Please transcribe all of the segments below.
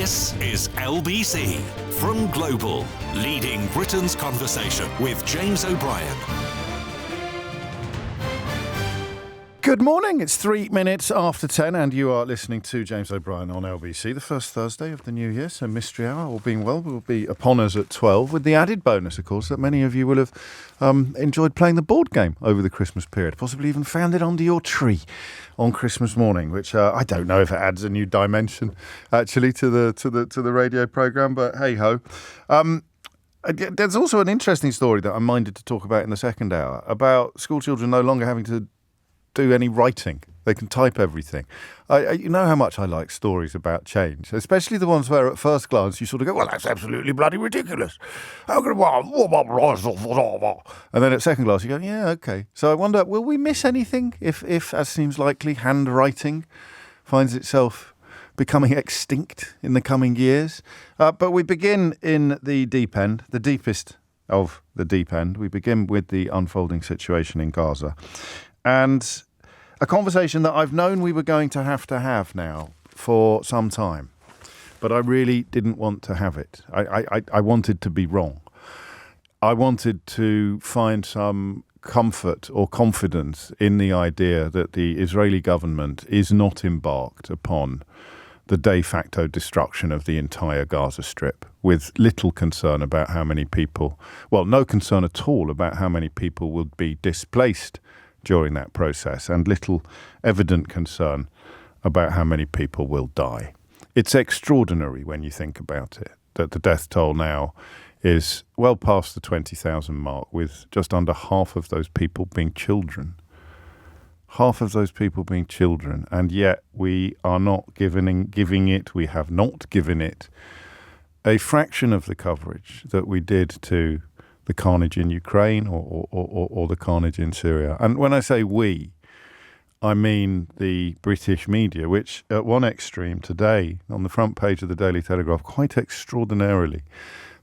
This is LBC from Global, leading Britain's conversation with James O'Brien. Good morning, it's 3 minutes after 10 and you are listening to James O'Brien on LBC, the first Thursday of the new year, so Mystery Hour, all being well, will be upon us at 12, with the added bonus, of course, that many of you will have enjoyed playing the board game over the Christmas period, possibly even found it under your tree on Christmas morning, which I don't know if it adds a new dimension, actually, to the radio programme, but hey-ho. There's also an interesting story that I'm minded to talk about in the second hour, about school children no longer having to do any writing. They can type everything. You know how much I like stories about change, especially the ones where at first glance you sort of go, well, that's absolutely bloody ridiculous. How could and then at second glance you go, yeah, okay. So I wonder, will we miss anything if as seems likely, handwriting finds itself becoming extinct in the coming years? But we begin in the deep end, the deepest of the deep end. We begin with the unfolding situation in Gaza. And a conversation that I've known we were going to have now for some time, but I really didn't want to have it. I wanted to be wrong. I wanted to find some comfort or confidence in the idea that the Israeli government is not embarked upon the de facto destruction of the entire Gaza Strip, with little concern about how many people, well, no concern at all about how many people will be displaced during that process, and little evident concern about how many people will die. It's extraordinary when you think about it, that the death toll now is well past the 20,000 mark, with just under half of those people being children. Half of those people being children, and yet we are not we have not given it a fraction of the coverage that we did to the carnage in Ukraine or the carnage in Syria. And when I say we, I mean the British media, which at one extreme today, on the front page of the Daily Telegraph, quite extraordinarily,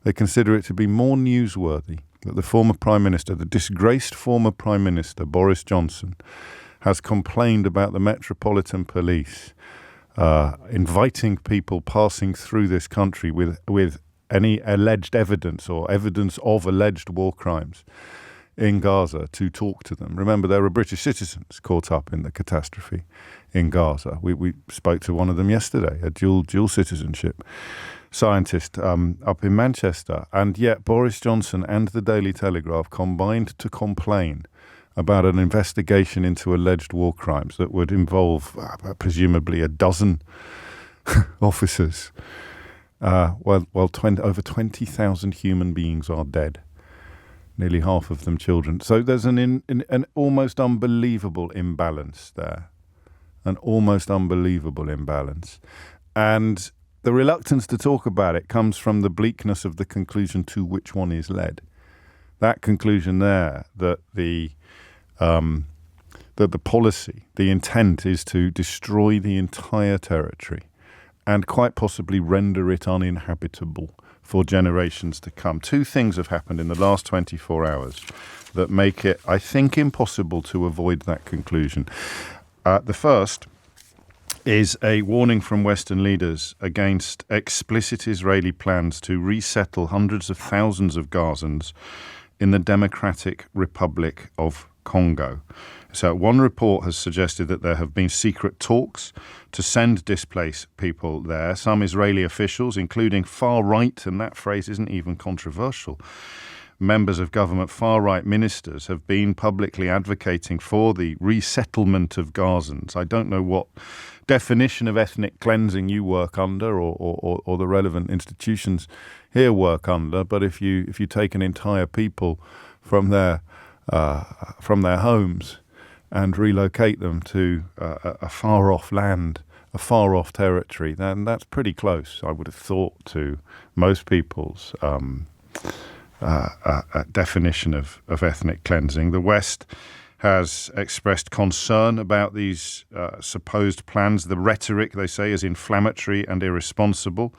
they consider it to be more newsworthy that the former Prime Minister, the disgraced former Prime Minister, Boris Johnson, has complained about the Metropolitan Police inviting people passing through this country with any alleged evidence or evidence of alleged war crimes in Gaza to talk to them. Remember, there are British citizens caught up in the catastrophe in Gaza. We spoke to one of them yesterday, a dual citizenship scientist up in Manchester. And yet Boris Johnson and the Daily Telegraph combined to complain about an investigation into alleged war crimes that would involve presumably a dozen officers. While over 20,000 human beings are dead, nearly half of them children. So there's an almost unbelievable imbalance there, an almost unbelievable imbalance. And the reluctance to talk about it comes from the bleakness of the conclusion to which one is led. That conclusion there, that the policy, the intent is to destroy the entire territory and quite possibly render it uninhabitable for generations to come. Two things have happened in the last 24 hours that make it, I think, impossible to avoid that conclusion. The first is a warning from Western leaders against explicit Israeli plans to resettle hundreds of thousands of Gazans in the Democratic Republic of Congo. So one report has suggested that there have been secret talks to send displaced people there. Some Israeli officials, including far-right, and that phrase isn't even controversial, members of government, far-right ministers, have been publicly advocating for the resettlement of Gazans. I don't know what definition of ethnic cleansing you work under or the relevant institutions here work under, but if you take an entire people from their homes and relocate them to a far-off land, a far-off territory, then that's pretty close, I would have thought, to most people's definition of ethnic cleansing. The West has expressed concern about these supposed plans. The rhetoric, they say, is inflammatory and irresponsible.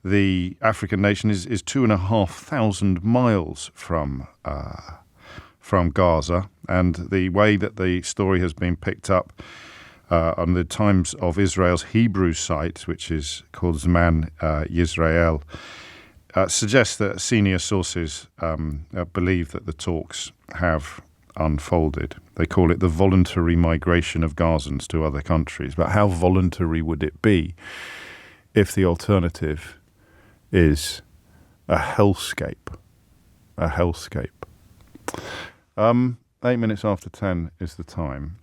The African nation is 2,500 miles from Gaza, and the way that the story has been picked up on the Times of Israel's Hebrew site, which is called Zman Yisrael, suggests that senior sources believe that the talks have unfolded. They call it the voluntary migration of Gazans to other countries. But how voluntary would it be if the alternative is a hellscape? A hellscape. 8 minutes after 10 is the time.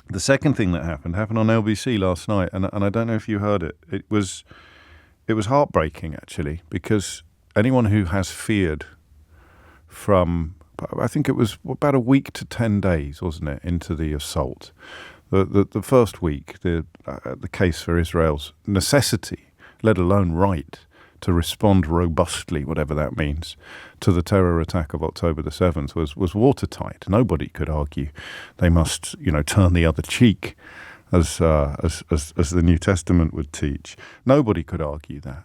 The second thing that happened on LBC last night, and I don't know if you heard it. It was heartbreaking, actually, because anyone who has feared from, I think it was about a week to 10 days, wasn't it, into the assault. The first week, the case for Israel's necessity, let alone right, to respond robustly, whatever that means, to the terror attack of October the 7th was watertight. Nobody could argue they must, turn the other cheek, as the New Testament would teach. Nobody could argue that.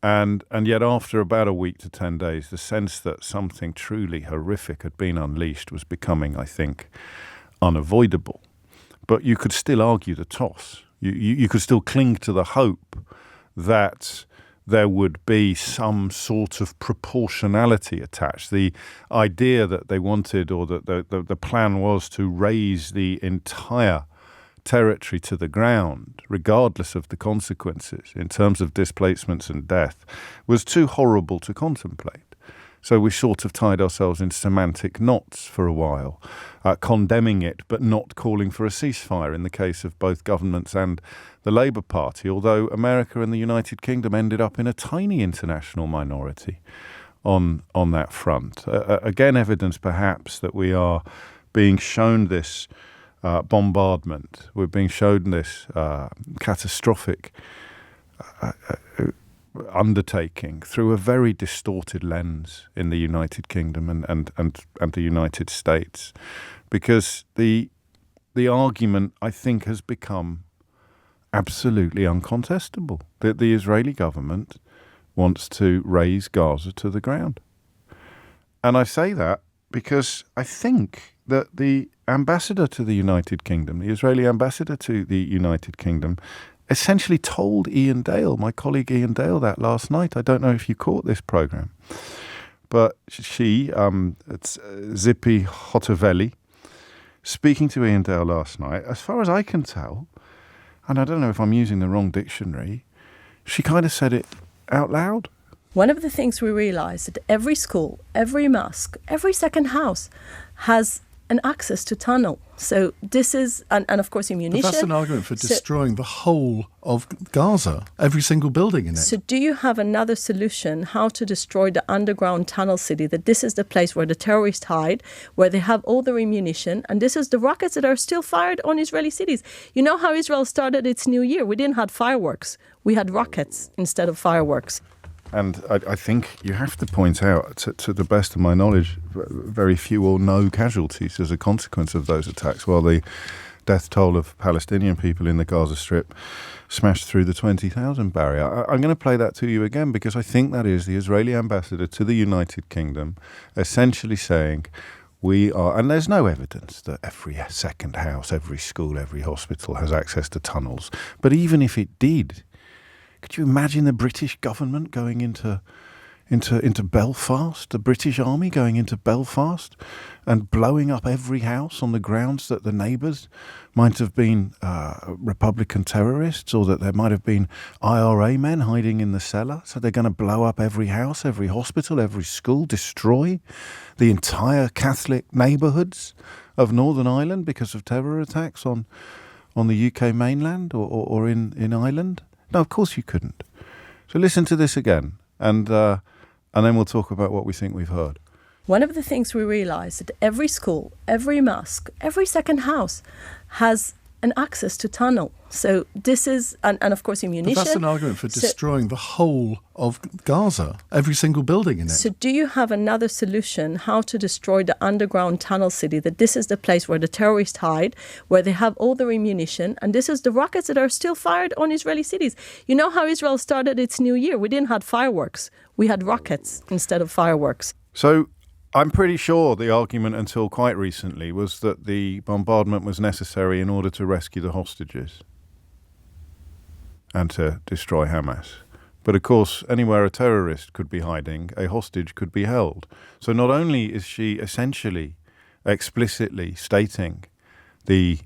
And yet after about a week to 10 days, the sense that something truly horrific had been unleashed was becoming, I think, unavoidable. But you could still argue the toss. You could still cling to the hope that there would be some sort of proportionality attached. The idea that they wanted, or that the plan was to raise the entire territory to the ground, regardless of the consequences in terms of displacements and death, was too horrible to contemplate. So we sort of tied ourselves in semantic knots for a while, condemning it but not calling for a ceasefire in the case of both governments and the Labour Party, although America and the United Kingdom ended up in a tiny international minority on that front. Again, evidence perhaps that we are being shown this bombardment. We're being shown this catastrophic undertaking through a very distorted lens in the United Kingdom and the United States, because the argument, I think, has become absolutely uncontestable. The Israeli government wants to raze Gaza to the ground. And I say that because I think that the ambassador to the United Kingdom, the Israeli ambassador to the United Kingdom, essentially told Ian Dale, my colleague Ian Dale, that last night. I don't know if you caught this program, but she, it's Zippy Hotovelli, speaking to Ian Dale last night, as far as I can tell, and I don't know if I'm using the wrong dictionary, she kind of said it out loud. One of the things we realised that every school, every mosque, every second house has an access to tunnel. So this is, and of course ammunition. But that's an argument for destroying the whole of Gaza, every single building in it. So do you have another solution how to destroy the underground tunnel city, that this is the place where the terrorists hide, where they have all their ammunition, and this is the rockets that are still fired on Israeli cities? You know how Israel started its new year? We didn't have fireworks. We had rockets instead of fireworks. And I think you have to point out, to the best of my knowledge, very few or no casualties as a consequence of those attacks, while the death toll of Palestinian people in the Gaza Strip smashed through the 20,000 barrier. I'm going to play that to you again, because I think that is the Israeli ambassador to the United Kingdom essentially saying, we are, and there's no evidence that every second house, every school, every hospital has access to tunnels. But even if it did, could you imagine the British government going into Belfast, the British army going into Belfast and blowing up every house on the grounds that the neighbours might have been Republican terrorists, or that there might have been IRA men hiding in the cellar? So they're going to blow up every house, every hospital, every school, destroy the entire Catholic neighbourhoods of Northern Ireland because of terror attacks on the UK mainland or in Ireland? No, of course you couldn't. So listen to this again, and then we'll talk about what we think we've heard. One of the things we realised that every school, every mosque, every second house has an access to tunnel. So this is, and of course ammunition. But that's an argument for destroying the whole of Gaza, every single building in it. So do you have another solution how to destroy the underground tunnel city, that this is the place where the terrorists hide, where they have all their ammunition, and this is the rockets that are still fired on Israeli cities? You know how Israel started its new year? We didn't have fireworks. We had rockets instead of fireworks. So I'm pretty sure the argument until quite recently was that the bombardment was necessary in order to rescue the hostages and to destroy Hamas. But of course, anywhere a terrorist could be hiding, a hostage could be held. So not only is she essentially explicitly stating the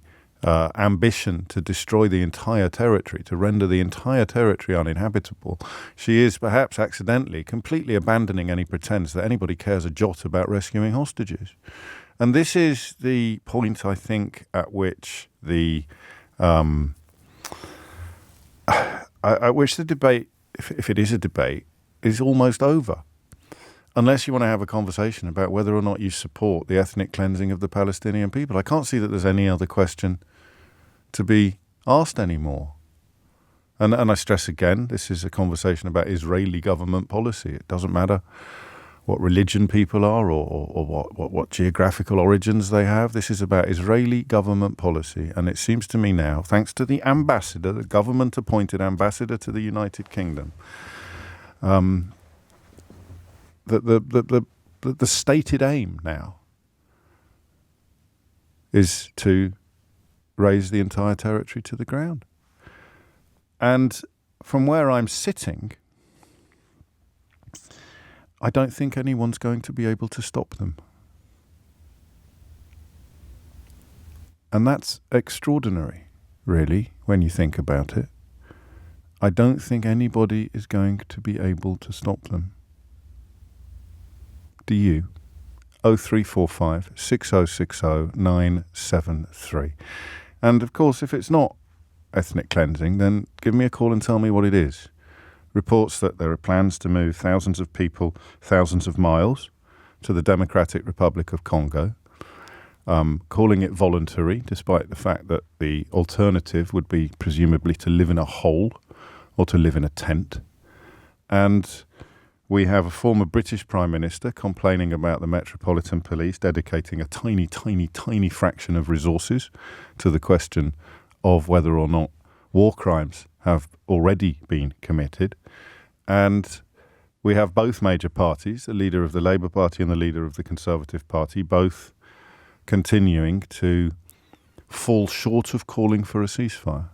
ambition to destroy the entire territory, to render the entire territory uninhabitable, she is perhaps accidentally completely abandoning any pretense that anybody cares a jot about rescuing hostages. And this is the point, I think, at which the debate, if it is a debate, is almost over. Unless you want to have a conversation about whether or not you support the ethnic cleansing of the Palestinian people. I can't see that there's any other question to be asked anymore. And I stress again, this is a conversation about Israeli government policy. It doesn't matter what religion people are or what geographical origins they have. This is about Israeli government policy. And it seems to me now, thanks to the ambassador, the government-appointed ambassador to the United Kingdom, the stated aim now is to raise the entire territory to the ground. And from where I'm sitting, I don't think anyone's going to be able to stop them. And that's extraordinary, really, when you think about it. I don't think anybody is going to be able to stop them. Do you? 0345 6060 973. And of course, if it's not ethnic cleansing, then give me a call and tell me what it is. Reports that there are plans to move thousands of people thousands of miles to the Democratic Republic of Congo, calling it voluntary, despite the fact that the alternative would be presumably to live in a hole or to live in a tent. And we have a former British Prime Minister complaining about the Metropolitan Police dedicating a tiny, tiny, tiny fraction of resources to the question of whether or not war crimes have already been committed. And we have both major parties, the leader of the Labour Party and the leader of the Conservative Party, both continuing to fall short of calling for a ceasefire.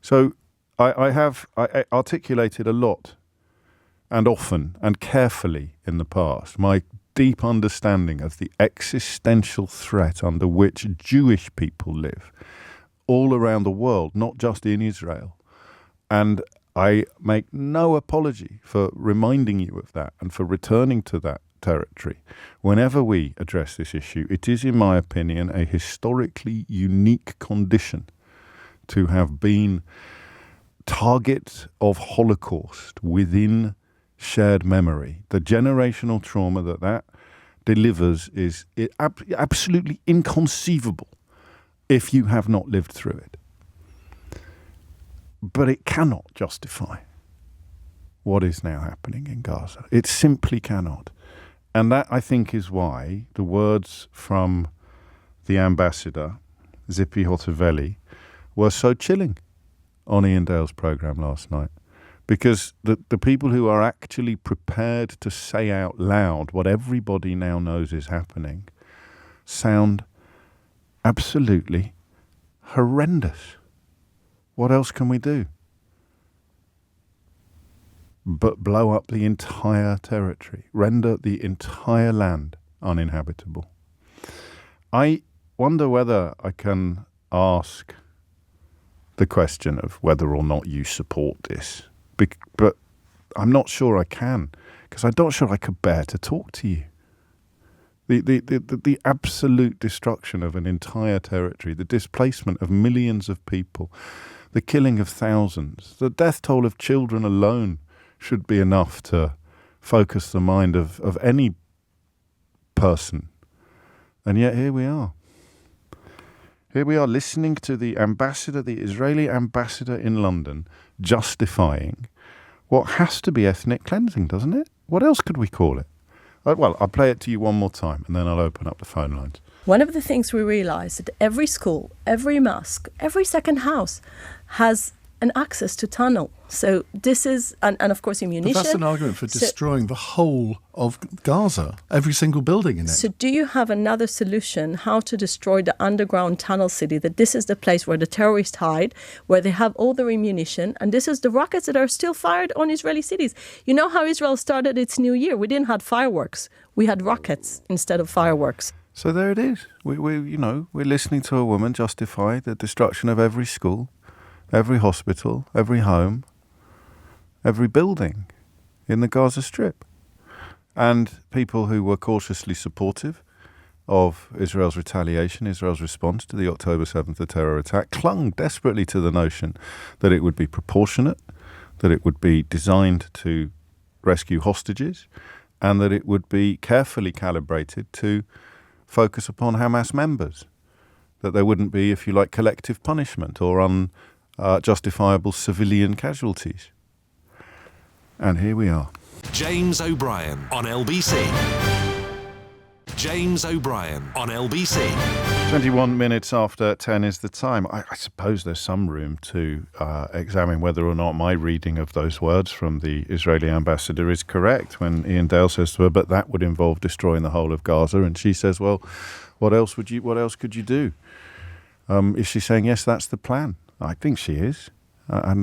So I articulated a lot and often and carefully in the past my deep understanding of the existential threat under which Jewish people live all around the world, not just in Israel. And I make no apology for reminding you of that and for returning to that territory. Whenever we address this issue, it is, in my opinion, a historically unique condition to have been target of Holocaust within shared memory. The generational trauma that delivers is absolutely inconceivable if you have not lived through it. But it cannot justify what is now happening in Gaza. It simply cannot. And that, I think, is why the words from the ambassador, Zippy Hotovely, were so chilling on Ian Dale's programme last night. Because the people who are actually prepared to say out loud what everybody now knows is happening sound absolutely horrendous. What else can we do but blow up the entire territory, render the entire land uninhabitable? I wonder whether I can ask the question of whether or not you support this. But I'm not sure I can, because I'm not sure I could bear to talk to you. The absolute destruction of an entire territory, the displacement of millions of people, the killing of thousands, the death toll of children alone should be enough to focus the mind of any person. And yet here we are. Here we are listening to the ambassador, the Israeli ambassador in London, justifying what has to be ethnic cleansing, doesn't it? What else could we call it? Well, I'll play it to you one more time and then I'll open up the phone lines. One of the things we realised that every school, every mosque, every second house has an access to tunnel. So this is, and of course, ammunition. But that's an argument for destroying the whole of Gaza, every single building in it. So do you have another solution how to destroy the underground tunnel city, that this is the place where the terrorists hide, where they have all their ammunition, and this is the rockets that are still fired on Israeli cities? You know how Israel started its new year? We didn't have fireworks. We had rockets instead of fireworks. So there it is. We're listening to a woman justify the destruction of every school, every hospital, every home, every building in the Gaza Strip. And people who were cautiously supportive of Israel's retaliation, Israel's response to the October 7th terror attack, clung desperately to the notion that it would be proportionate, that it would be designed to rescue hostages, and that it would be carefully calibrated to focus upon Hamas members, that there wouldn't be, if you like, collective punishment or unjustifiable civilian casualties. And here we are. James O'Brien on LBC. James O'Brien on LBC. 21 minutes after 10 is the time. I suppose there's some room to examine whether or not my reading of those words from the Israeli ambassador is correct when Ian Dale says to her, but that would involve destroying the whole of Gaza. And she says, well, what else could you do? Is she saying, yes, that's the plan? I think she is. I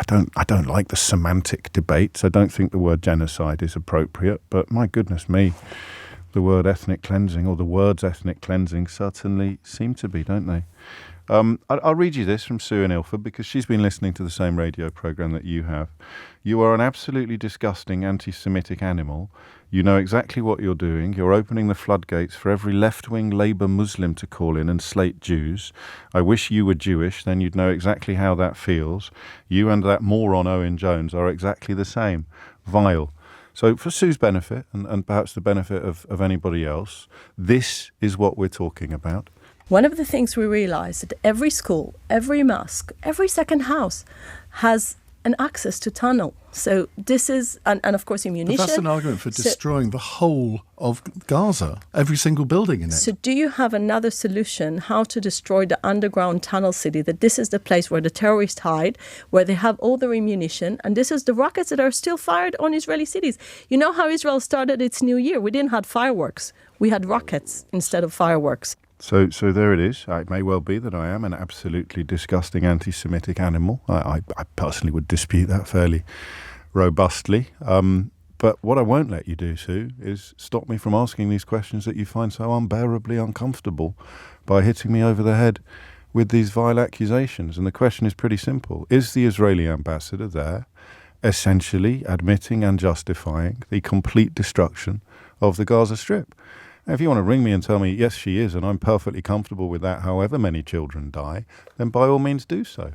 don't like the semantic debates. I don't think the word genocide is appropriate, but my goodness me, the word ethnic cleansing, or the words ethnic cleansing, certainly seem to be, don't they? I'll read you this from Sue in Ilford, because she's been listening to the same radio programme that you have. You are an absolutely disgusting anti-Semitic animal. You know exactly what you're doing. You're opening the floodgates for every left-wing Labour Muslim to call in and slate Jews. I wish you were Jewish, then you'd know exactly how that feels. You and that moron Owen Jones are exactly the same. Vile. So for Sue's benefit, and perhaps the benefit of anybody else, this is what we're talking about. One of the things we realised that every school, every mosque, every second house has an access to tunnel. So this is, and of course ammunition. But that's an argument for destroying the whole of Gaza, every single building in it. So do you have another solution how to destroy the underground tunnel city, that this is the place where the terrorists hide, where they have all their ammunition, and this is the rockets that are still fired on Israeli cities? You know how Israel started its new year? We didn't have fireworks. We had rockets instead of fireworks. So there it is. It may well be that I am an absolutely disgusting anti-Semitic animal. I personally would dispute that fairly robustly. But what I won't let you do, Sue, is stop me from asking these questions that you find so unbearably uncomfortable by hitting me over the head with these vile accusations. And the question is pretty simple. Is the Israeli ambassador there essentially admitting and justifying the complete destruction of the Gaza Strip? Now, if you want to ring me and tell me, yes, she is, and I'm perfectly comfortable with that, however many children die, then by all means do so.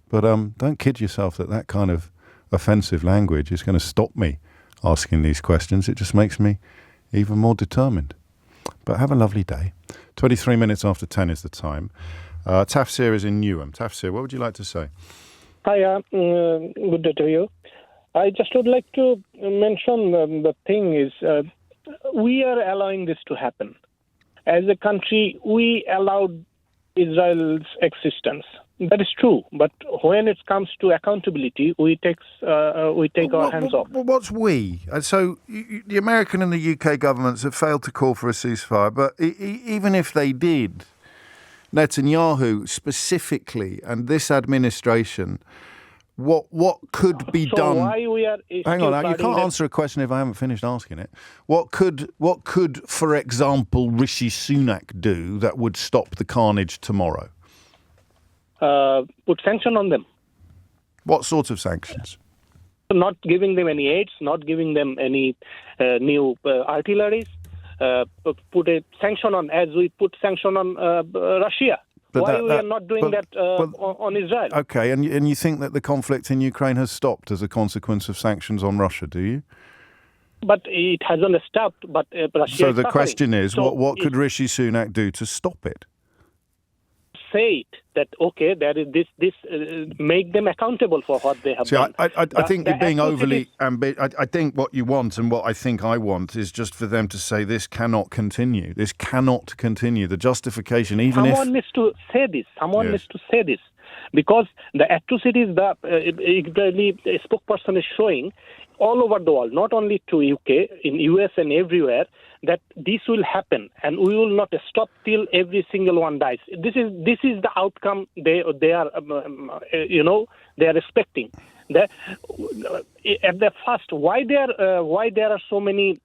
But don't kid yourself that kind of offensive language is going to stop me asking these questions. It just makes me even more determined. But have a lovely day. 23 minutes after 10 is the time. Tafsir is in Newham. Tafsir, what would you like to say? Hi, good day to you. I just would like to mention the thing is, we are allowing this to happen. As a country, we allowed Israel's existence. That is true, but when it comes to accountability, we take our hands off. What's we? So the American and the UK governments have failed to call for a ceasefire, but even if they did, Netanyahu specifically and this administration, what could be done? Why we are Hang on, now, you can't answer a question if I haven't finished asking it. What could, for example, Rishi Sunak do that would stop the carnage tomorrow? Put sanction on them. What sort of sanctions? Not giving them any aids, not giving them any new artilleries. Put a sanction on, as we put sanction on Russia. Why we are not doing that on Israel? Okay, and you think that the conflict in Ukraine has stopped as a consequence of sanctions on Russia, do you? But it hasn't stopped. But Russia. So the suffering. question is, what could Rishi Sunak do to stop it? Say it that okay, there is this. Make them accountable for what they have done. I think you're being overly ambitious. I think what you want and what I think I want is just for them to say this cannot continue. This cannot continue. The justification, even someone needs to say this. Someone needs to say this. because the atrocities the Israeli spokesperson is showing all over the world, not only to UK, in US and everywhere, that this will happen, and we will not stop till every single one dies. This is the outcome they are they are expecting. At the first, why there are so many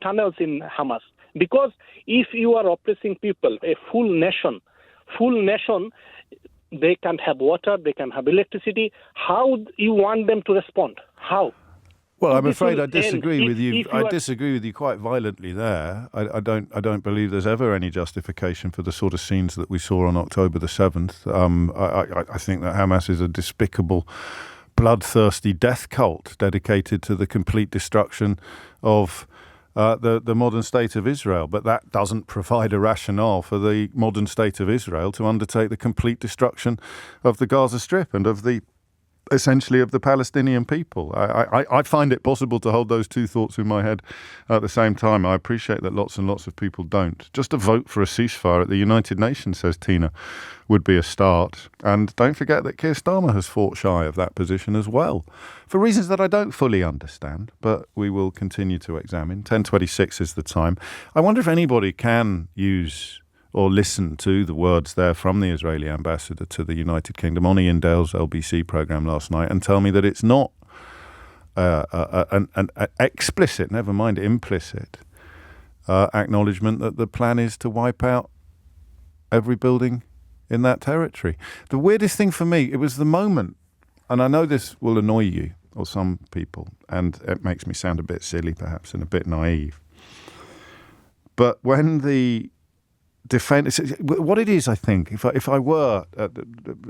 tunnels in Hamas? Because if you are oppressing people, a full nation, they can't have water, they can't have electricity. How you want them to respond? How? Well, I'm afraid I disagree with you. I disagree with you quite violently there. I don't believe there's ever any justification for the sort of scenes that we saw on October the 7th. I think that Hamas is a despicable, bloodthirsty death cult dedicated to the complete destruction of the modern state of Israel. But that doesn't provide a rationale for the modern state of Israel to undertake the complete destruction of the Gaza Strip and of the essentially of the Palestinian people. I find it possible to hold those two thoughts in my head at the same time. I appreciate that lots and lots of people don't. Just a vote for a ceasefire at the United Nations, says Tina, would be a start. And don't forget that Keir Starmer has fought shy of that position as well, for reasons that I don't fully understand, but we will continue to examine. 10:26 is the time. I wonder if anybody can use or listen to the words there from the Israeli ambassador to the United Kingdom on Ian Dale's LBC programme last night and tell me that it's not an explicit, never mind implicit, acknowledgement that the plan is to wipe out every building in that territory. The weirdest thing for me, it was the moment, and I know this will annoy you or some people, and it makes me sound a bit silly perhaps and a bit naive, but when the defense, what it is, I think, if I were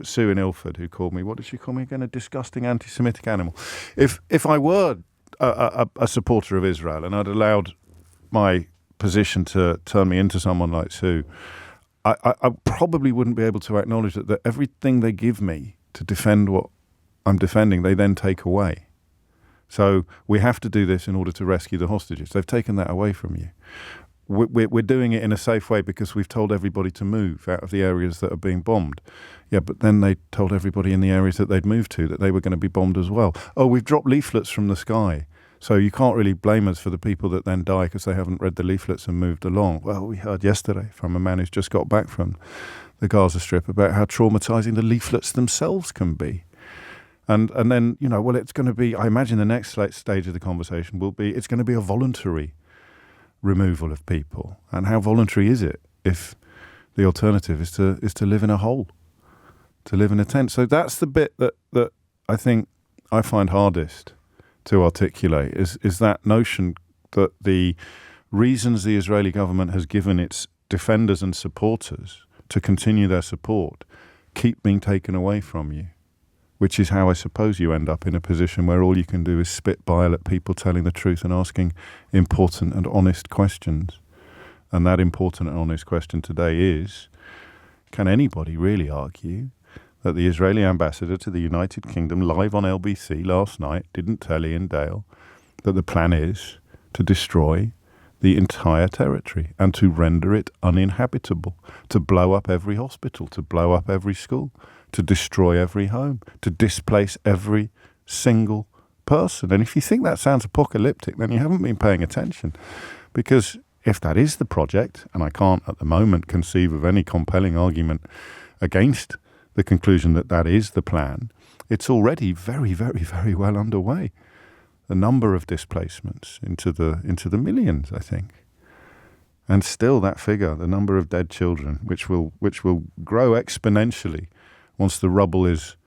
Sue in Ilford, who called me, what did she call me again? A disgusting anti-Semitic animal. If I were a supporter of Israel and I'd allowed my position to turn me into someone like Sue, I probably wouldn't be able to acknowledge that everything they give me to defend what I'm defending, they then take away. So we have to do this in order to rescue the hostages. They've taken that away from you. We're doing it in a safe way because we've told everybody to move out of the areas that are being bombed. Yeah, but then they told everybody in the areas that they'd moved to that they were going to be bombed as well. Oh, we've dropped leaflets from the sky. So you can't really blame us for the people that then die because they haven't read the leaflets and moved along. Well, we heard yesterday from a man who's just got back from the Gaza Strip about how traumatizing the leaflets themselves can be. And then, well, it's going to be, I imagine the next stage of the conversation will be, it's going to be a voluntary removal of people. And how voluntary is it if the alternative is to live in a hole, to live in a tent? So that's the bit that I think I find hardest to articulate is that notion that the reasons the Israeli government has given its defenders and supporters to continue their support keep being taken away from you, which is how I suppose you end up in a position where all you can do is spit bile at people telling the truth and asking important and honest questions. And that important and honest question today is, can anybody really argue that the Israeli ambassador to the United Kingdom live on LBC last night didn't tell Ian Dale that the plan is to destroy the entire territory and to render it uninhabitable, to blow up every hospital, to blow up every school, to destroy every home, to displace every single person? And if you think that sounds apocalyptic, then you haven't been paying attention. Because if that is the project, and I can't at the moment conceive of any compelling argument against the conclusion that that is the plan, it's already very, very, very well underway. The number of displacements into the millions, I think. And still that figure, the number of dead children, which will grow exponentially once the rubble is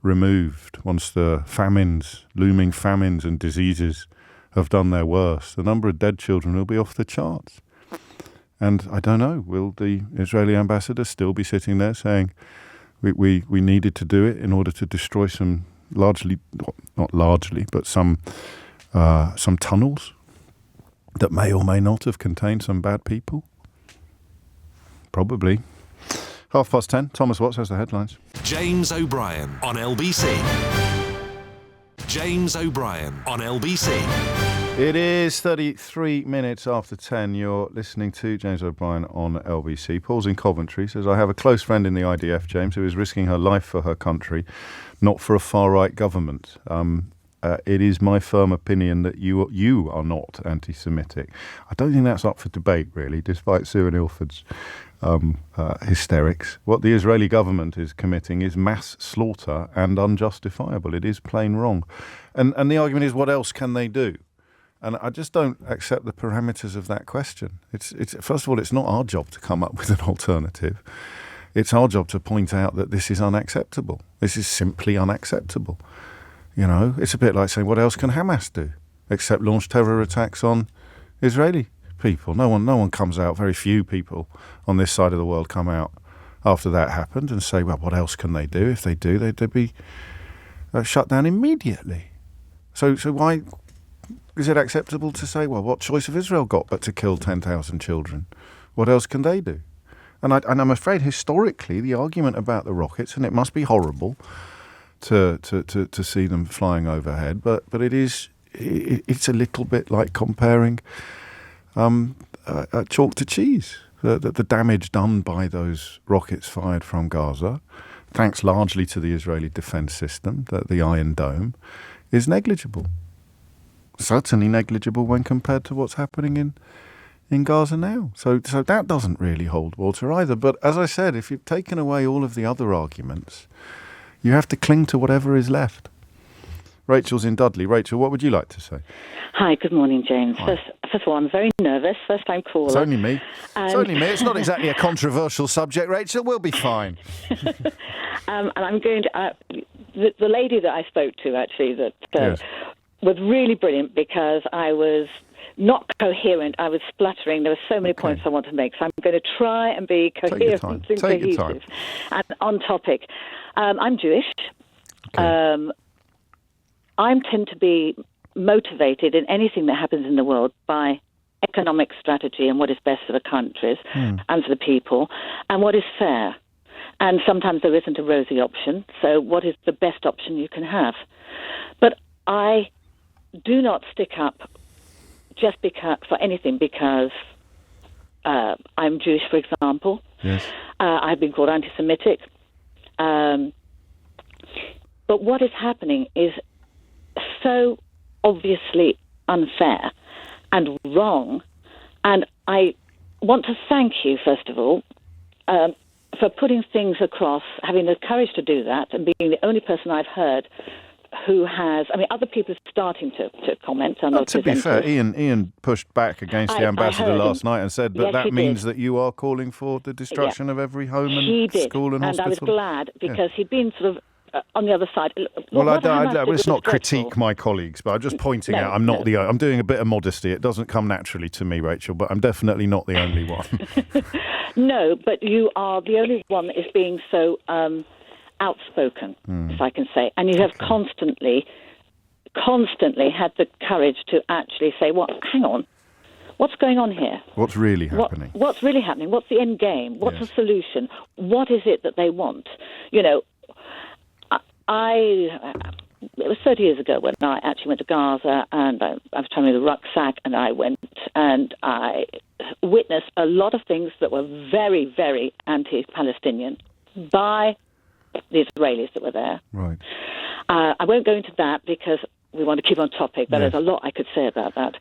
removed, once the looming famines and diseases have done their worst, the number of dead children will be off the charts. And I don't know, will the Israeli ambassador still be sitting there saying, we needed to do it in order to destroy some not largely, but some tunnels that may or may not have contained some bad people? Probably. 10:30. Thomas Watts has the headlines. James O'Brien on LBC. James O'Brien on LBC. It is 33 minutes after 10. You're listening to James O'Brien on LBC. Paul's in Coventry, says, I have a close friend in the IDF, James, who is risking her life for her country, not for a far-right government. It is my firm opinion that you are not anti-Semitic. I don't think that's up for debate, really, despite Sue and Ilford's hysterics. What the Israeli government is committing is mass slaughter and unjustifiable. It is plain wrong. And the argument is, what else can they do? And I just don't accept the parameters of that question. It's first of all, it's not our job to come up with an alternative. It's our job to point out that this is unacceptable. This is simply unacceptable. You know, it's a bit like saying, what else can Hamas do except launch terror attacks on Israeli people? No one comes out, very few people on this side of the world come out after that happened and say, well, what else can they do? If they do, they'd be shut down immediately. So why is it acceptable to say, well, what choice have Israel got but to kill 10,000 children? What else can they do? And I'm afraid historically the argument about the rockets, and it must be horrible to see them flying overhead, but it's a little bit like comparing chalk to cheese. The damage done by those rockets fired from Gaza, thanks largely to the Israeli defense system, the Iron Dome, is negligible. Certainly negligible when compared to what's happening in Gaza now. So that doesn't really hold water either. But as I said, if you've taken away all of the other arguments, you have to cling to whatever is left. Rachel's in Dudley. Rachel, what would you like to say? Hi, good morning, James. First of all, I'm very nervous. First time caller. It's only me. It's only me. It's not exactly a controversial subject, Rachel. We'll be fine. And I'm going to... the lady that I spoke to, actually, that... Yes. was really brilliant because I was not coherent. I was spluttering. There were so many points I want to make. So I'm going to try and be coherent and cohesive and on topic. I'm Jewish. Okay. I tend to be motivated in anything that happens in the world by economic strategy and what is best for the countries and for the people and what is fair. And sometimes there isn't a rosy option. So what is the best option you can have? But I do not stick up just for anything because I'm Jewish, for example. Yes. I've been called anti-Semitic. But what is happening is so obviously unfair and wrong. And I want to thank you, first of all, for putting things across, having the courage to do that, and being the only person I've heard who has... I mean, other people are starting to comment. To be fair, Ian pushed back against the ambassador last night and said that means that you are calling for the destruction of every home and school and hospital. And I was glad because he'd been sort of on the other side. Let's not critique my colleagues, but I'm just pointing out I'm not I'm doing a bit of modesty. It doesn't come naturally to me, Rachel, but I'm definitely not the only one. No, but you are the only one that is being so outspoken, if I can say. And you have constantly had the courage to actually say, well, hang on, what's going on here? What's really happening? What's really happening? What's the end game? What's the solution? What is it that they want? You know, it was 30 years ago when I actually went to Gaza, and I was traveling with a rucksack, and I went and I witnessed a lot of things that were very, very anti-Palestinian by the Israelis that were there. Right. I won't go into that because we want to keep on topic, but there's a lot I could say about that.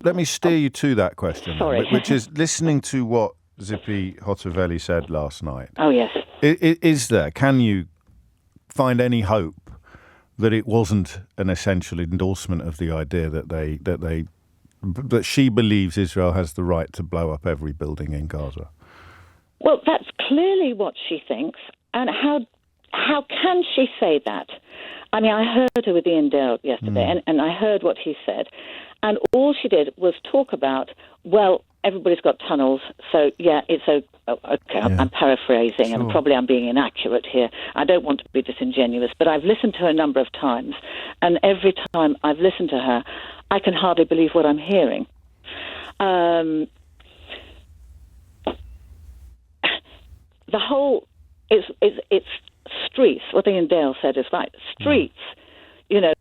Let me steer you to that question, sorry. Which is listening to what Zippy Hotovelli said last night. Oh, yes. Can you find any hope that it wasn't an essential endorsement of the idea that she believes Israel has the right to blow up every building in Gaza? Well, that's clearly what she thinks. And how can she say that? I mean, I heard her with Ian Dale yesterday, and I heard what he said. And all she did was talk about, well, everybody's got tunnels, so, it's okay. I'm paraphrasing, and probably I'm being inaccurate here. I don't want to be disingenuous, but I've listened to her a number of times, and every time I've listened to her, I can hardly believe what I'm hearing. The whole... It's streets. What Ian Dale said is right. Streets, you know,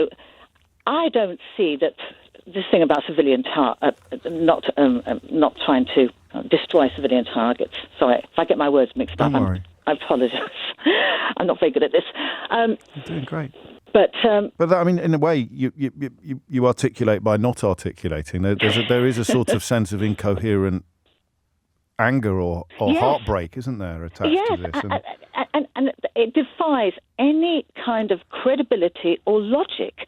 I don't see that this thing about civilian not trying to destroy civilian targets. Sorry, if I get my words mixed up. Don't worry. I apologise. I'm not very good at this. You're doing great. But I mean, in a way, you articulate by not articulating. There is a sort of sense of incoherent anger or heartbreak, isn't there, attached to this? And it defies any kind of credibility or logic,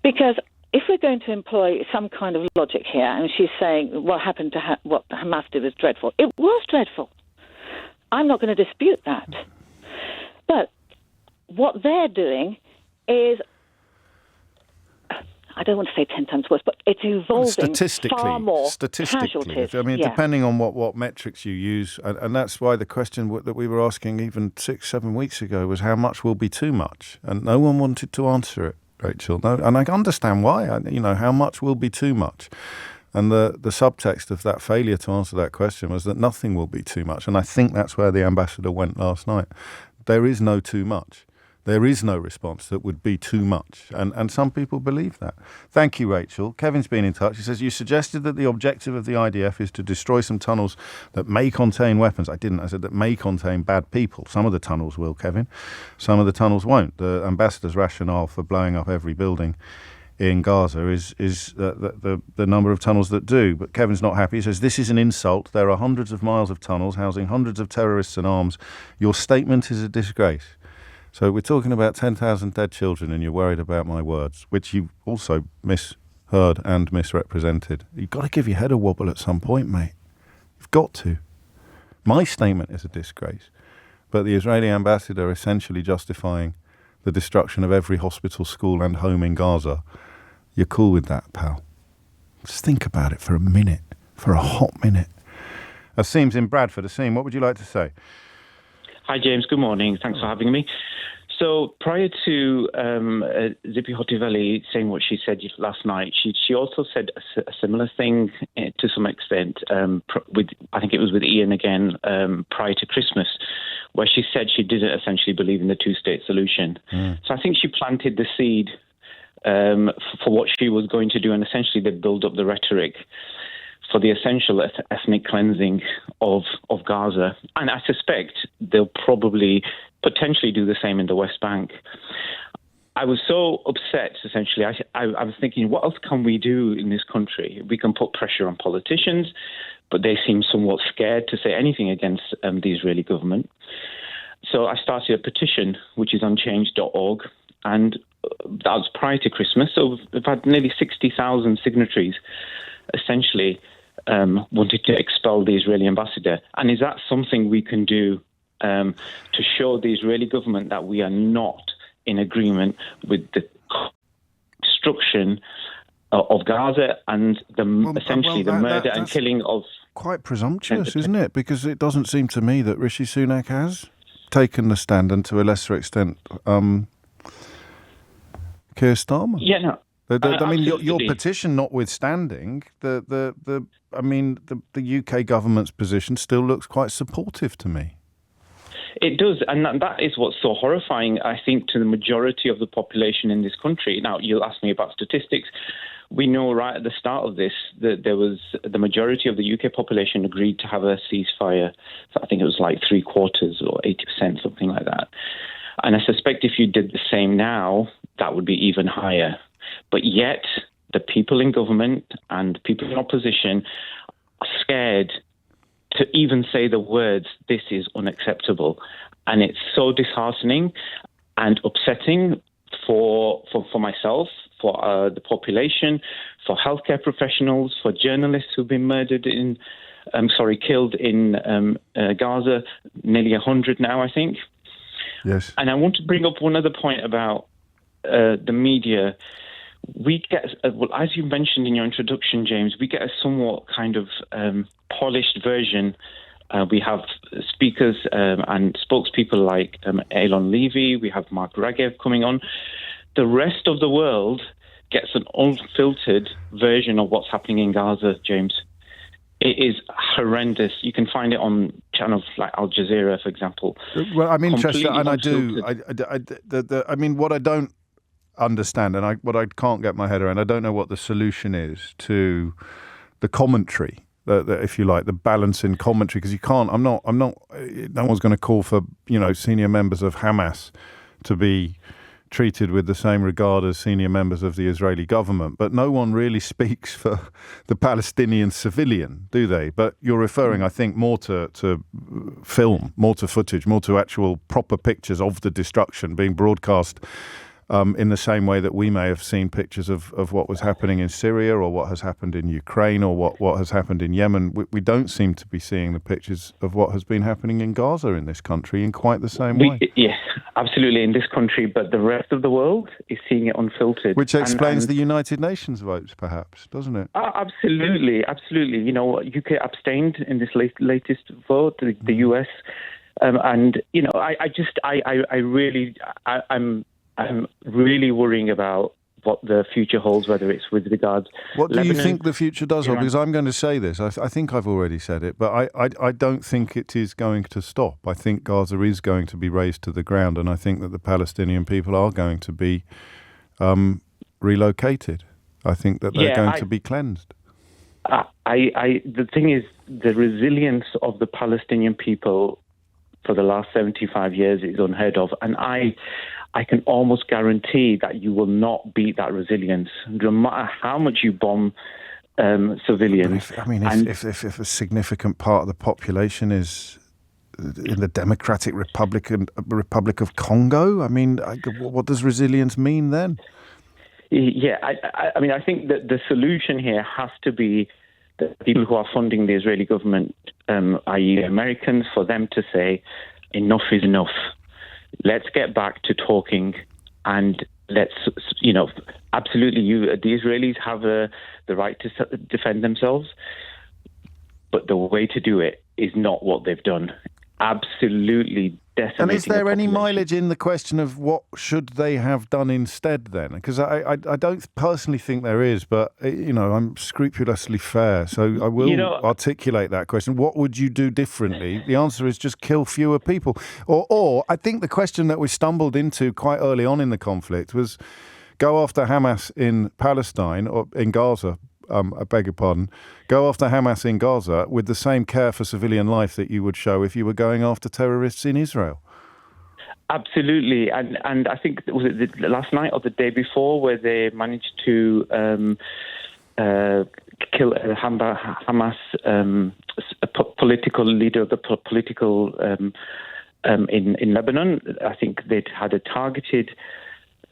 because if we're going to employ some kind of logic here, and she's saying what happened to what Hamas did was dreadful, it was dreadful. I'm not going to dispute that. But what they're doing is, I don't want to say 10 times worse, but it's involving far more casualties. I mean, depending on what metrics you use, and that's why the question that we were asking even 6-7 weeks ago was how much will be too much, and no one wanted to answer it, Rachel. No, and I understand why. How much will be too much. And the subtext of that failure to answer that question was that nothing will be too much. And I think that's where the ambassador went last night. There is no too much. There is no response that would be too much. And some people believe that. Thank you, Rachel. Kevin's been in touch. He says, you suggested that the objective of the IDF is to destroy some tunnels that may contain weapons. I didn't. I said that may contain bad people. Some of the tunnels will, Kevin. Some of the tunnels won't. The ambassador's rationale for blowing up every building in Gaza is the number of tunnels that do. But Kevin's not happy. He says, this is an insult. There are hundreds of miles of tunnels housing hundreds of terrorists and arms. Your statement is a disgrace. So we're talking about 10,000 dead children, and you're worried about my words, which you also misheard and misrepresented. You've got to give your head a wobble at some point, mate. You've got to. My statement is a disgrace. But the Israeli ambassador essentially justifying the destruction of every hospital, school and home in Gaza. You're cool with that, pal? Just think about it for a minute, for a hot minute. Asim's in Bradford. Asim, what would you like to say? Hi, James. Good morning. Thanks for having me. So prior to Zippy Hotiveli saying what she said last night, she also said a similar thing to some extent. I think it was with Ian again prior to Christmas, where she said she didn't essentially believe in the two-state solution. So I think she planted the seed for what she was going to do, and essentially they build up the rhetoric for the essential ethnic cleansing of Gaza. And I suspect they'll probably potentially do the same in the West Bank. I was so upset, essentially. I was thinking, what else can we do in this country? We can put pressure on politicians, but they seem somewhat scared to say anything against the Israeli government. So I started a petition, which is on change.org, and that was prior to Christmas. So we've had nearly 60,000 signatories, essentially wanted to expel the Israeli ambassador. And is that something we can do to show the Israeli government that we are not in agreement with the destruction of Gaza and the murder and killing of... Quite presumptuous, isn't it? Because it doesn't seem to me that Rishi Sunak has taken the stand, and to a lesser extent, Keir Starmer. Yeah, no. I mean, your petition notwithstanding, the UK government's position still looks quite supportive to me. It does, and that is what's so horrifying, I think, to the majority of the population in this country. Now, you'll ask me about statistics. We know right at the start of this that there was the majority of the UK population agreed to have a ceasefire. So I think it was like 3/4 or 80%, something like that. And I suspect if you did the same now, that would be even higher. But yet, the people in government and people in opposition are scared to even say the words, this is unacceptable. And it's so disheartening and upsetting for myself, for the population, for healthcare professionals, for journalists who've been killed in Gaza, nearly 100 now, I think. Yes. And I want to bring up one other point about the media. We get, as you mentioned in your introduction, James, we get a somewhat kind of polished version. We have speakers and spokespeople like Eilon Levy. We have Mark Ragev coming on. The rest of the world gets an unfiltered version of what's happening in Gaza, James. It is horrendous. You can find it on channels like Al Jazeera, for example. Well, I'm interested, and I do. I mean, what I don't understand, and what I can't get my head around, I don't know what the solution is to the commentary, if you like, the balance in commentary, because you can't. No one's going to call for senior members of Hamas to be treated with the same regard as senior members of the Israeli government, but no one really speaks for the Palestinian civilian, do they? But you're referring, I think, more to film, more to footage, more to actual proper pictures of the destruction being broadcast in the same way that we may have seen pictures of what was happening in Syria or what has happened in Ukraine or what has happened in Yemen. We don't seem to be seeing the pictures of what has been happening in Gaza in this country in quite the same way. Yes, absolutely, in this country, but the rest of the world is seeing it unfiltered. Which explains the United Nations votes, perhaps, doesn't it? Absolutely. UK abstained in this latest vote, the US, I'm really worrying about what the future holds, whether it's with regards. What do you think the future does hold? Because I'm going to say this. I think I've already said it, but I don't think it is going to stop. I think Gaza is going to be razed to the ground, and I think that the Palestinian people are going to be relocated. I think that they're going to be cleansed. The thing is, the resilience of the Palestinian people for the last 75 years is unheard of, and I can almost guarantee that you will not beat that resilience, no matter how much you bomb civilians. If a significant part of the population is in the Democratic Republic of Congo, what does resilience mean then? Yeah, I think that the solution here has to be the people who are funding the Israeli government, i.e. Americans, for them to say, enough is enough. Let's get back to talking, and let's, absolutely, the Israelis have the right to defend themselves, but the way to do it is not what they've done. Absolutely decimating. And is there any mileage in the question of what should they have done instead then? Because I don't personally think there is, but, I'm scrupulously fair, so I will articulate that question. What would you do differently? The answer is just kill fewer people. Or I think the question that we stumbled into quite early on in the conflict was go after Hamas in Palestine or in Gaza. I beg your pardon, go after Hamas in Gaza with the same care for civilian life that you would show if you were going after terrorists in Israel. Absolutely. And I think, was it last night or the day before, where they managed to kill Hamas, a political leader of the political in Lebanon. I think they'd had a targeted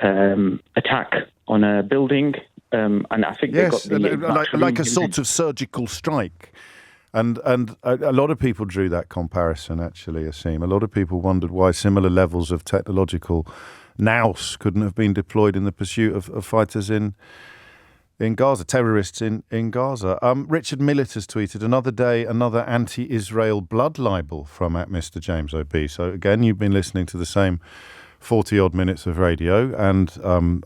attack on a building. And I think they got like a sort of surgical strike, and a lot of people drew that comparison. Actually, Asim, a lot of people wondered why similar levels of technological nous couldn't have been deployed in the pursuit of fighters in Gaza, terrorists in Gaza. Richard Millett has tweeted, another day, another anti-Israel blood libel from @Mr. James O.B. So again, you've been listening to the same 40-odd minutes of radio, and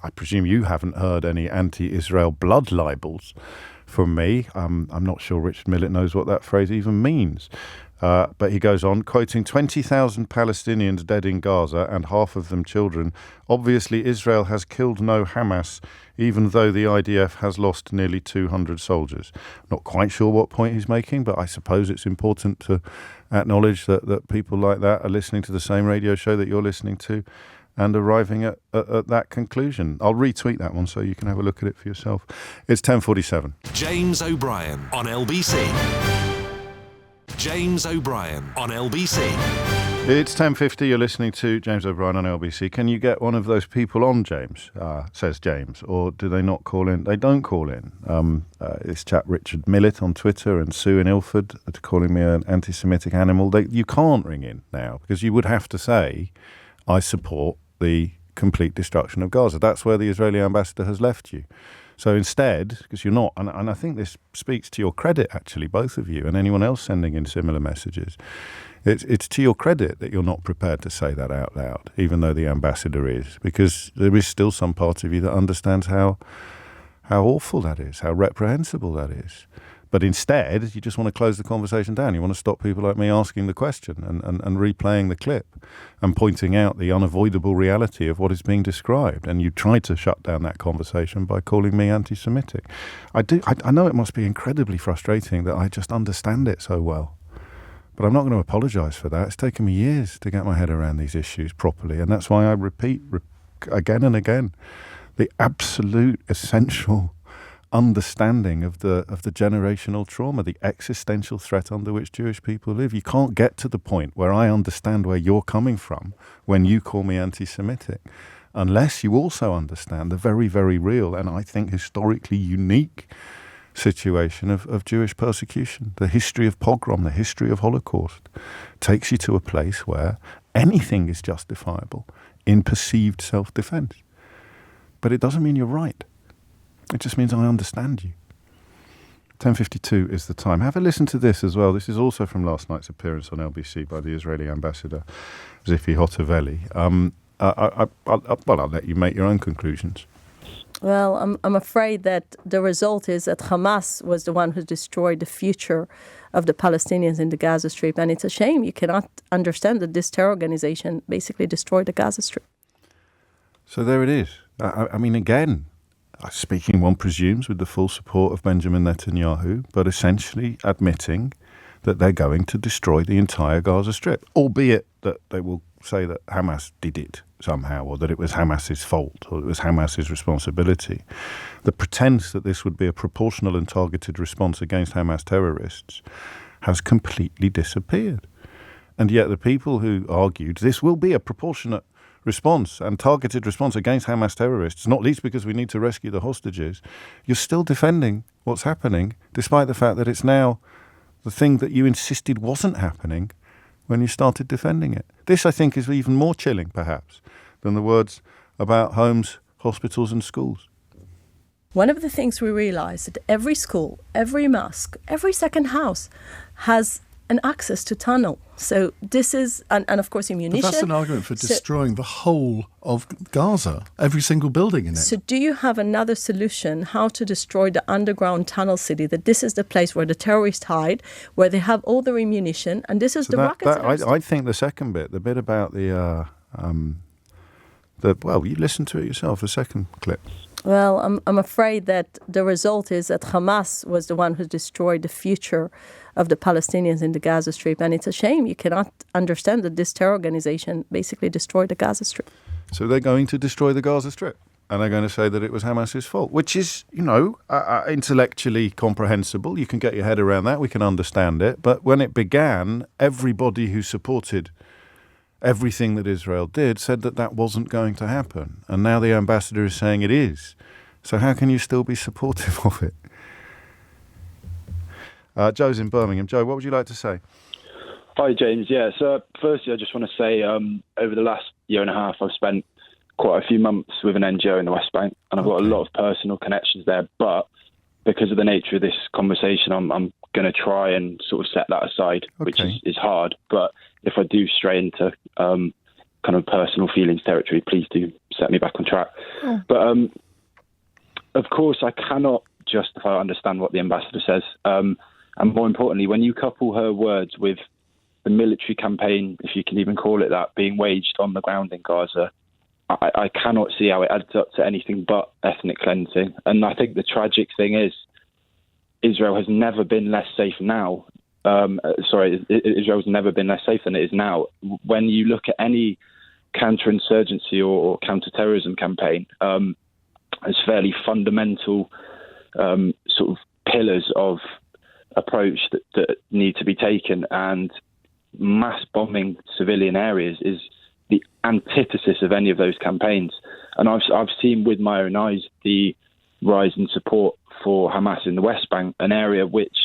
I presume you haven't heard any anti-Israel blood libels from me. I'm not sure Richard Millett knows what that phrase even means. But he goes on, quoting 20,000 Palestinians dead in Gaza and half of them children. Obviously, Israel has killed no Hamas, even though the IDF has lost nearly 200 soldiers. Not quite sure what point he's making, but I suppose it's important to acknowledge that people like that are listening to the same radio show that you're listening to and arriving at that conclusion. I'll retweet that one so you can have a look at it for yourself. It's 10:47. James O'Brien on LBC. James O'Brien on LBC. It's 10:50. You're listening to James O'Brien on LBC. Can you get one of those people on, James? Says James. Or do they not call in? They don't call in. This chap Richard Millett on Twitter and Sue in Ilford are calling me an anti-Semitic animal. You can't ring in now because you would have to say, I support the complete destruction of Gaza. That's where the Israeli ambassador has left you. So instead, because you're not, and I think this speaks to your credit, actually, both of you and anyone else sending in similar messages, it's to your credit that you're not prepared to say that out loud, even though the ambassador is, because there is still some part of you that understands how awful that is, how reprehensible that is. But instead, you just want to close the conversation down. You want to stop people like me asking the question and replaying the clip and pointing out the unavoidable reality of what is being described. And you try to shut down that conversation by calling me anti-Semitic. I know it must be incredibly frustrating that I just understand it so well. But I'm not going to apologise for that. It's taken me years to get my head around these issues properly. And that's why I repeat again and again the absolute essential understanding of the generational trauma, the existential threat under which Jewish people live. You can't get to the point where I understand where you're coming from when you call me anti-Semitic, unless you also understand the very, very real and I think historically unique situation of Jewish persecution. The history of pogrom, the history of Holocaust takes you to a place where anything is justifiable in perceived self-defense. But it doesn't mean you're right. It just means I understand you. 10:52 is the time. Have a listen to this as well. This is also from last night's appearance on LBC by the Israeli ambassador, Zipi Hotovely. I'll let you make your own conclusions. Well, I'm afraid that the result is that Hamas was the one who destroyed the future of the Palestinians in the Gaza Strip. And it's a shame you cannot understand that this terror organization basically destroyed the Gaza Strip. So there it is. I mean, again, speaking, one presumes, with the full support of Benjamin Netanyahu, but essentially admitting that they're going to destroy the entire Gaza Strip, albeit that they will say that Hamas did it somehow, or that it was Hamas's fault, or it was Hamas's responsibility. The pretense that this would be a proportional and targeted response against Hamas terrorists has completely disappeared. And yet the people who argued this will be a proportionate response and targeted response against Hamas terrorists, not least because we need to rescue the hostages, you're still defending what's happening, despite the fact that it's now the thing that you insisted wasn't happening when you started defending it. This, I think, is even more chilling, perhaps, than the words about homes, hospitals and schools. One of the things we realized that every school, every mosque, every second house has an access to tunnel. So this is, and of course ammunition. But that's an argument for destroying the whole of Gaza, every single building in it. So do you have another solution how to destroy the underground tunnel city, that this is the place where the terrorists hide, where they have all their ammunition, and this is the rockets? I think the second bit, the bit about well, you listen to it yourself, the second clip. Well, I'm afraid that the result is that Hamas was the one who destroyed the future of the Palestinians in the Gaza Strip. And it's a shame you cannot understand that this terror organization basically destroyed the Gaza Strip. So they're going to destroy the Gaza Strip. And they're going to say that it was Hamas's fault, which is, intellectually comprehensible. You can get your head around that. We can understand it. But when it began, everybody who supported everything that Israel did said that that wasn't going to happen. And now the ambassador is saying it is. So how can you still be supportive of it? Joe's in Birmingham. Joe, what would you like to say? Hi, James. Yeah, so firstly, I just want to say over the last year and a half, I've spent quite a few months with an NGO in the West Bank, and I've got a lot of personal connections there. But because of the nature of this conversation, I'm going to try and sort of set that aside, which is hard. But if I do stray into kind of personal feelings territory, please do set me back on track. Oh. But of course, I cannot justify or understand what the ambassador says. And more importantly, when you couple her words with the military campaign, if you can even call it that, being waged on the ground in Gaza, I cannot see how it adds up to anything but ethnic cleansing. And I think the tragic thing is Israel has never been less safe now. Israel's never been less safe than it is now. When you look at any counterinsurgency or counterterrorism campaign, as fairly fundamental sort of pillars of approach that need to be taken, and mass bombing civilian areas is the antithesis of any of those campaigns. And I've seen with my own eyes the rise in support for Hamas in the West Bank, an area which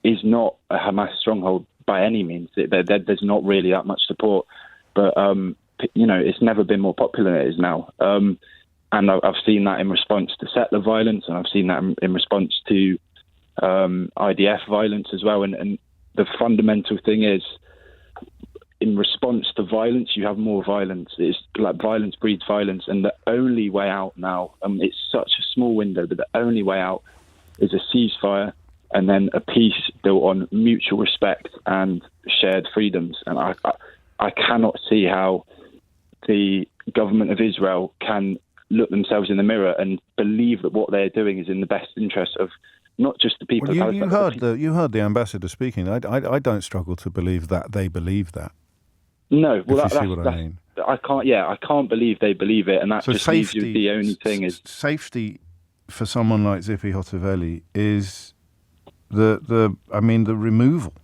is not a Hamas stronghold by any means. There's not really that much support, but it's never been more popular than it is now. And I've seen that in response to settler violence, and I've seen that in response to IDF violence as well. And the fundamental thing is, in response to violence, you have more violence. It's like violence breeds violence. And the only way out now, it's such a small window, but the only way out is a ceasefire and then a peace built on mutual respect and shared freedoms. And I cannot see how the government of Israel can look themselves in the mirror and believe that what they're doing is in the best interest of not just the people. Well, you heard the ambassador speaking. I don't struggle to believe that they believe that. No, well, that's what I mean. I can't believe they believe it, and that just leaves you the only thing is safety for someone like Zippy Hotovely is the removal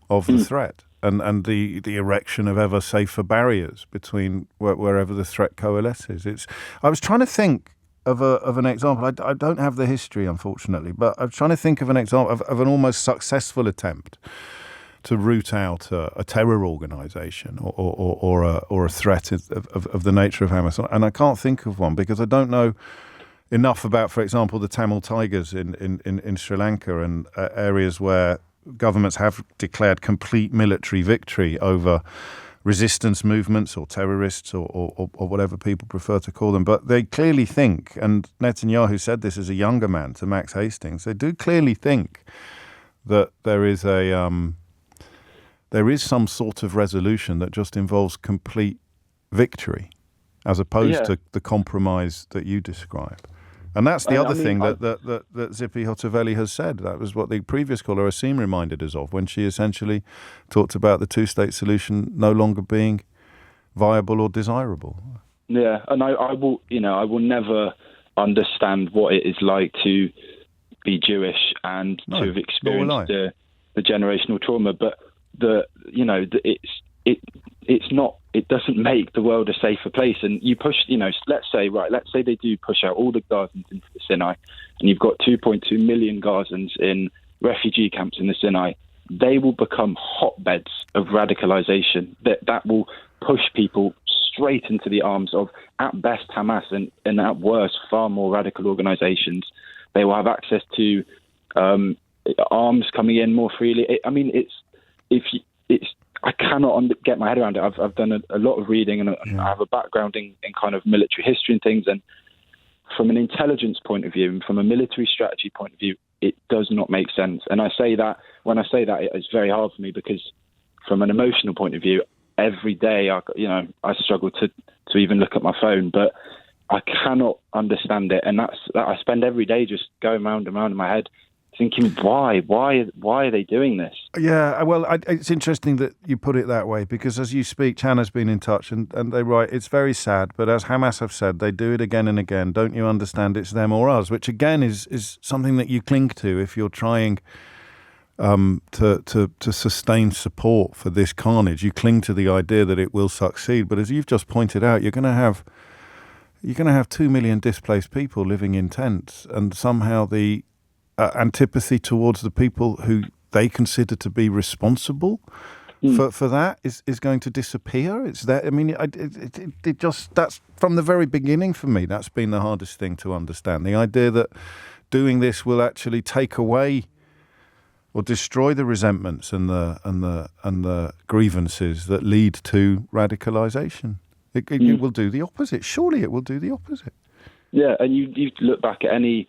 of the threat and the erection of ever safer barriers between wherever the threat coalesces. I was trying to think of an example. I don't have the history, unfortunately, but I was trying to think of an example of an almost successful attempt to root out a terror organisation or a threat of the nature of Hamas. And I can't think of one because I don't know enough about, for example, the Tamil Tigers in Sri Lanka and areas where governments have declared complete military victory over resistance movements or terrorists or whatever people prefer to call them. But they clearly think, and Netanyahu said this as a younger man to Max Hastings, they do clearly think that there is some sort of resolution that just involves complete victory as opposed to the compromise that you describe. And that's the other thing that Zippy Hotovely has said. That was what the previous caller, Asim, reminded us of when she essentially talked about the two-state solution no longer being viable or desirable. Yeah, and I will never understand what it is like to be Jewish and to have experienced the generational trauma, but it doesn't make the world a safer place. And you push, let's say they do push out all the Gazans into the Sinai, and you've got 2.2 million Gazans in refugee camps in the Sinai. They will become hotbeds of radicalization that will push people straight into the arms of, at best, Hamas, and at worst, far more radical organizations. They will have access to arms coming in more freely. I cannot get my head around it. I've done a lot of reading, and I have a background in kind of military history and things. And from an intelligence point of view and from a military strategy point of view, it does not make sense. And when I say that, it's very hard for me because from an emotional point of view, every day I struggle to even look at my phone, but I cannot understand it. And I spend every day just going round and round in my head, thinking, why are they doing this? Yeah, well, it's interesting that you put it that way, because as you speak, Chana's been in touch, and they write, it's very sad, but as Hamas have said, they do it again and again. Don't you understand it's them or us? Which again is something that you cling to if you're trying to sustain support for this carnage. You cling to the idea that it will succeed, but as you've just pointed out, you're going to have 2 million displaced people living in tents, and somehow the antipathy towards the people who they consider to be responsible for that is going to disappear. It's that. I mean, it just, that's from the very beginning for me. That's been the hardest thing to understand. The idea that doing this will actually take away or destroy the resentments and the grievances that lead to radicalization. It will do the opposite. Surely it will do the opposite. Yeah, and you look back at any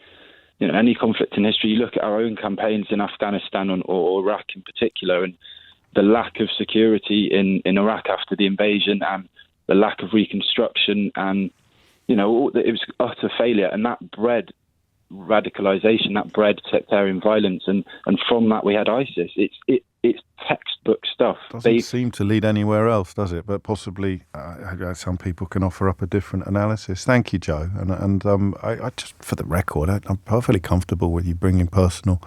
conflict in history, you look at our own campaigns in Afghanistan or Iraq in particular, and the lack of security in Iraq after the invasion and the lack of reconstruction, and it was utter failure, and that bred radicalization, that bred sectarian violence, and from that we had ISIS. It's textbook stuff. Doesn't seem to lead anywhere else, does it? But possibly some people can offer up a different analysis. Thank you, Joe. And I just, for the record, I'm perfectly comfortable with you bringing personal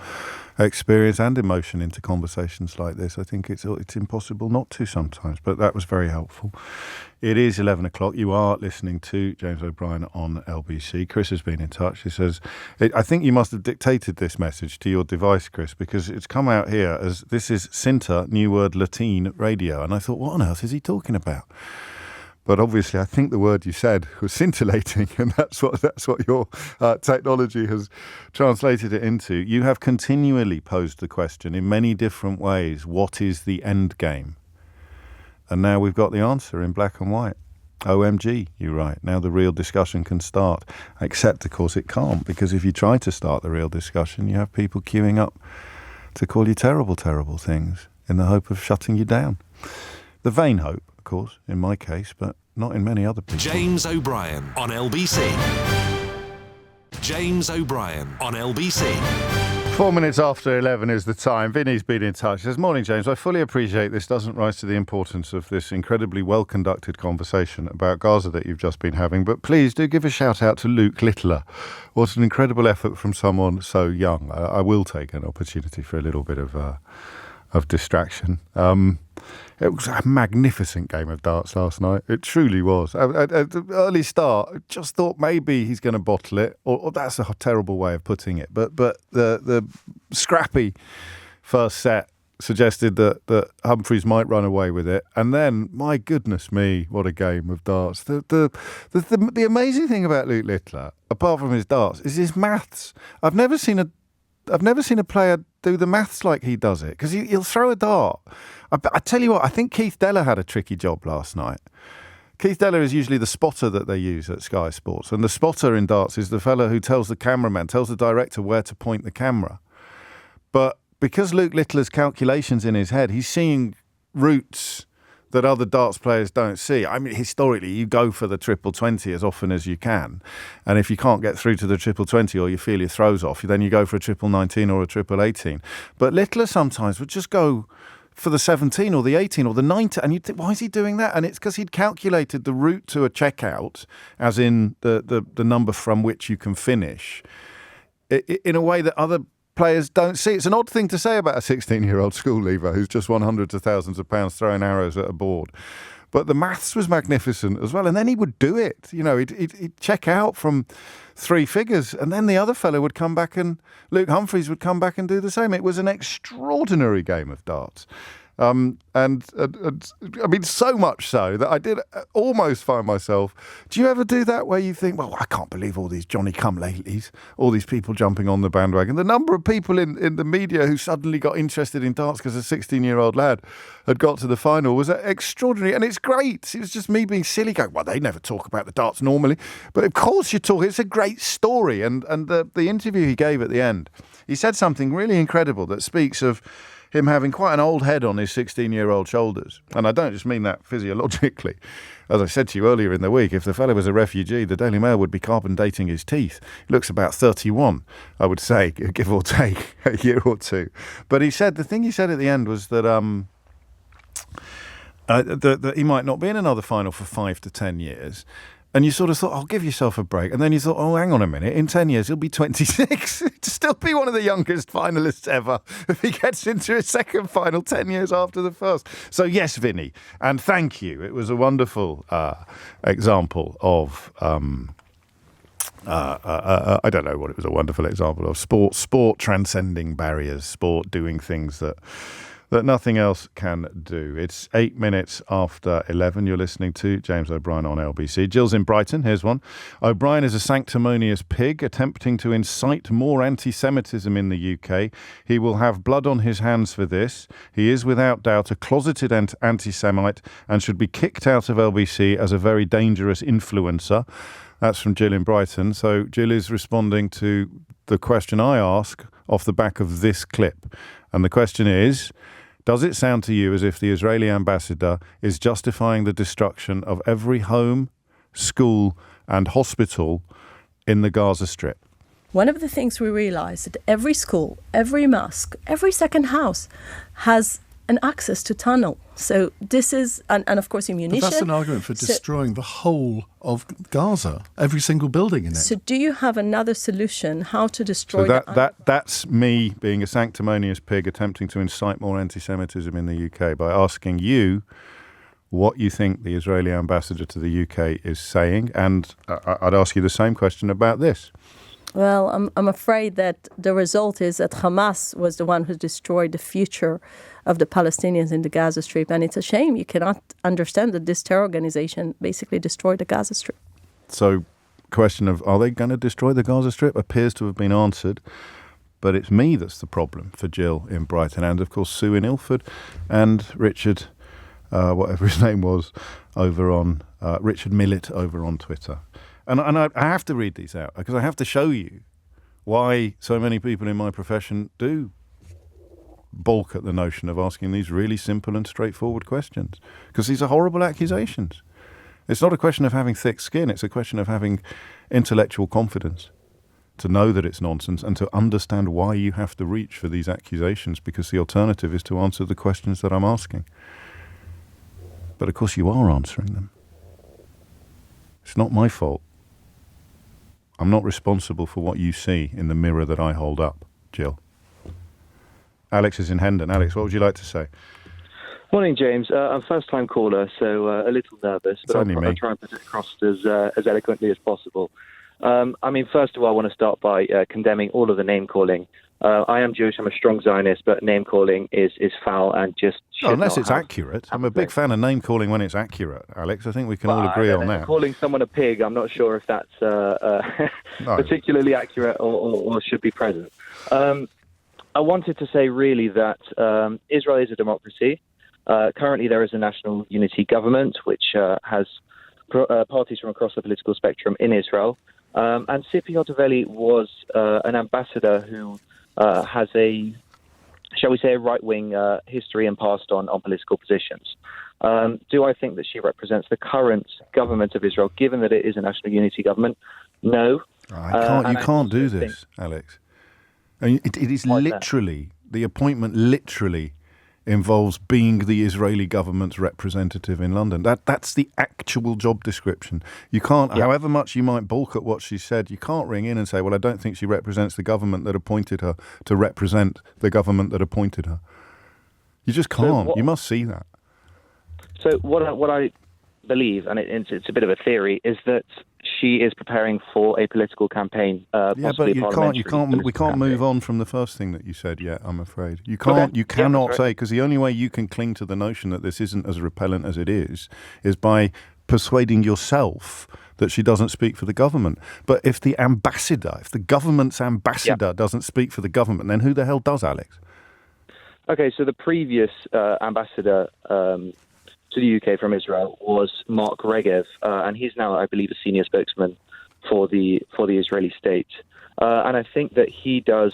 experience and emotion into conversations like this. I think it's impossible not to sometimes, but that was very helpful. It is 11 o'clock. You are listening to James O'Brien on LBC. Chris has been in touch. He says, I think you must have dictated this message to your device, Chris, because it's come out here as this is Cinta, New Word Latin Radio. And I thought, what on earth is he talking about? But obviously, I think the word you said was scintillating, and that's what your technology has translated it into. You have continually posed the question in many different ways, what is the end game? And now we've got the answer in black and white. OMG, you write. Now the real discussion can start. Except, of course, it can't, because if you try to start the real discussion, you have people queuing up to call you terrible, terrible things in the hope of shutting you down. The vain hope, of course, in my case, but not in many other people. James O'Brien on LBC. James O'Brien on LBC. 4 minutes after 11 is the time. Vinny's been in touch. He says, morning, James. I fully appreciate this doesn't rise to the importance of this incredibly well-conducted conversation about Gaza that you've just been having, but please do give a shout-out to Luke Littler. What an incredible effort from someone so young. I will take an opportunity for a little bit of distraction. It was a magnificent game of darts last night. It truly was. At the early start, I just thought maybe he's going to bottle it, or that's a terrible way of putting it. But the scrappy first set suggested that Humphreys might run away with it. And then, my goodness me, what a game of darts. The amazing thing about Luke Littler, apart from his darts, is his maths. I've never seen a player do the maths like he does it, because he'll throw a dart. I tell you what, I think Keith Deller had a tricky job last night. Keith Deller is usually the spotter that they use at Sky Sports, and the spotter in darts is the fellow who tells the cameraman, tells the director where to point the camera. But because Luke Littler's calculations in his head, he's seeing routes that other darts players don't see. I mean, historically, you go for the triple 20 as often as you can. And if you can't get through to the triple 20 or you feel your throws off, then you go for a triple 19 or a triple 18. But Littler sometimes would just go for the 17 or the 18 or the 19. And you'd think, why is he doing that? And it's because he'd calculated the route to a checkout, as in the number from which you can finish, in a way that other players don't see. It's an odd thing to say about a 16-year-old school leaver who's just won hundreds of thousands of pounds throwing arrows at a board. But the maths was magnificent as well. And then he would do it. You know, he'd check out from three figures, and then the other fellow would come back, and Luke Humphreys would come back and do the same. It was an extraordinary game of darts. And I mean, so much so that I did almost find myself, do you ever do that where you think, well, I can't believe all these Johnny-come-latelys, all these people jumping on the bandwagon. The number of people in the media who suddenly got interested in darts because a 16-year-old lad had got to the final was extraordinary. And it's great. It was just me being silly going, well, they never talk about the darts normally. But of course you talk. It's a great story. And the interview he gave at the end, he said something really incredible that speaks of him having quite an old head on his 16-year-old shoulders. And I don't just mean that physiologically. As I said to you earlier in the week, if the fellow was a refugee, the Daily Mail would be carbon dating his teeth. He looks about 31, I would say, give or take a year or two. But he said, the thing he said at the end was that that he might not be in another final for 5 to 10 years. And you sort of thought, give yourself a break. And then you thought, hang on a minute, in 10 years, he'll be 26. To still be one of the youngest finalists ever if he gets into his second final 10 years after the first. So yes, Vinny, and thank you. It was a wonderful example of, I don't know what it was a wonderful example of, sport transcending barriers, sport doing things that nothing else can do. It's 8 minutes after 11. You're listening to James O'Brien on LBC. Jill's in Brighton. Here's one. O'Brien is a sanctimonious pig attempting to incite more anti-Semitism in the UK. He will have blood on his hands for this. He is without doubt a closeted anti-Semite and should be kicked out of LBC as a very dangerous influencer. That's from Jill in Brighton. So Jill is responding to the question I ask off the back of this clip. And the question is, does it sound to you as if the Israeli ambassador is justifying the destruction of every home, school and hospital in the Gaza Strip? One of the things we realised that every school, every mosque, every second house has an access to tunnel. So this is, and of course ammunition. But that's an argument for destroying the whole of Gaza, every single building in it. So do you have another solution how to destroy that's me being a sanctimonious pig attempting to incite more anti-Semitism in the UK by asking you what you think the Israeli ambassador to the UK is saying, and I'd ask you the same question about this. Well, I'm afraid that the result is that Hamas was the one who destroyed the future of the Palestinians in the Gaza Strip. And it's a shame. You cannot understand that this terror organization basically destroyed the Gaza Strip. So, question of, are they going to destroy the Gaza Strip appears to have been answered. But it's me that's the problem for Jill in Brighton. And, of course, Sue in Ilford and Richard, whatever his name was, over on Richard Millett over on Twitter. And I have to read these out because I have to show you why so many people in my profession do balk at the notion of asking these really simple and straightforward questions, because these are horrible accusations. It's not a question of having thick skin, it's a question of having intellectual confidence to know that it's nonsense and to understand why you have to reach for these accusations, because the alternative is to answer the questions that I'm asking. But of course you are answering them. It's not my fault. I'm not responsible for what you see in the mirror that I hold up, Jill. Alex is in Hendon. Alex, what would you like to say? Morning, James. I'm a first-time caller, so a little nervous, but I'll try and put it across as eloquently as possible. First of all, I want to start by condemning all of the name-calling. I am Jewish, I'm a strong Zionist, but name-calling is foul and just should unless not it's have accurate. I'm a big fan of name-calling when it's accurate, Alex. I think we can all agree on that. Calling someone a pig, I'm not sure if that's particularly accurate or should be present. I wanted to say, really, that Israel is a democracy. Currently, there is a national unity government, which has parties from across the political spectrum in Israel. And Tzipi Hotovely was an ambassador who has a, shall we say, a right-wing history and past on political positions. Do I think that she represents the current government of Israel, given that it is a national unity government? No. You can't do this, Alex. I mean, it is literally, the appointment literally involves being the Israeli government's representative in London. That's the actual job description. You can't, however much you might balk at what she said, you can't ring in and say, well, I don't think she represents the government that appointed her to represent the government that appointed her. You just can't. You must see that. So what I believe, and it's a bit of a theory, is that she is preparing for a political campaign. But we can't move on from the first thing that you said yet, I'm afraid. You can't. You cannot say, because the only way you can cling to the notion that this isn't as repellent as it is by persuading yourself that she doesn't speak for the government. But if the government's ambassador doesn't speak for the government, then who the hell does, Alex? Okay, so the previous ambassador to the UK from Israel was Mark Regev, and he's now, I believe, a senior spokesman for the Israeli state. And I think that he does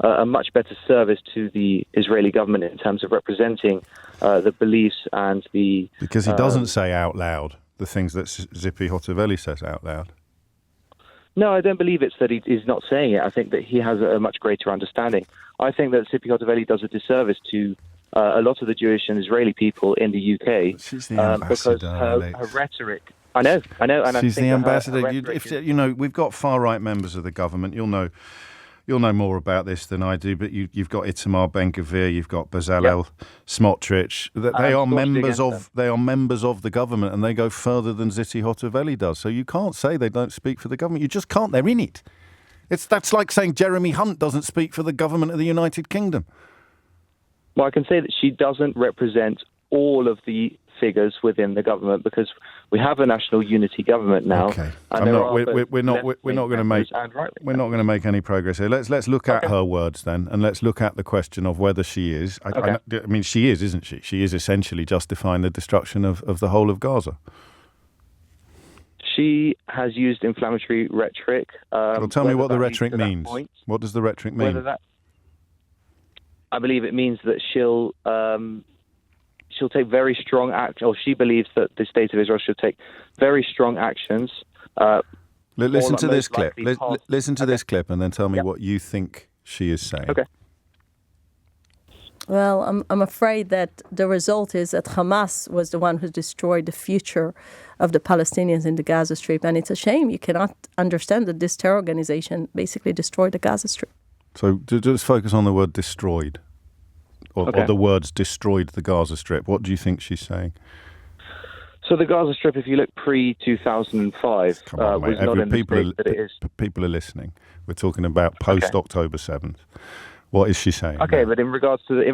a much better service to the Israeli government in terms of representing the beliefs and the... Because he doesn't say out loud the things that Tzipi Hotovely says out loud. No, I don't believe it's that he's not saying it. I think that he has a much greater understanding. I think that Tzipi Hotovely does a disservice to a lot of the Jewish and Israeli people in the UK. She's the ambassador, because her rhetoric... I know. And she's the ambassador. We've got far-right members of the government. You'll know more about this than I do, but you've got Itamar Ben-Gvir, you've got Bezalel Smotrich. They are members of the government, and they go further than Tzipi Hotovely does. So you can't say they don't speak for the government. You just can't. They're in it. That's like saying Jeremy Hunt doesn't speak for the government of the United Kingdom. Well, I can say that she doesn't represent all of the figures within the government, because we have a national unity government now. Okay, we're not going to make any progress here. Let's look at her words then, and let's look at the question of whether she is. I mean, she is, isn't she? She is essentially justifying the destruction of the whole of Gaza. She has used inflammatory rhetoric. Well, tell me what the rhetoric means. What does the rhetoric mean? I believe it means that she'll take very strong action, or she believes that the state of Israel should take very strong actions. Listen to this clip. Listen to this clip, and then tell me what you think she is saying. Okay. Well, I'm afraid that the result is that Hamas was the one who destroyed the future of the Palestinians in the Gaza Strip, and it's a shame. You cannot understand that this terror organization basically destroyed the Gaza Strip. So just focus on the word destroyed, or the words destroyed the Gaza Strip. What do you think she's saying? So the Gaza Strip, if you look pre-2005, was not in the state that it is. People are listening. We're talking about post-October 7th. What is she saying? Okay, but with regards to the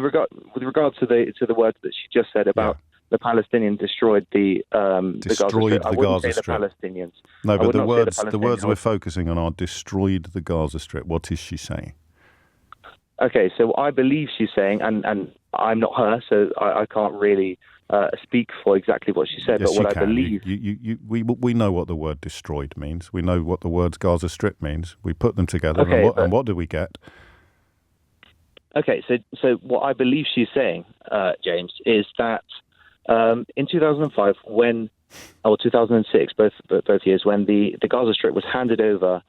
words that she just said about the Palestinians destroyed the Gaza Strip. I wouldn't say the Palestinians. No, but the words we're focusing on are destroyed the Gaza Strip. What is she saying? Okay, so I believe she's saying, and I'm not her, so I can't really speak for exactly what she said. Yes, but what I believe, we know what the word destroyed means. We know what the words Gaza Strip means. We put them together, and what do we get? Okay, so what I believe she's saying, James, is that in 2005, or 2006, both years, when the Gaza Strip was handed over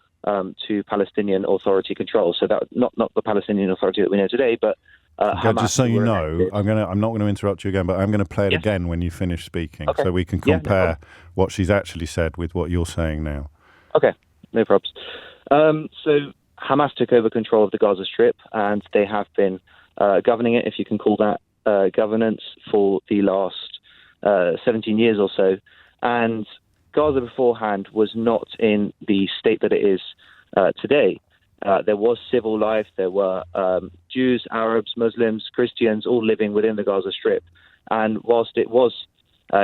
to Palestinian Authority control. So that not the Palestinian Authority that we know today, but Hamas. Just so you know, I'm not going to interrupt you again, but I'm going to play it again when you finish speaking, so we can compare what she's actually said with what you're saying now. Okay, no problems. So Hamas took over control of the Gaza Strip, and they have been governing it, if you can call that governance, for the last 17 years or so. And Gaza beforehand was not in the state that it is today. There was civil life. There were Jews, Arabs, Muslims, Christians, all living within the Gaza Strip. And whilst it was,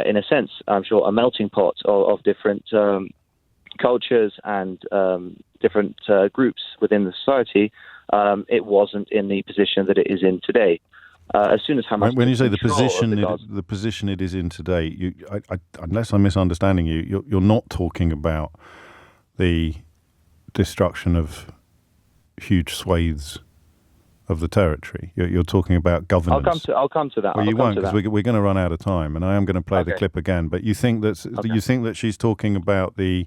in a sense, I'm sure, a melting pot of different cultures and different groups within the society, it wasn't in the position that it is in today. As soon as Hamas, when you say the position it is in today, unless I'm misunderstanding you, you're not talking about the destruction of huge swathes of the territory. You're talking about governance. I'll come to that. Well, you won't, because we're going to run out of time, and I am going to play the clip again. But you think that she's talking about the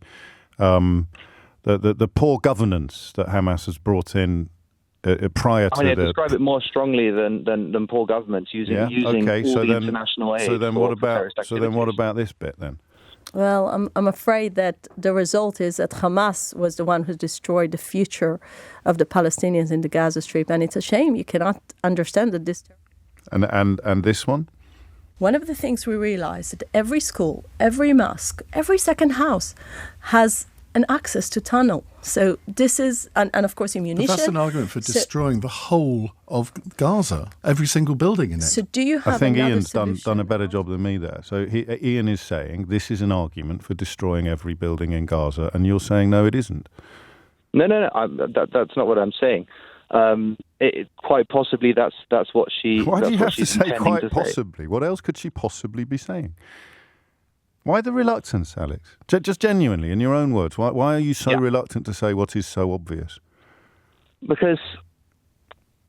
poor governance that Hamas has brought in prior to the... describe it more strongly than poor governments using international aid. So then what about this bit then? Well, I'm afraid that the result is that Hamas was the one who destroyed the future of the Palestinians in the Gaza Strip, and it's a shame you cannot understand that this. And this one. One of the things we realized that every school, every mosque, every second house has an access to tunnel. So this is, and of course ammunition. But that's an argument for destroying the whole of Gaza, every single building in it. So do you have I think another Ian's solution? done a better job than me there. So Ian is saying this is an argument for destroying every building in Gaza, and you're saying no, it isn't. No, that's not what I'm saying. Quite possibly that's what she... Why do you have to say quite possibly? What else could she possibly be saying? Why the reluctance, Alex? Just genuinely, in your own words, why are you so reluctant to say what is so obvious? Because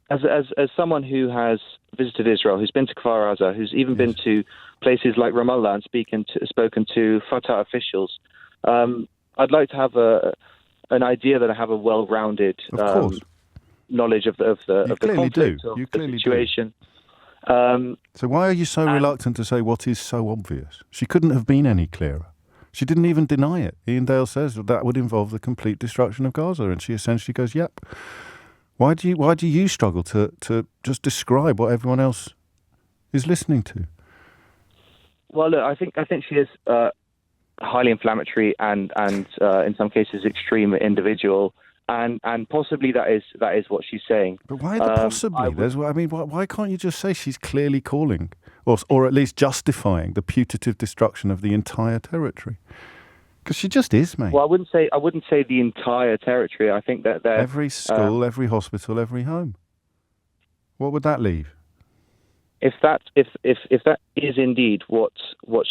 as someone who has visited Israel, who's been to Kfar Aza, who's even been to places like Ramallah and spoken to Fatah officials, I'd like to have an idea that I have a well-rounded knowledge of the conflict, of the situation. So why are you so reluctant to say what is so obvious? She couldn't have been any clearer. She didn't even deny it. Ian Dale says that would involve the complete destruction of Gaza, and she essentially goes, "Yep." Why do you struggle to just describe what everyone else is listening to? Well, look, I think she is highly inflammatory and in some cases extreme individual. And possibly that is what she's saying. But why the possibly? Why can't you just say she's clearly calling, or at least justifying the putative destruction of the entire territory? Because she just is, mate. Well, I wouldn't say the entire territory. I think that every school, every hospital, every home. What would that leave? If that is indeed what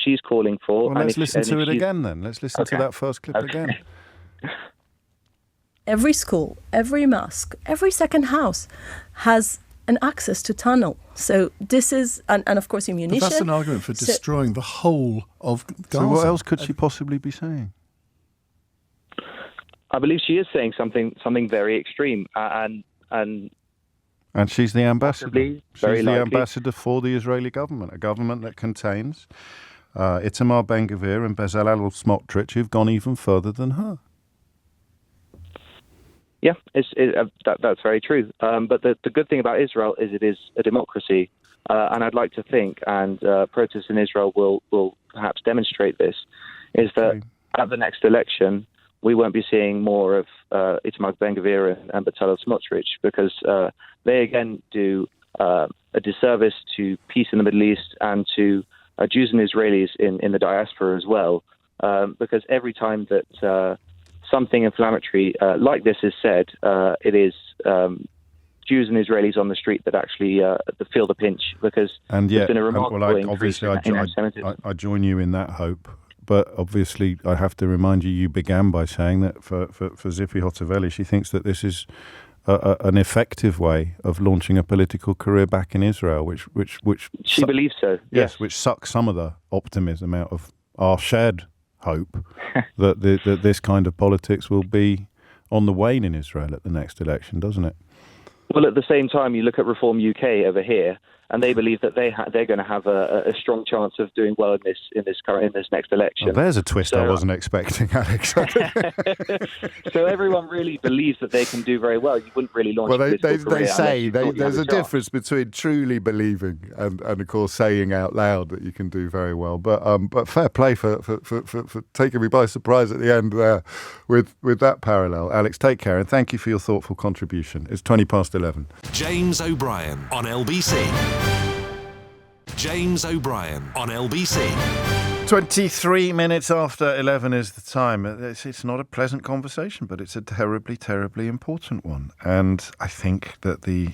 she's calling for, well, let's listen to it again. Then let's listen to that first clip again. Every school, every mosque, every second house has an access to tunnel. So this is, and of course ammunition. But that's an argument for destroying the whole of Gaza. So what else could she possibly be saying? I believe she is saying something very extreme, and she's the ambassador. She's the ambassador for the Israeli government, a government that contains Itamar Ben-Gvir and Bezalel Smotrich, who've gone even further than her. Yeah, that's very true. But the good thing about Israel is it is a democracy, and I'd like to think, and protests in Israel will perhaps demonstrate this, is that at the next election we won't be seeing more of Itamar Ben-Gvir and Bezalel Smotrich, because they again do a disservice to peace in the Middle East and to Jews and Israelis in the diaspora as well, because every time that something inflammatory like this is said, it is Jews and Israelis on the street that actually feel the pinch, because there's been a remarkable increase in anti-Semitism. I join you in that hope, but obviously I have to remind you began by saying that for Zippy Hotovely, she thinks that this is an effective way of launching a political career back in Israel, which she believes so. Yes, which sucks some of the optimism out of our shared hope that this kind of politics will be on the wane in Israel at the next election, doesn't it? Well, at the same time, you look at Reform UK over here, and they believe that they're going to have a strong chance of doing well in this next election. Well, there's a twist I wasn't expecting, Alex. So everyone really believes that they can do very well. You wouldn't really launch. Well, a political career they say unless there's a chance. difference between truly believing and of course saying out loud that you can do very well. But fair play for taking me by surprise at the end there with that parallel. Alex, take care and thank you for your thoughtful contribution. It's 11:20. James O'Brien on LBC. James O'Brien on LBC. 23 minutes after 11 is the time. It's not a pleasant conversation, but it's a terribly, terribly important one. And I think that the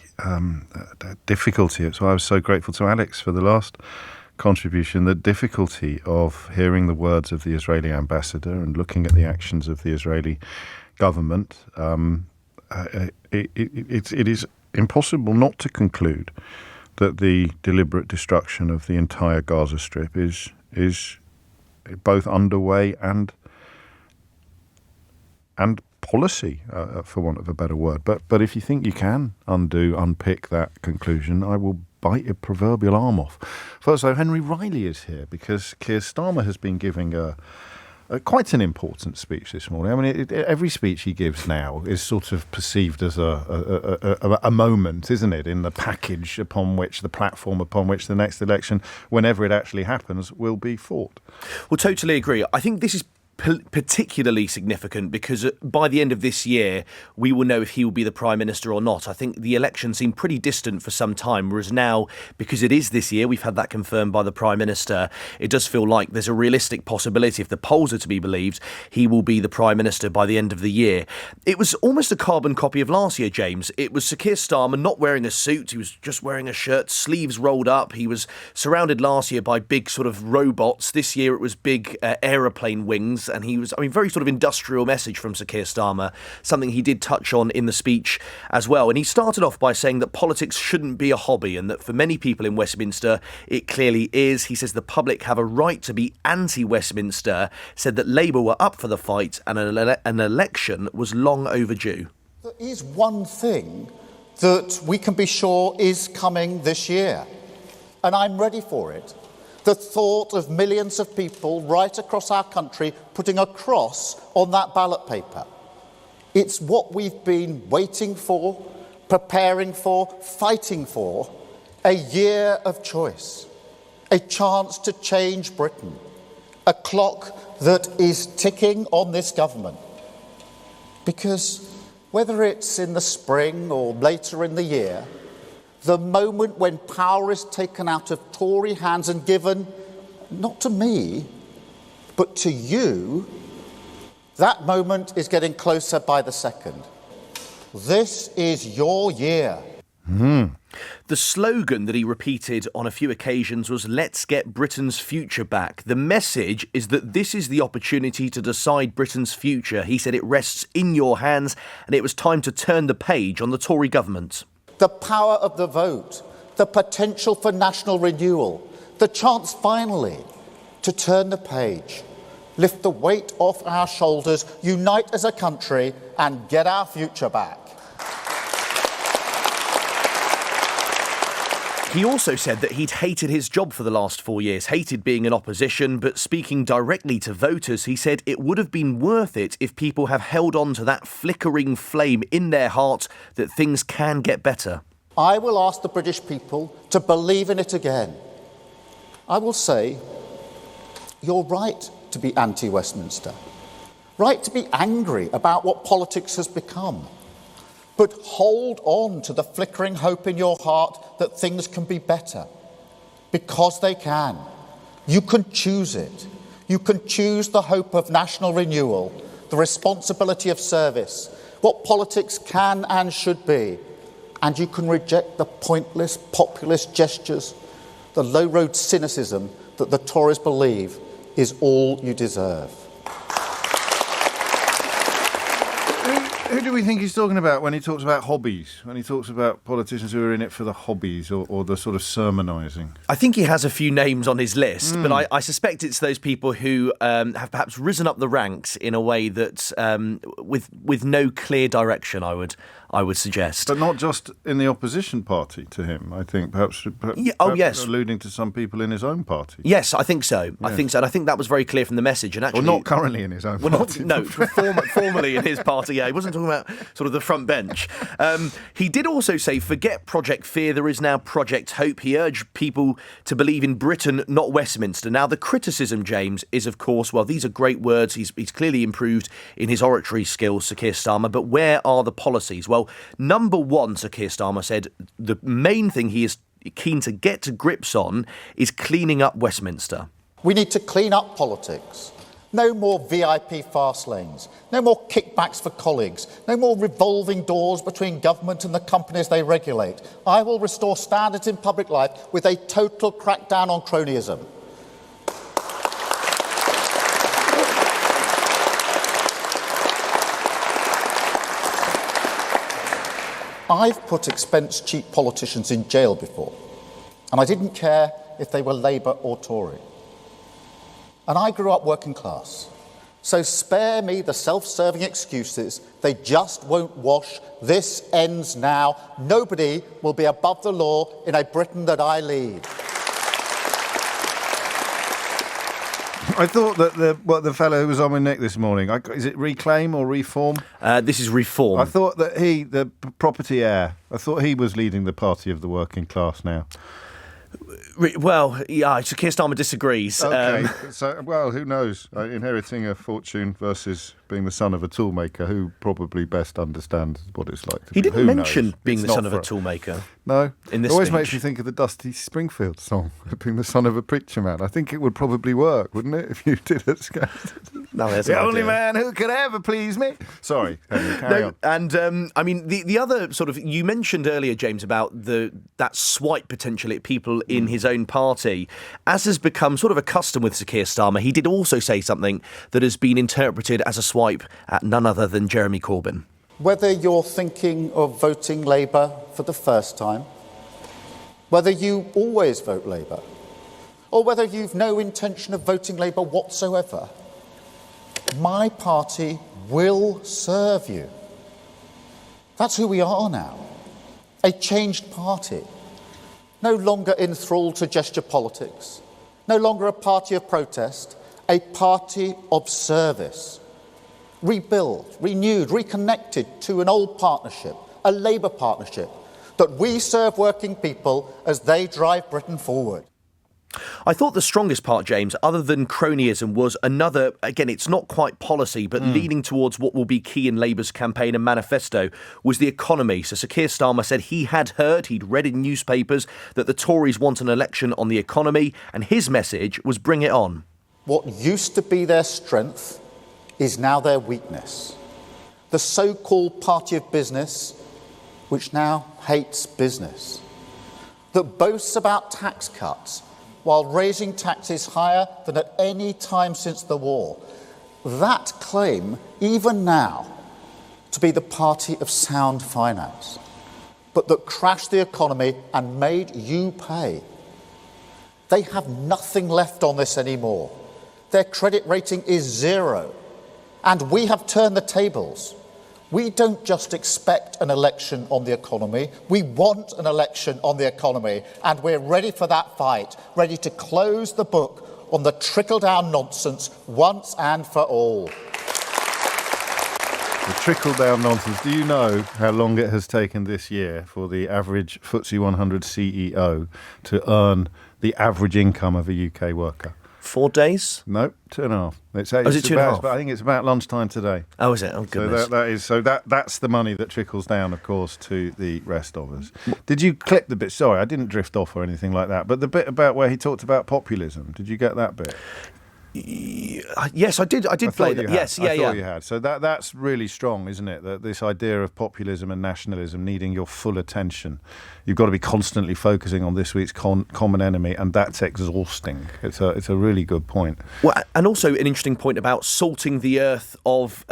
difficulty, it's why I was so grateful to Alex for the last contribution, the difficulty of hearing the words of the Israeli ambassador and looking at the actions of the Israeli government, it is impossible not to conclude that the deliberate destruction of the entire Gaza Strip is both underway and policy, for want of a better word. But if you think you can unpick that conclusion, I will bite your proverbial arm off. First, though, Henry Riley is here because Keir Starmer has been giving quite an important speech this morning. I mean, every speech he gives now is sort of perceived as a moment, isn't it, in the package upon which, the platform upon which the next election, whenever it actually happens, will be fought. Well, totally agree. I think this is particularly significant because by the end of this year, we will know if he will be the Prime Minister or not. I think the election seemed pretty distant for some time, whereas now, because it is this year, we've had that confirmed by the Prime Minister, it does feel like there's a realistic possibility, if the polls are to be believed, he will be the Prime Minister by the end of the year. It was almost a carbon copy of last year, James. It was Sir Keir Starmer not wearing a suit, he was just wearing a shirt, sleeves rolled up. He was surrounded last year by big sort of robots. This year it was big aeroplane wings. And he was, very sort of industrial message from Sir Keir Starmer, something he did touch on in the speech as well. And he started off by saying that politics shouldn't be a hobby and that for many people in Westminster, it clearly is. He says the public have a right to be anti-Westminster, said that Labour were up for the fight and an election was long overdue. There is one thing that we can be sure is coming this year, and I'm ready for it. The thought of millions of people right across our country putting a cross on that ballot paper. It's what we've been waiting for, preparing for, fighting for. A year of choice. A chance to change Britain. A clock that is ticking on this government. Because whether it's in the spring or later in the year, the moment when power is taken out of Tory hands and given, not to me, but to you, that moment is getting closer by the second. This is your year. The slogan that he repeated on a few occasions was, "Let's get Britain's future back." The message is that this is the opportunity to decide Britain's future. He said it rests in your hands and it was time to turn the page on the Tory government. The power of the vote, the potential for national renewal, the chance finally to turn the page, lift the weight off our shoulders, unite as a country and get our future back. He also said that he'd hated his job for the last 4 years, hated being in opposition, but speaking directly to voters, he said it would have been worth it if people have held on to that flickering flame in their heart that things can get better. I will ask the British people to believe in it again. I will say, you're right to be anti-Westminster, right to be angry about what politics has become. But hold on to the flickering hope in your heart that things can be better. Because they can. You can choose it. You can choose the hope of national renewal, the responsibility of service, what politics can and should be. And you can reject the pointless populist gestures, the low-road cynicism that the Tories believe is all you deserve. Who do we think he's talking about when he talks about hobbies? When he talks about politicians who are in it for the hobbies or the sort of sermonising? I think he has a few names on his list, but I suspect it's those people who have perhaps risen up the ranks in a way that, with no clear direction, I would suggest. But not just in the opposition party to him, I think, perhaps yes. alluding to some people in his own party. Yes, I think so. Yeah. I think so. And I think that was very clear from the message. And actually, well, not currently in his own party. Formerly in his party, yeah. He wasn't talking about sort of the front bench. He did also say, forget Project Fear, there is now Project Hope. He urged people to believe in Britain, not Westminster. Now, the criticism, James, is, of course, well, these are great words. He's clearly improved in his oratory skills, Sir Keir Starmer, but where are the policies? Well, number one, Sir Keir Starmer said, the main thing he is keen to get to grips on is cleaning up Westminster. We need to clean up politics. No more VIP fast lanes. No more kickbacks for colleagues. No more revolving doors between government and the companies they regulate. I will restore standards in public life with a total crackdown on cronyism. I've put expense-cheap politicians in jail before, and I didn't care if they were Labour or Tory. And I grew up working class, so spare me the self-serving excuses. They just won't wash. This ends now. Nobody will be above the law in a Britain that I lead. I thought that the fellow who was on my neck this morning, is it Reclaim or Reform? This is Reform. I thought that the property heir, I thought he was leading the party of the working class now. Well, yeah, Sir Keir Starmer disagrees. Okay, well, who knows? Inheriting a fortune versus being the son of a toolmaker, who probably best understands what it's like to be. He didn't mention being the son of a toolmaker. No. In this it always speech. makes me think of the Dusty Springfield song, being the son of a preacher man. I think it would probably work, wouldn't it, if you did it? No, that's the only man who could ever please me. Sorry, Henry, carry on. And I mean, the other sort of, you mentioned earlier, James, about that swipe potential at people in his own party. As has become sort of a custom with Sir Keir Starmer, he did also say something that has been interpreted as a swipe at none other than Jeremy Corbyn. Whether you're thinking of voting Labour for the first time, whether you always vote Labour, or whether you've no intention of voting Labour whatsoever, my party will serve you. That's who we are now. A changed party. No longer enthralled to gesture politics. No longer a party of protest. A party of service. Rebuilt, renewed, reconnected to an old partnership, a Labour partnership, that we serve working people as they drive Britain forward. I thought the strongest part, James, other than cronyism, was another, again, it's not quite policy, but leaning towards what will be key in Labour's campaign and manifesto, was the economy. So Sir Keir Starmer said he had heard, he'd read in newspapers, that the Tories want an election on the economy, and his message was bring it on. What used to be their strength is now their weakness. The so-called party of business, which now hates business, that boasts about tax cuts while raising taxes higher than at any time since the war. That claim, even now, to be the party of sound finance, but that crashed the economy and made you pay. They have nothing left on this anymore. Their credit rating is 0. And we have turned the tables. We don't just expect an election on the economy. We want an election on the economy. And we're ready for that fight, ready to close the book on the trickle-down nonsense once and for all. The trickle-down nonsense. Do you know how long it has taken this year for the average FTSE 100 CEO to earn the average income of a UK worker? 4 days? No, 2.5. It's is it 2.5? But I think it's about lunchtime today. Oh, is it? Oh, goodness. So that's the money that trickles down, of course, to the rest of us. Did you clip the bit? Sorry, I didn't drift off or anything like that. But the bit about where he talked about populism, did you get that bit? Yes, I did play that. Yes, I thought you had. So that's really strong, isn't it? That this idea of populism and nationalism needing your full attention. You've got to be constantly focusing on this week's common enemy, and that's exhausting. It's a really good point. Well, and also an interesting point about salting the earth of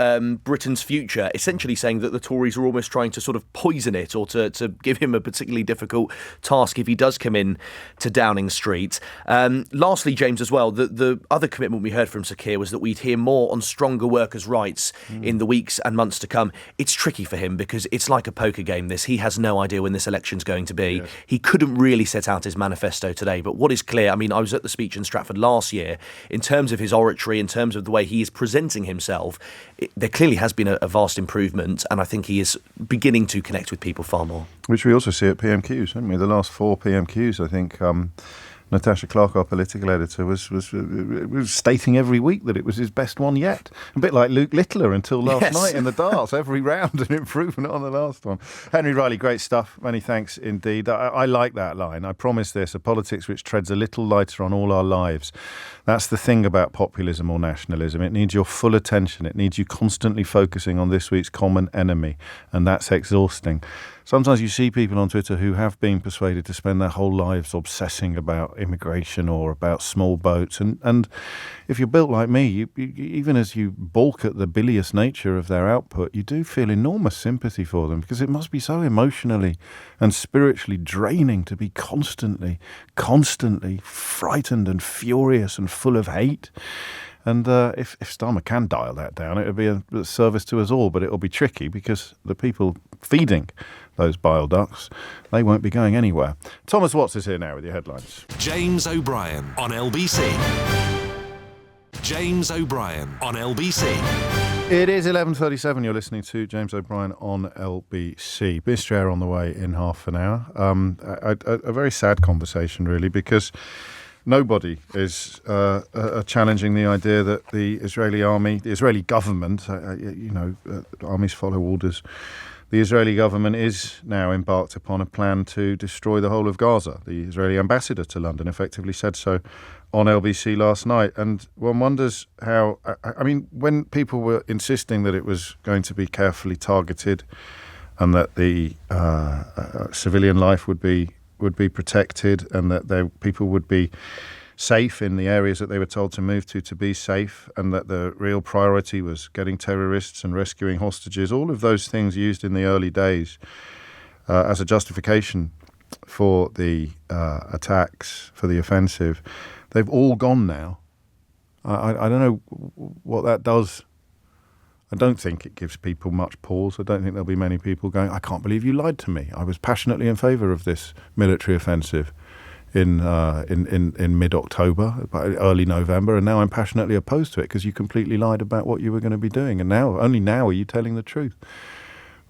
Britain's future, essentially saying that the Tories are almost trying to sort of poison it, or to give him a particularly difficult task if he does come in to Downing Street. Lastly, James, as well, the other commitment we heard from Sir Keir was that we'd hear more on stronger workers' rights in the weeks and months to come. It's tricky for him because it's like a poker game, this. He has no idea when this election's going to be. Yes. He couldn't really set out his manifesto today, but what is clear, I mean, I was at the speech in Stratford last year, in terms of his oratory, in terms of the way he is presenting himself, there clearly has been a vast improvement, and I think he is beginning to connect with people far more. Which we also see at PMQs, haven't we? The last 4 PMQs, I think... Natasha Clark, our political editor, was stating every week that it was his best one yet. A bit like Luke Littler until last night in the darts. Every round an improvement on the last one. Henry Riley, great stuff. Many thanks indeed. I like that line. I promise this, a politics which treads a little lighter on all our lives. That's the thing about populism or nationalism. It needs your full attention. It needs you constantly focusing on this week's common enemy. And that's exhausting. Sometimes you see people on Twitter who have been persuaded to spend their whole lives obsessing about immigration or about small boats. And if you're built like me, you, even as you balk at the bilious nature of their output, you do feel enormous sympathy for them, because it must be so emotionally and spiritually draining to be constantly frightened and furious and full of hate. And if Starmer can dial that down, it'll be a service to us all, but it'll be tricky because the people feeding those bile ducts, they won't be going anywhere. Thomas Watts is here now with your headlines. James O'Brien on LBC. James O'Brien on LBC. It is 11:37. You're listening to James O'Brien on LBC. Bistro on the way in half an hour. A very sad conversation, really, because nobody is challenging the idea that the Israeli army, the Israeli government, armies follow orders. The Israeli government is now embarked upon a plan to destroy the whole of Gaza. The Israeli ambassador to London effectively said so on LBC last night. And one wonders how, I mean, when people were insisting that it was going to be carefully targeted and that the civilian life would be protected and that people would be safe in the areas that they were told to move to be safe, and that the real priority was getting terrorists and rescuing hostages, all of those things used in the early days as a justification for the attacks, for the offensive, they've all gone now. I don't know what that does. I don't think it gives people much pause. I don't think there'll be many people going, I can't believe you lied to me. I was passionately in favour of this military offensive in mid-October, early November, and now I'm passionately opposed to it because you completely lied about what you were going to be doing, and only now are you telling the truth.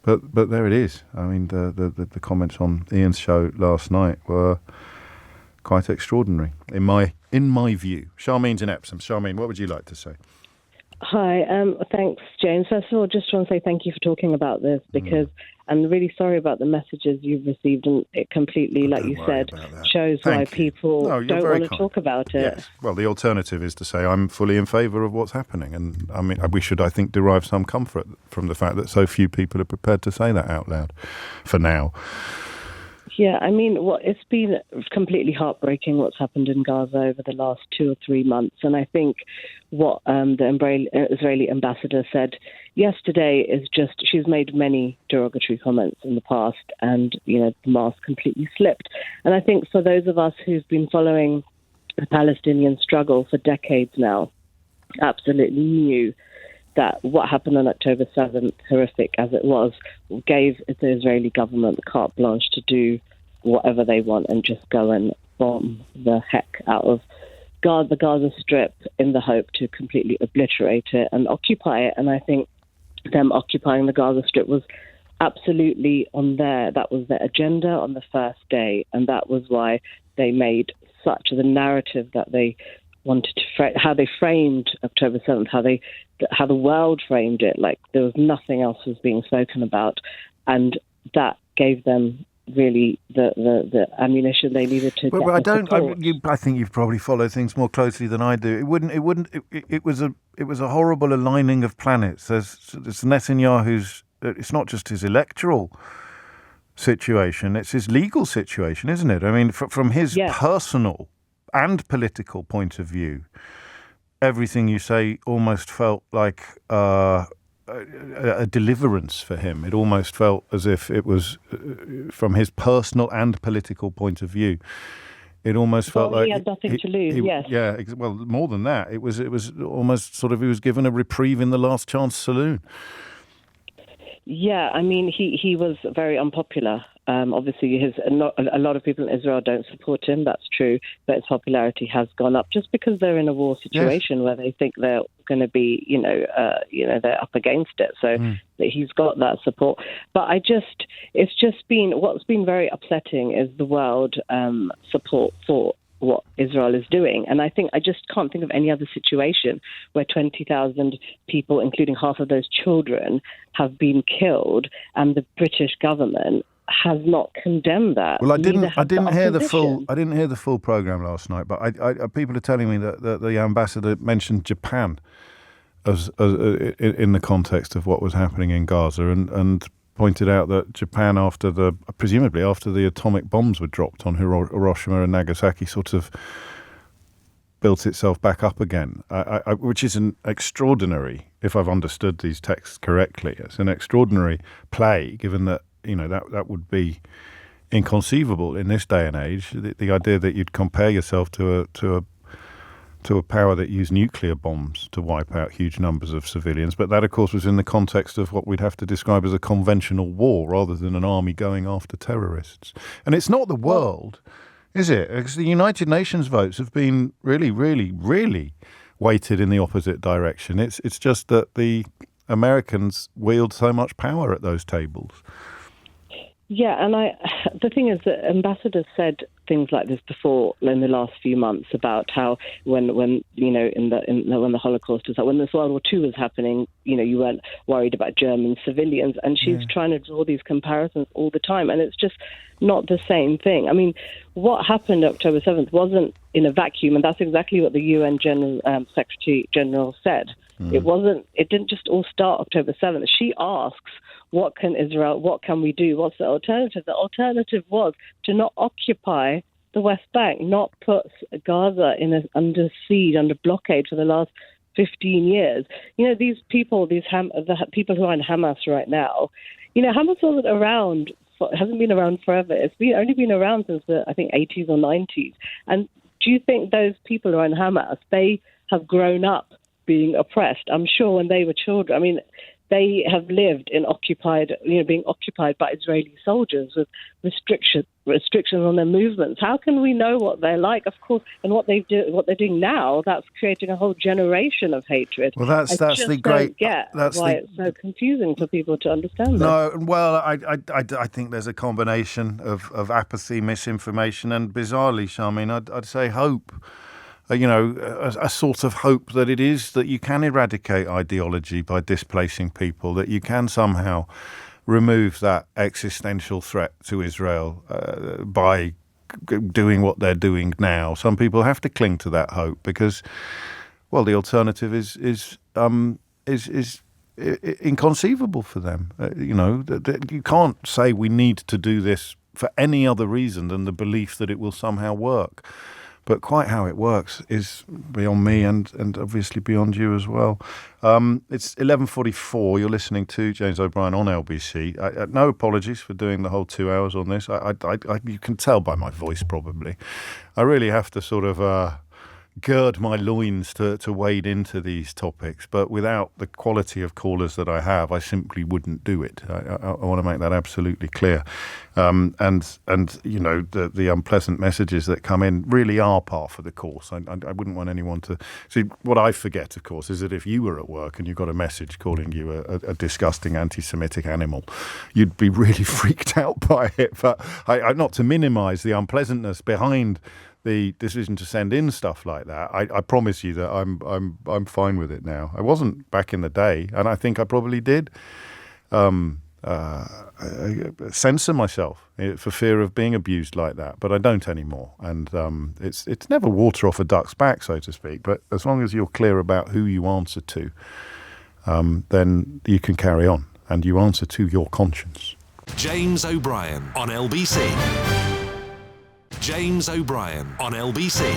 But there it is. I mean, the comments on Ian's show last night were quite extraordinary in my view. Charmaine's in Epsom. Charmaine, what would you like to say? Hi, thanks, James. First of all, just want to say thank you for talking about this, because I'm really sorry about the messages you've received, and it completely, like you said, shows why people don't want to talk about it. Yes. Well, the alternative is to say I'm fully in favour of what's happening, and I mean we should, I think, derive some comfort from the fact that so few people are prepared to say that out loud for now. Yeah, I mean, it's been completely heartbreaking what's happened in Gaza over the last 2 or 3 months. And I think what the Israeli ambassador said yesterday is just, she's made many derogatory comments in the past, and, the mask completely slipped. And I think for those of us who've been following the Palestinian struggle for decades now, absolutely knew that what happened on October 7th, horrific as it was, gave the Israeli government carte blanche to do whatever they want and just go and bomb the heck out of the Gaza Strip in the hope to completely obliterate it and occupy it. And I think them occupying the Gaza Strip was absolutely that was their agenda on the first day, and that was why they made such the narrative that they wanted to how they framed October 7th, how the world framed it, like there was nothing else was being spoken about, and that gave them really the ammunition they needed to. But I don't. I think you've probably followed things more closely than I do. It was a horrible aligning of planets. There's Netanyahu's. It's not just his electoral situation; it's his legal situation, isn't it? I mean, from his personal and political point of view, everything you say almost felt like a deliverance for him. It almost felt as if it was from his personal and political point of view. It almost felt like he had nothing to lose. Yeah. Well, more than that, it was almost sort of he was given a reprieve in the last chance saloon. Yeah, I mean, he was very unpopular. Obviously, a lot of people in Israel don't support him. That's true, but his popularity has gone up just because they're in a war situation where they think they're going to be, they're up against it. So he's got that support. But what's been very upsetting is the world support for what Israel is doing. And I just can't think of any other situation where 20,000 people, including half of those children, have been killed, and the British government has not condemned that. Well, I didn't hear the full program last night, but people are telling me that the ambassador mentioned Japan as in the context of what was happening in Gaza, and pointed out that Japan, presumably after the atomic bombs were dropped on Hiroshima and Nagasaki, sort of built itself back up again, which is an extraordinary, if I've understood these texts correctly, it's an extraordinary play, given that, that would be inconceivable in this day and age. The idea that you'd compare yourself to a power that used nuclear bombs to wipe out huge numbers of civilians. But that, of course, was in the context of what we'd have to describe as a conventional war rather than an army going after terrorists. And it's not the world, is it? Because the United Nations votes have been really, really, really weighted in the opposite direction. It's just that the Americans wield so much power at those tables. Yeah, and the thing is that ambassadors said things like this before in the last few months about how when the Holocaust was, when this World War II was happening, you weren't worried about German civilians, and she's trying to draw these comparisons all the time, and it's just not the same thing. I mean, what happened October 7th wasn't in a vacuum, and that's exactly what the UN Secretary General said. It didn't just all start October 7th. She asks, what can we do? What's the alternative? The alternative was to not occupy the West Bank, not put Gaza under siege, under blockade for the last 15 years. These people, the people who are in Hamas right now, Hamas hasn't been around forever. It's only been around since the, I think, 80s or 90s. And do you think those people who are in Hamas, they have grown up being oppressed? I'm sure when they were children, I mean, they have lived in being occupied by Israeli soldiers with restrictions on their movements. How can we know what they're like? Of course, and what they're doing now, that's creating a whole generation of hatred. Well, that's the great. It's so confusing for people to understand. No, well, I think there's a combination of apathy, misinformation, and bizarrely, Charmaine, I'd say hope. A sort of hope that it is that you can eradicate ideology by displacing people, that you can somehow remove that existential threat to Israel by doing what they're doing now. Some people have to cling to that hope because, well, the alternative is inconceivable for them. You can't say we need to do this for any other reason than the belief that it will somehow work. But quite how it works is beyond me and obviously beyond you as well. It's 11:44. You're listening to James O'Brien on LBC. No apologies for doing the whole 2 hours on this. You can tell by my voice probably. I really have to sort of gird my loins to wade into these topics, but without the quality of callers that I have, I simply wouldn't do it. I want to make that absolutely clear. And the unpleasant messages that come in really are par for the course. I wouldn't want anyone to see. What I forget, of course, is that if you were at work and you got a message calling you a disgusting anti-Semitic animal, you'd be really freaked out by it. But not to minimise the unpleasantness behind the decision to send in stuff like that, I promise you that I'm fine with it now. I wasn't back in the day, and I think I probably did censor myself for fear of being abused like that, but I don't anymore. And it's never water off a duck's back, so to speak. But as long as you're clear about who you answer to, then you can carry on, and you answer to your conscience. James O'Brien on LBC. James O'Brien on LBC.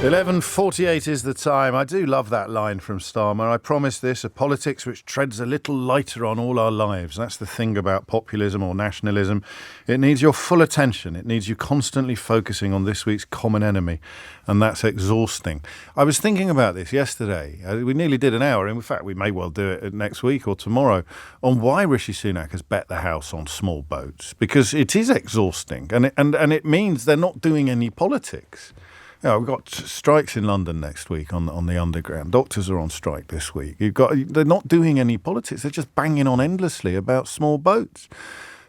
11:48 is the time. I do love that line from Starmer. I promise this, a politics which treads a little lighter on all our lives. That's the thing about populism or nationalism. It needs your full attention. It needs you constantly focusing on this week's common enemy, and that's exhausting. I was thinking about this yesterday. We nearly did an hour. In fact, we may well do it next week or tomorrow, on why Rishi Sunak has bet the house on small boats. Because it is exhausting, and it means they're not doing any politics. Yeah, we've got strikes in London next week on the Underground. Doctors are on strike this week. They're not doing any politics. They're just banging on endlessly about small boats.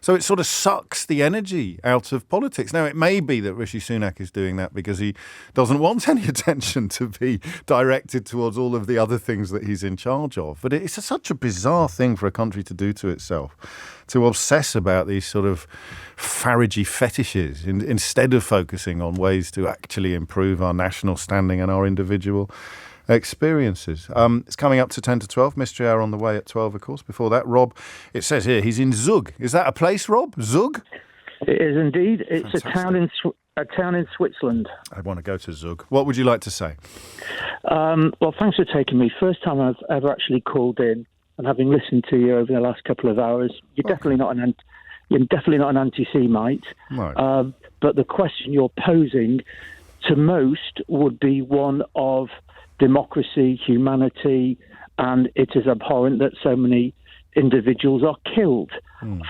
So it sort of sucks the energy out of politics. Now, it may be that Rishi Sunak is doing that because he doesn't want any attention to be directed towards all of the other things that he's in charge of. But it's such a bizarre thing for a country to do to itself, to obsess about these sort of Faragey fetishes instead of focusing on ways to actually improve our national standing and our individual experiences. It's coming up to 10 to 12. Mystery Hour on the way at 12, of course. Before that, Rob, it says here he's in Zug. Is that a place, Rob? Zug? It is indeed. It's Fantastic. a town in Switzerland. I want to go to Zug. What would you like to say? Well, thanks for taking me. First time I've ever actually called in, and having listened to you over the last couple of hours, you're definitely not an anti-Semite. No. But the question you're posing to most would be one of democracy, humanity, and it is abhorrent that so many individuals are killed.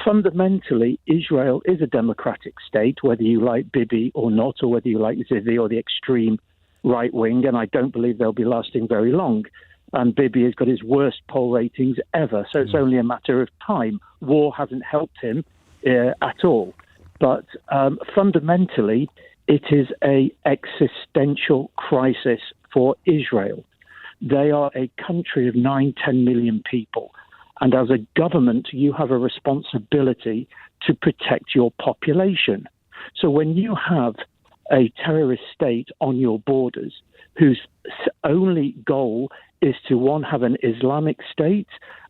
Fundamentally, Israel is a democratic state, whether you like Bibi or not, or whether you like Zivi or the extreme right wing, and I don't believe they'll be lasting very long. And Bibi has got his worst poll ratings ever, so it's only a matter of time. War hasn't helped him at all. But fundamentally, it is an existential crisis for Israel. They are a country of 9-10 million people. And as a government, you have a responsibility to protect your population. So when you have a terrorist state on your borders whose only goal is to, one, have an Islamic state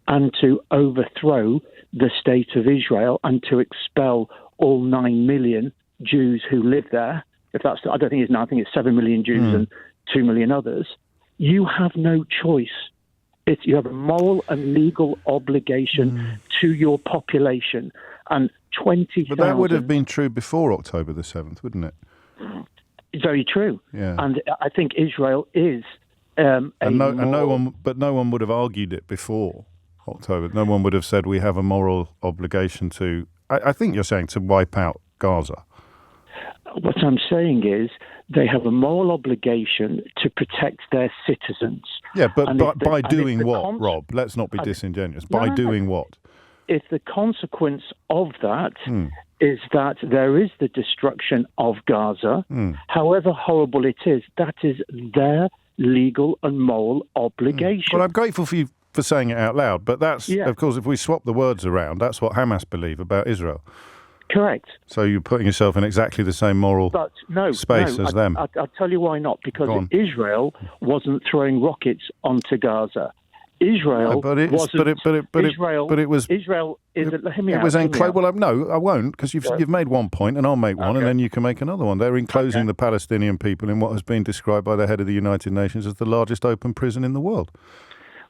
and to overthrow the state of Israel and to expel all 9 million Jews who live there, I don't think it's 9, I think it's 7 million Jews and 2 million others, you have no choice. You have a moral and legal obligation to your population. And 20,000... But that would have been true before October the 7th, wouldn't it? Very true. Yeah. And I think Israel is no one would have argued it before October. No one would have said we have a moral obligation to... I think you're saying to wipe out Gaza. What I'm saying is they have a moral obligation to protect their citizens. Yeah, but by doing what, Rob? Let's not be disingenuous. By doing what? If the consequence of that is that there is the destruction of Gaza, however horrible it is, that is their legal and moral obligation. Well, I'm grateful for you for saying it out loud, but that's, of course, if we swap the words around, that's what Hamas believe about Israel. Correct. So you're putting yourself in exactly the same moral space as them. I'll tell you why not. Because Israel wasn't throwing rockets onto Gaza. Israel wasn't. Israel is. Let me out. It was enclosed. Well, no, I won't, because you've made one point, and I'll make one, and then you can make another one. They're enclosing the Palestinian people in what has been described by the head of the United Nations as the largest open prison in the world.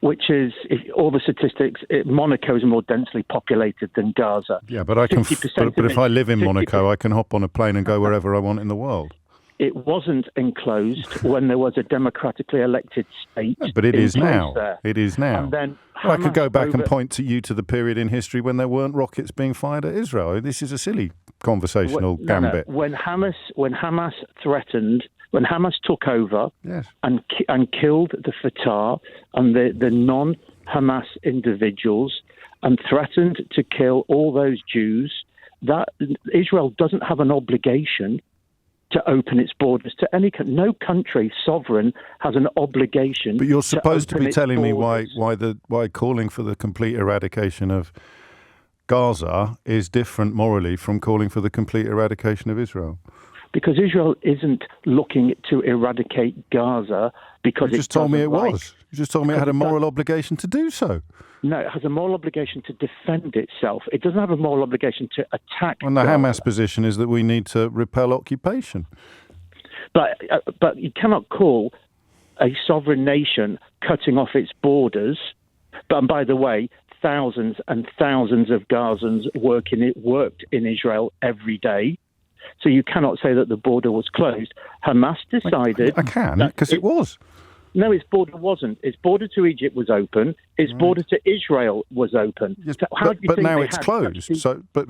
Which is, all the statistics, Monaco is more densely populated than Gaza. Yeah, but if I live in Monaco, I can hop on a plane and go wherever I want in the world. It wasn't enclosed when there was a democratically elected state. Yeah, but it is now. There. It is now. And then I could go back and point to you to the period in history when there weren't rockets being fired at Israel. This is a silly conversational gambit. No. When Hamas threatened, when Hamas took over and killed the Fatah and the non-Hamas individuals and threatened to kill all those Jews, that Israel doesn't have an obligation to open its borders to any country. No country sovereign has an obligation. But you're supposed to be telling me why calling for the complete eradication of Gaza is different morally from calling for the complete eradication of Israel? Because Israel isn't looking to eradicate Gaza because you just told me it was. You just told me it had a moral obligation to do so. No, it has a moral obligation to defend itself. It doesn't have a moral obligation to attack And the Gaza. Hamas position is that we need to repel occupation. But you cannot call a sovereign nation cutting off its borders. But by the way, thousands and thousands of Gazans worked in Israel every day. So you cannot say that the border was closed. Hamas decided... I can, because it was. No, its border wasn't. Its border to Egypt was open. Its border to Israel was open. Yes, So how do you but think now they it's had closed.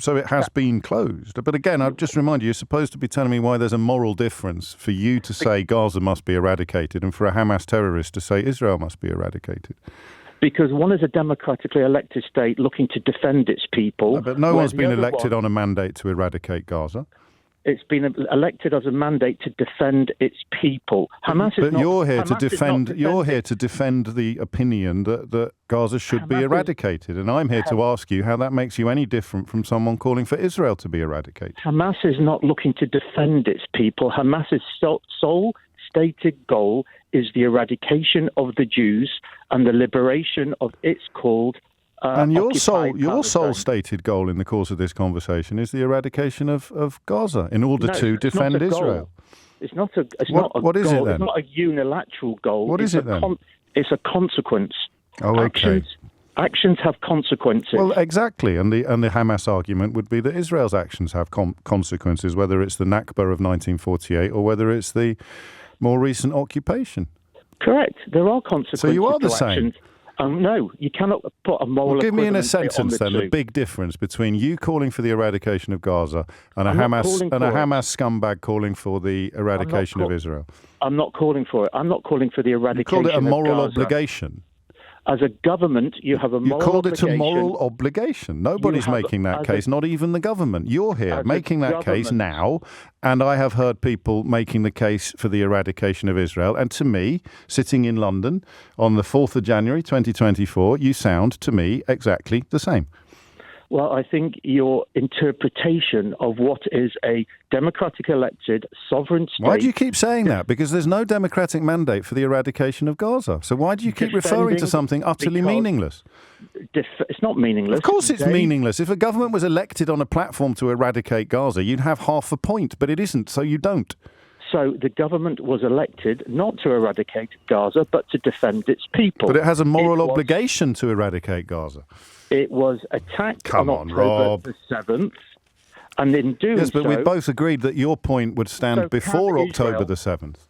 So it has been closed. But again, I'll just remind you, you're supposed to be telling me why there's a moral difference for you to say Gaza must be eradicated and for a Hamas terrorist to say Israel must be eradicated. Because one is a democratically elected state looking to defend its people. But no one's been elected on a mandate to eradicate Gaza. It's been elected as a mandate to defend its people. Hamas is not, you're here Hamas to is not defend. defending- You're here to defend the opinion that Gaza should be eradicated, and I'm here to ask you how that makes you any different from someone calling for Israel to be eradicated. Hamas is not looking to defend its people. Hamas's sole stated goal is the eradication of the Jews and the liberation of its called. And your sole Palestine. stated goal in the course of this conversation is the eradication of Gaza in order to it's defend not a goal. Israel. It's not a. It's What- not a what goal. is it then? It's not a unilateral goal. What is it then? It's a consequence. Oh, okay. Actions have consequences. Well, exactly, and the Hamas argument would be that Israel's actions have consequences, whether it's the Nakba of 1948 or whether it's the more recent occupation. Correct. There are consequences. So you are the to same. actions. No, you cannot put a moral. Well, give me in a equivalence sentence on then the the big difference between you calling for the eradication of Gaza and a I'm not Hamas calling and a for it. Hamas scumbag calling for the eradication of Israel. I'm not calling for it. I'm not calling for the You eradication called it a moral of Gaza. obligation. As a government, you have a You moral called obligation. it a moral obligation. Nobody's have- making that as case, not even the government. You're here as a making that case government- now, and I have heard people making the case for the eradication of Israel. And to me, sitting in London on the 4th of January 2024, you sound to me exactly the same. Well, I think your interpretation of what is a democratic elected sovereign state. Why do you keep saying that? Because there's no democratic mandate for the eradication of Gaza. So why do you keep referring to Defending something utterly because- meaningless? It's not meaningless. Of course it's They- meaningless. If a government was elected on a platform to eradicate Gaza, you'd have half a point, but it isn't, so you don't. So the government was elected not to eradicate Gaza, but to defend its people. But it has a moral It was- obligation to eradicate Gaza. It was attacked Come on on, October Rob. the 7th, and in doing Yes, but so... we both agreed that your point would stand So before can October Israel- the 7th.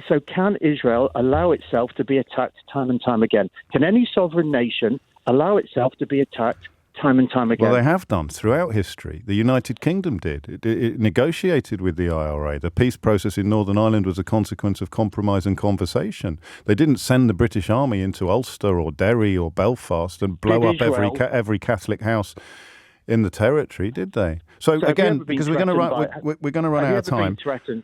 So can Israel allow itself to be attacked time and time again? Can any sovereign nation allow itself to be attacked time and time again? Well, they have done throughout history. The United Kingdom did. It negotiated with the IRA. The peace process in Northern Ireland was a consequence of compromise and conversation. They didn't send the British Army into Ulster or Derry or Belfast and blow Did up Israel- every Catholic house in the territory, did they? So have you again, ever been because we're going to threatened run, we're going to run out of time.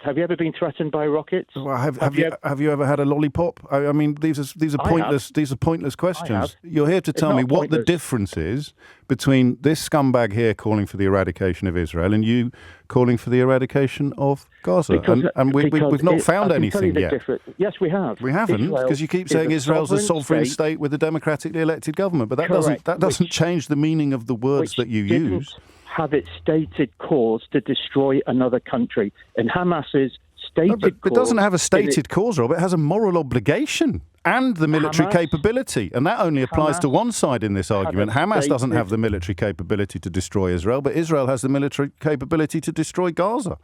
Have you ever been threatened by rockets? Well, have you ever had a lollipop? I mean, these are I pointless. have. These are pointless questions. have. You're here to It's tell not me what the pointless. difference is between this scumbag here calling for the eradication of Israel and you calling for the eradication of Gaza. Because We've not I found can tell you anything the yet. difference. Yes, we have. We haven't, Israel because you keep is saying Israel's a sovereign state state with a democratically elected government, but that Correct, doesn't change the meaning of the words which that you didn't use. have its stated cause to destroy another country. And Hamas's stated But it doesn't cause have a is stated cause, Rob. It has a moral obligation and the military Hamas- capability. And that only applies to Hamas one side in this argument. a Hamas doesn't stated- have the military capability to destroy Israel, but Israel has the military capability to destroy Gaza.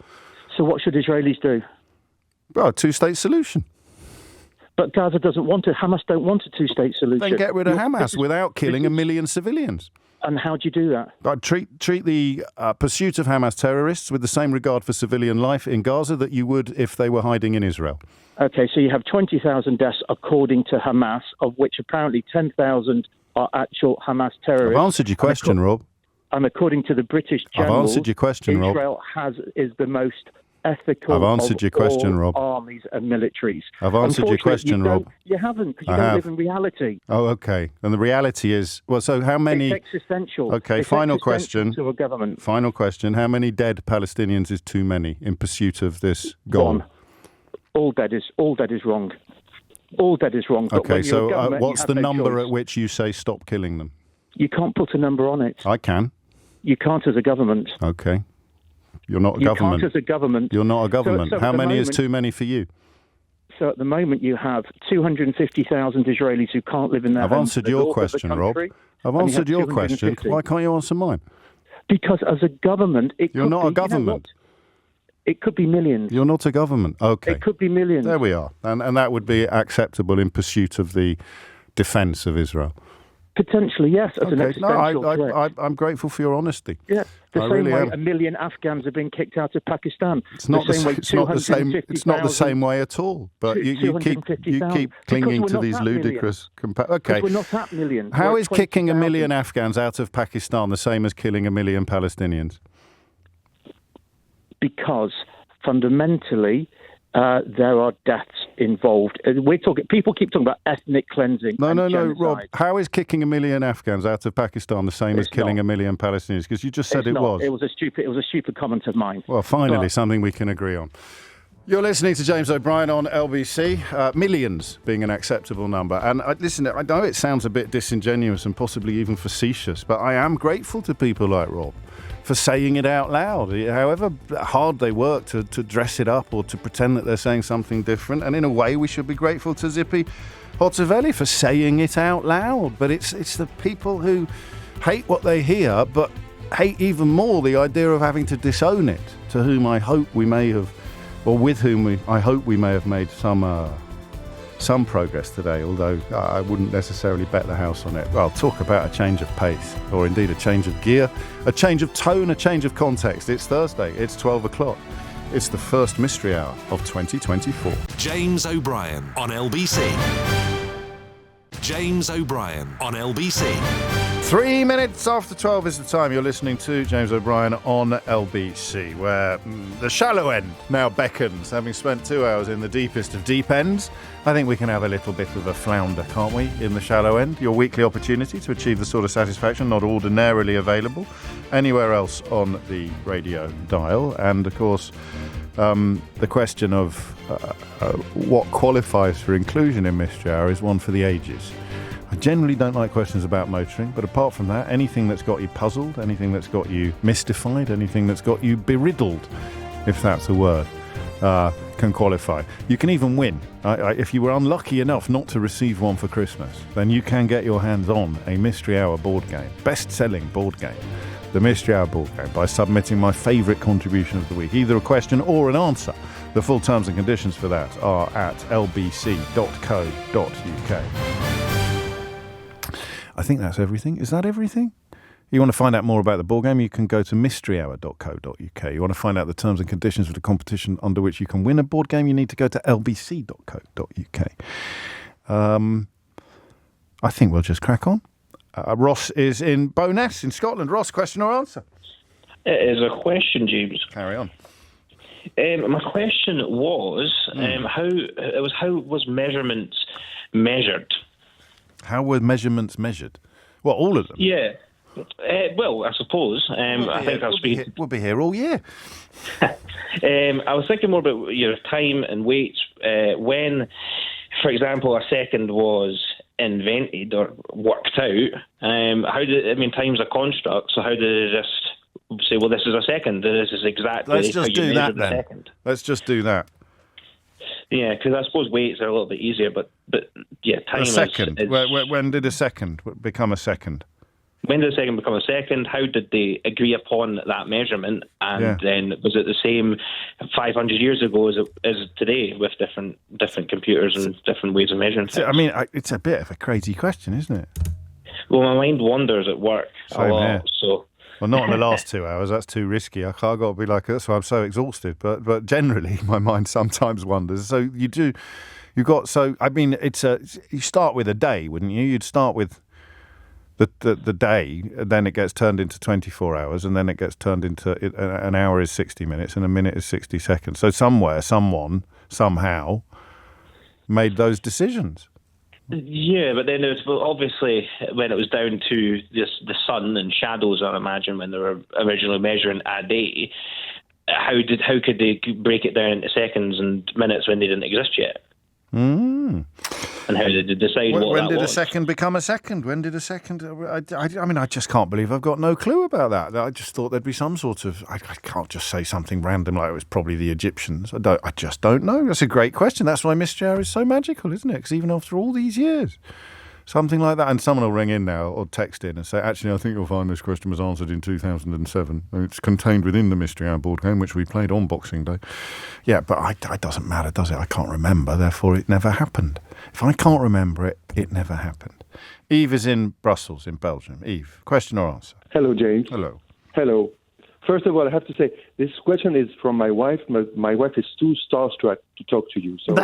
So what should Israelis do? Well, a two-state solution. But Gaza doesn't want it. Hamas don't want a two-state solution. Then get rid of You're- Hamas without killing a million civilians. And how do you do that? I'd treat the pursuit of Hamas terrorists with the same regard for civilian life in Gaza that you would if they were hiding in Israel. Okay, so you have 20,000 deaths according to Hamas, of which apparently 10,000 are actual Hamas terrorists. I've answered your question, Rob. And according to the British I've generals, answered your question, Rob. Israel is the most ethical. I've answered your question, all Rob. Armies and militaries. I've answered your question, Rob. You haven't, because you don't live in reality. Oh, okay. And the reality is, well, so how many... It's existential. Okay, it's final existential question. to a government. Final question. How many dead Palestinians is too many in pursuit of this goal? One. All dead is wrong. All dead is wrong. Okay, so what's the number at which you say stop killing them? You can't put a number on it. I can. You can't as a government. Okay. You're not a government. You can't as a government. You're not a government. So how many is too many for you? So at the moment you have 250,000 Israelis who can't live in their homes. I've answered your question, Rob. I've answered your question. Why can't you answer mine? Because as a government, You're not a government. It could be millions. You're not a government. Okay. It could be millions. There we are. And that would be acceptable in pursuit of the defence of Israel. Potentially, yes, as an existential threat. I'm grateful for your honesty. Yeah, the same really way am. 1 million Afghans have been kicked out of Pakistan. It's not the same way at all. But you keep clinging to these ludicrous Okay. We're not at million. How is kicking 1 million Afghans out of Pakistan the same as killing 1 million Palestinians? Because fundamentally, there are deaths involved. People keep talking about ethnic cleansing. No, genocide. Rob. How is kicking 1 million Afghans out of Pakistan the same as killing 1 million Palestinians? Because you just said it was. It was a stupid comment of mine. Well, finally, something we can agree on. You're listening to James O'Brien on LBC. Millions being an acceptable number. And listen, I know it sounds a bit disingenuous and possibly even facetious, but I am grateful to people like Rob for saying it out loud, however hard they work to dress it up or to pretend that they're saying something different. And in a way, we should be grateful to Zippy Hotovelli for saying it out loud. But it's the people who hate what they hear, but hate even more the idea of having to disown it, to whom I hope we may have, or with whom I hope we may have made some progress today, although I wouldn't necessarily bet the house on it. Well, talk about a change of pace, or indeed a change of gear, a change of tone, a change of context. It's Thursday, it's 12 o'clock. It's the first mystery hour of 2024. James O'Brien on LBC. James O'Brien on LBC. 3 minutes after 12 is the time. You're listening to James O'Brien on LBC, where the shallow end now beckons. Having spent 2 hours in the deepest of deep ends, I think we can have a little bit of a flounder, can't we, in the shallow end? Your weekly opportunity to achieve the sort of satisfaction not ordinarily available anywhere else on the radio dial. And, of course, the question of what qualifies for inclusion in Mystery Hour is one for the ages. I generally don't like questions about motoring, but apart from that, anything that's got you puzzled, anything that's got you mystified, anything that's got you beriddled, if that's a word, can qualify. You can even win. If you were unlucky enough not to receive one for Christmas, then you can get your hands on a Mystery Hour board game, best-selling board game, the Mystery Hour board game, by submitting my favourite contribution of the week, either a question or an answer. The full terms and conditions for that are at lbc.co.uk. I think that's everything. Is that everything? You want to find out more about the board game, you can go to mysteryhour.co.uk. You want to find out the terms and conditions of the competition under which you can win a board game, you need to go to lbc.co.uk. I think we'll just crack on. Ross is in Bowness in Scotland. Ross, question or answer? It is a question, James. Carry on. My question was, how was measurements measured? How were measurements measured? Well, all of them. Yeah. Well, I suppose. We'll be here all year. I was thinking more about your time and weight. When, for example, a second was invented or worked out, time's a construct, so how did it just say, well, this is a second, this is exactly Let's just do that then. Second? Let's just do that. Yeah, because I suppose weights are a little bit easier, but yeah, time a second. When did a second become a second? When did a second become a second? How did they agree upon that measurement? And then was it the same 500 years ago as it is today, with different computers and different ways of measuring things? I mean, it's a bit of a crazy question, isn't it? Well, my mind wanders at work a lot, so. Well, not in the last 2 hours. That's too risky. I've got to be like, that's why I'm so exhausted. But generally, my mind sometimes wanders. So you start with a day, wouldn't you? You'd start with the day, then it gets turned into 24 hours, and then it gets turned into an hour is 60 minutes and a minute is 60 seconds. So somewhere, someone, somehow made those decisions. Yeah, but then it was obviously when it was down to the sun and shadows, I imagine, when they were originally measuring a day, how could they break it down into seconds and minutes when they didn't exist yet? Mm. And how did they decide what that was? When did a second become a second? When did a second... I mean, I just can't believe I've got no clue about that. I just thought there'd be some sort of... I can't just say something random like it was probably the Egyptians. I just don't know. That's a great question. That's why Mystery Hour is so magical, isn't it? Because even after all these years... Something like that, and someone will ring in now or text in and say, actually, I think you'll find this question was answered in 2007. It's contained within the Mystery Hour board game, which we played on Boxing Day. Yeah, but it doesn't matter, does it? I can't remember, therefore it never happened. If I can't remember it, it never happened. Eve is in Brussels, in Belgium. Eve, question or answer? Hello, James. Hello. Hello. First of all, I have to say, this question is from my wife. My wife is too starstruck to talk to you. So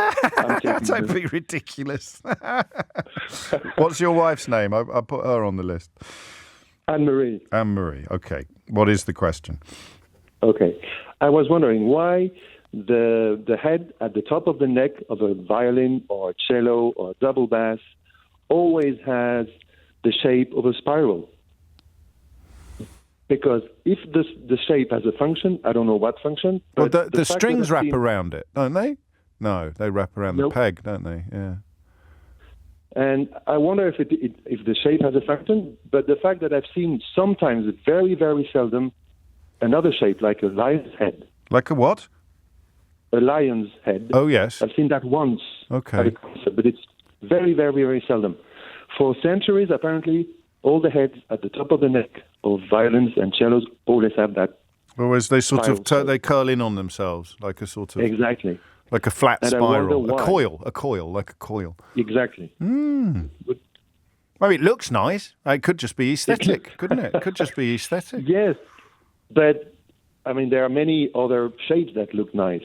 Don't be ridiculous. What's your wife's name? I put her on the list. Anne-Marie. Anne-Marie, okay. What is the question? Okay. I was wondering why the head at the top of the neck of a violin or a cello or a double bass always has the shape of a spiral. Because if the shape has a function, I don't know what function. Well, the strings wrap around it, don't they? No, they wrap around the peg, don't they? Yeah. And I wonder if the shape has a function, but the fact that I've seen sometimes, very, very seldom, another shape like a lion's head. Like a what? A lion's head. Oh, yes. I've seen that once. Okay. At a concert, but it's very, very, very seldom. For centuries, apparently, all the heads at the top of the neck of violins and cellos always have that. Whereas they sort of they curl in on themselves, like a sort of exactly, like a flat and spiral, a coil, like a coil. Exactly. Well, it looks nice. It could just be aesthetic, couldn't it? It could just be aesthetic. Yes, but I mean, there are many other shapes that look nice.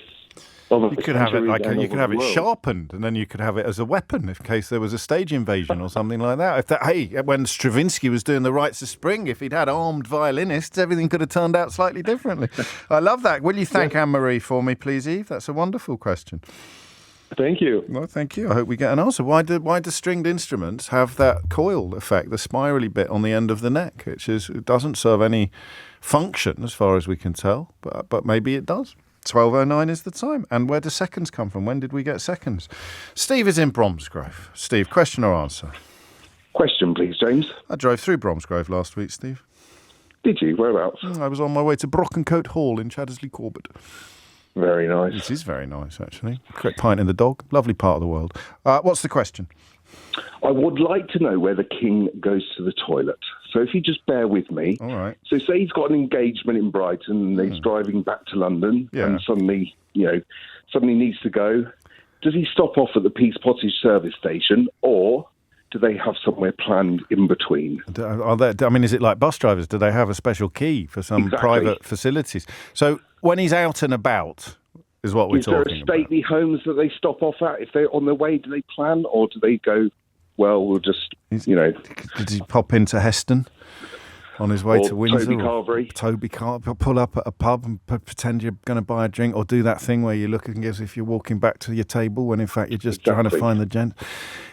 You could have it you could have it sharpened, and then you could have it as a weapon in case there was a stage invasion or something like that. When Stravinsky was doing the Rites of Spring, if he'd had armed violinists, everything could have turned out slightly differently. I love that. Will you thank Anne-Marie for me, please, Eve? That's a wonderful question. Thank you. Well, thank you. I hope we get an answer. Why do stringed instruments have that coil effect, the spirally bit on the end of the neck, it doesn't serve any function as far as we can tell, but maybe it does. 12:09 is the time. And where do seconds come from? When did we get seconds? Steve is in Bromsgrove. Steve, question or answer? Question, please, James. I drove through Bromsgrove last week, Steve. Did you? Whereabouts? I was on my way to Brockencote Hall in Chaddesley Corbett. Very nice. It is very nice, actually. Quick pint in the dog. Lovely part of the world. What's the question? I would like to know where the king goes to the toilet. So if you just bear with me. All right. So say he's got an engagement in Brighton and he's driving back to London and suddenly needs to go. Does he stop off at the Peace Pottage service station, or do they have somewhere planned in between? Is it like bus drivers? Do they have a special key for some private facilities? So when he's out and about is what we're talking about. Is there stately homes that they stop off at? If they're on their way, do they plan, or do they go, well, we'll just, Did he pop into Heston on his way to Windsor? Toby Carvery. Pull up at a pub and pretend you're going to buy a drink, or do that thing where you look as if you're walking back to your table when in fact you're just trying to find the gent.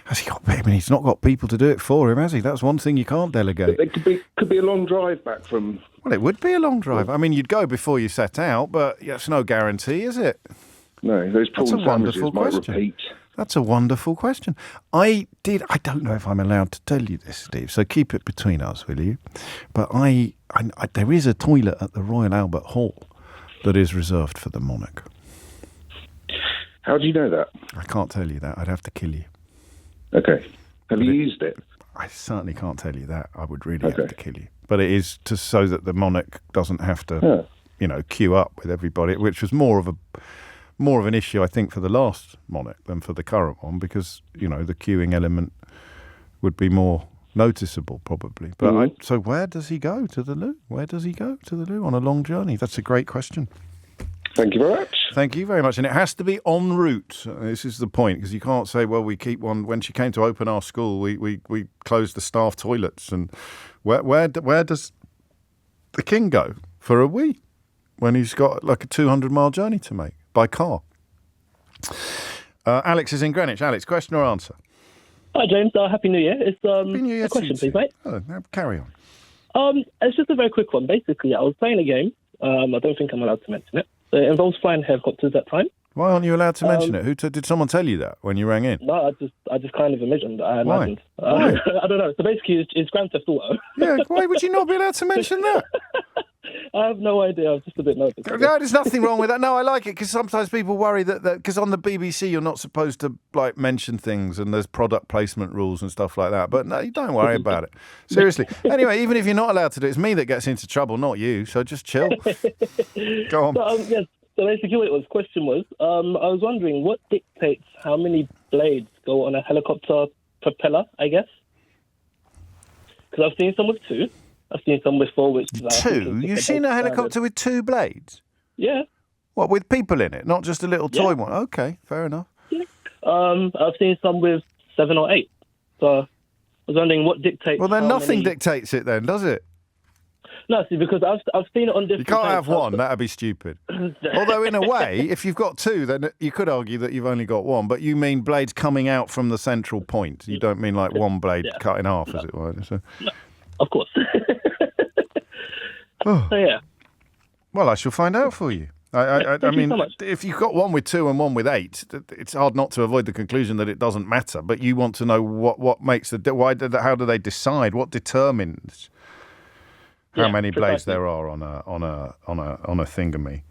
Has he got? I mean, he's not got people to do it for him, has he? That's one thing you can't delegate. It could be a long drive back from. Well, it would be a long drive. I mean, you'd go before you set out, but it's no guarantee, is it? No, those prawn sandwiches might repeat. That's a wonderful question. I don't know if I'm allowed to tell you this, Steve, so keep it between us, will you? But there is a toilet at the Royal Albert Hall that is reserved for the monarch. How do you know that? I can't tell you that. I'd have to kill you. Okay. Have you used it? I certainly can't tell you that. I would really have to kill you. But it is so that the monarch doesn't have to, queue up with everybody, which was more of an issue, I think, for the last monarch than for the current one, because, the queuing element would be more noticeable, probably. But so where does he go to the loo? Where does he go to the loo on a long journey? That's a great question. Thank you very much. Thank you very much. And it has to be en route. This is the point, because you can't say, well, we keep one. When she came to open our school, we closed the staff toilets. And where does the king go for a wee when he's got like a 200-mile journey to make by car? Alex is in Greenwich. Alex, question or answer? Hi, James. Happy New Year. It's Happy New Year a question, please, mate. Oh, now carry on. It's just a very quick one. Basically, I was playing a game. I don't think I'm allowed to mention it. It involves flying helicopters at time. Why aren't you allowed to mention it? Did someone tell you that when you rang in? No, I just kind of imagined. Why? I don't know. So basically, it's Grand Theft Auto. Yeah, why would you not be allowed to mention that? I have no idea. I was just a bit nervous. No, there's nothing wrong with that. No, I like it because sometimes people worry that because on the BBC you're not supposed to like mention things and there's product placement rules and stuff like that. But no, you don't worry about it. Seriously. Anyway, even if you're not allowed to do it, it's me that gets into trouble, not you. So just chill. Go on. Yes. So basically, what the question was, I was wondering what dictates how many blades go on a helicopter propeller, I guess. Because I've seen some with 2. I've seen some with 4, which... Two? You've seen a helicopter with 2 blades? Yeah. What, with people in it? Not just a little toy one? Okay, fair enough. Yeah. I've seen some with 7 or 8. So I was wondering what dictates... Well, then nothing dictates it then, does it? No, see, because I've seen it on different... You can't have one, that'd be stupid. Although, in a way, if you've got 2, then you could argue that you've only got 1, but you mean blades coming out from the central point. You don't mean like one blade cut in half, as it were. So. No, of course. So, yeah. Well, I shall find out for you. I mean, so much. If you've got one with 2 and one with 8, it's hard not to avoid the conclusion that it doesn't matter. But you want to know what makes how do they decide? What determines how many blades there are on a thingamy?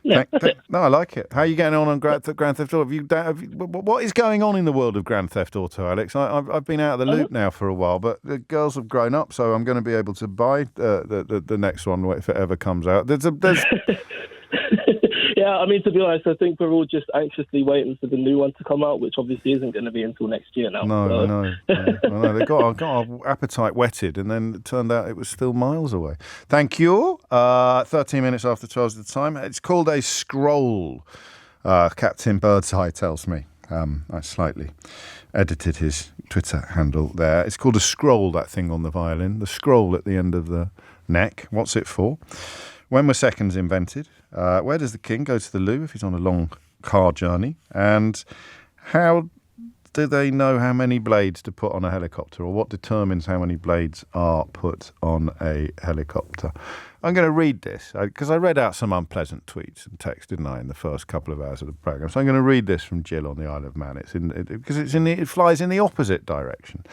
Yeah. No, I like it. How are you getting on Grand Theft Auto? What is going on in the world of Grand Theft Auto, Alex? I've been out of the loop now for a while, but the girls have grown up, so I'm going to be able to buy the next one if it ever comes out. There's Yeah, I mean, to be honest, I think we're all just anxiously waiting for the new one to come out, which obviously isn't going to be until next year now. No, so. I know. They got our appetite whetted, and then it turned out it was still miles away. Thank you. 13 minutes after 12 is the time. It's called a scroll. Captain Birdseye tells me. I slightly edited his Twitter handle there. It's called a scroll, that thing on the violin. The scroll at the end of the neck. What's it for? When were seconds invented? Where does the king go to the loo if he's on a long car journey? And how do they know how many blades to put on a helicopter, or what determines how many blades are put on a helicopter? I'm going to read this because I read out some unpleasant tweets and text, didn't I, in the first couple of hours of the programme. So I'm going to read this from Jill on the Isle of Man. It flies in the opposite direction.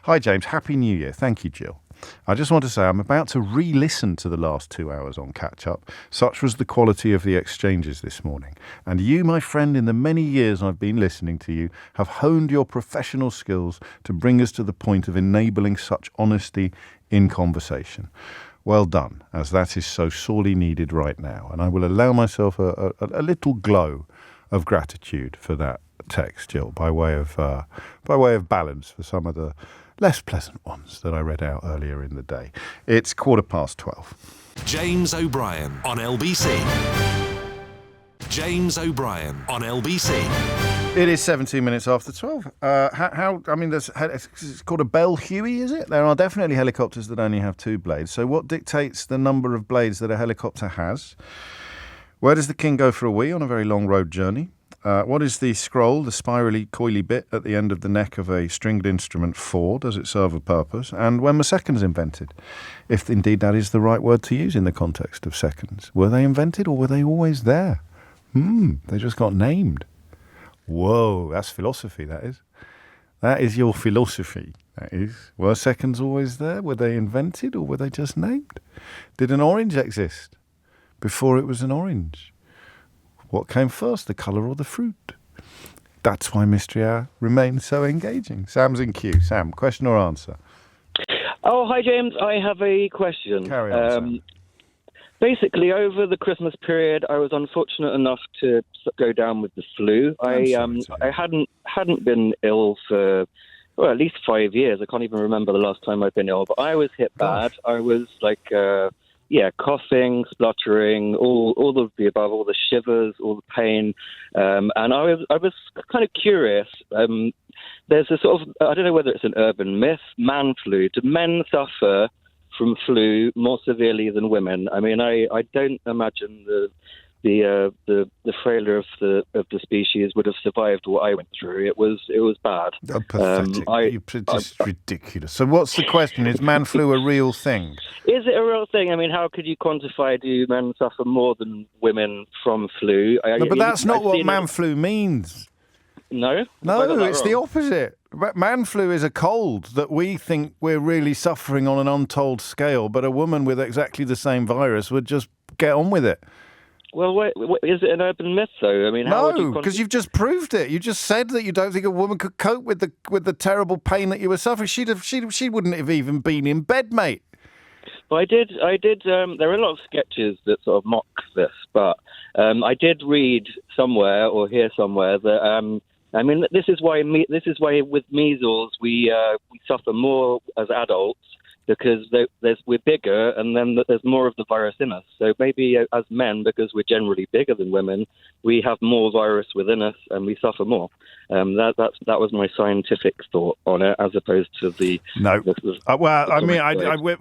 Hi, James. Happy New Year. Thank you, Jill. I just want to say I'm about to re-listen to the last 2 hours on Catch Up. Such was the quality of the exchanges this morning. And you, my friend, in the many years I've been listening to you, have honed your professional skills to bring us to the point of enabling such honesty in conversation. Well done, as that is so sorely needed right now. And I will allow myself a little glow of gratitude for that text, Jill, by way of balance for some of the less pleasant ones that I read out earlier in the day. It's 12:15. James O'Brien on LBC. James O'Brien on LBC. It is 17 minutes after 12. It's called a Bell Huey, is it? There are definitely helicopters that only have 2 blades. So what dictates the number of blades that a helicopter has? Where does the king go for a wee on a very long road journey? What is the scroll, the spirally, coily bit at the end of the neck of a stringed instrument for? Does it serve a purpose? And when were seconds invented? If indeed that is the right word to use in the context of seconds. Were they invented or were they always there? They just got named. Whoa, that's philosophy, that is. That is your philosophy, that is. Were seconds always there? Were they invented or were they just named? Did an orange exist before it was an orange? What came first, the colour or the fruit? That's why Mystery Hour remains so engaging. Sam's in queue. Sam, question or answer? Oh, hi, James. I have a question. Carry on, Sam. Basically, over the Christmas period, I was unfortunate enough to go down with the flu. I hadn't been ill for at least 5 years. I can't even remember the last time I've been ill, but I was hit bad. I was coughing, spluttering, all of the above, all the shivers, all the pain. And I was kind of curious. There's a sort of, I don't know whether it's an urban myth, man flu. Do men suffer from flu more severely than women? I mean, I don't imagine the failure of the species would have survived what I went through. It was bad. Oh, pathetic. It's ridiculous. So what's the question? Is man flu a real thing? Is it a real thing? I mean, how could you quantify, do men suffer more than women from flu? No, but that's not what man flu means. No? No, it's the opposite. Man flu is a cold that we think we're really suffering on an untold scale, but a woman with exactly the same virus would just get on with it. Well, wait, is it an urban myth, though? I mean, no, because you've just proved it. You just said that you don't think a woman could cope with the terrible pain that you were suffering. She wouldn't have even been in bed, mate. Well, I did. There are a lot of sketches that sort of mock this, but I did read somewhere or hear somewhere that I mean, this is why with measles we suffer more as adults, because we're bigger and then there's more of the virus in us. So maybe as men, because we're generally bigger than women, we have more virus within us and we suffer more. That was my scientific thought on it, as opposed to the... No.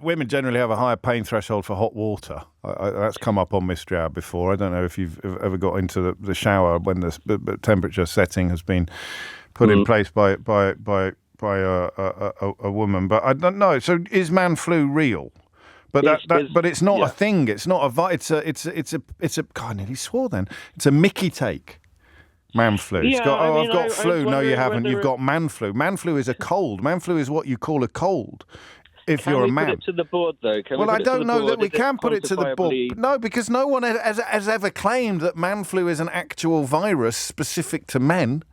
Women generally have a higher pain threshold for hot water. That's come up on Mystery Hour before. I don't know if you've ever got into the shower when the temperature setting has been put in place by a woman, but I don't know. So is man flu real? But but it's not a thing. It's not it's a. God, I nearly swore then. It's a Mickey take. Man flu. I've got flu. No, you haven't. You've got man flu. Man flu is a cold. Man flu is what you call a cold. If you're a man. Can we put it to the board, though? I don't know that we can put it to the board. No, because no one has ever claimed that man flu is an actual virus specific to men.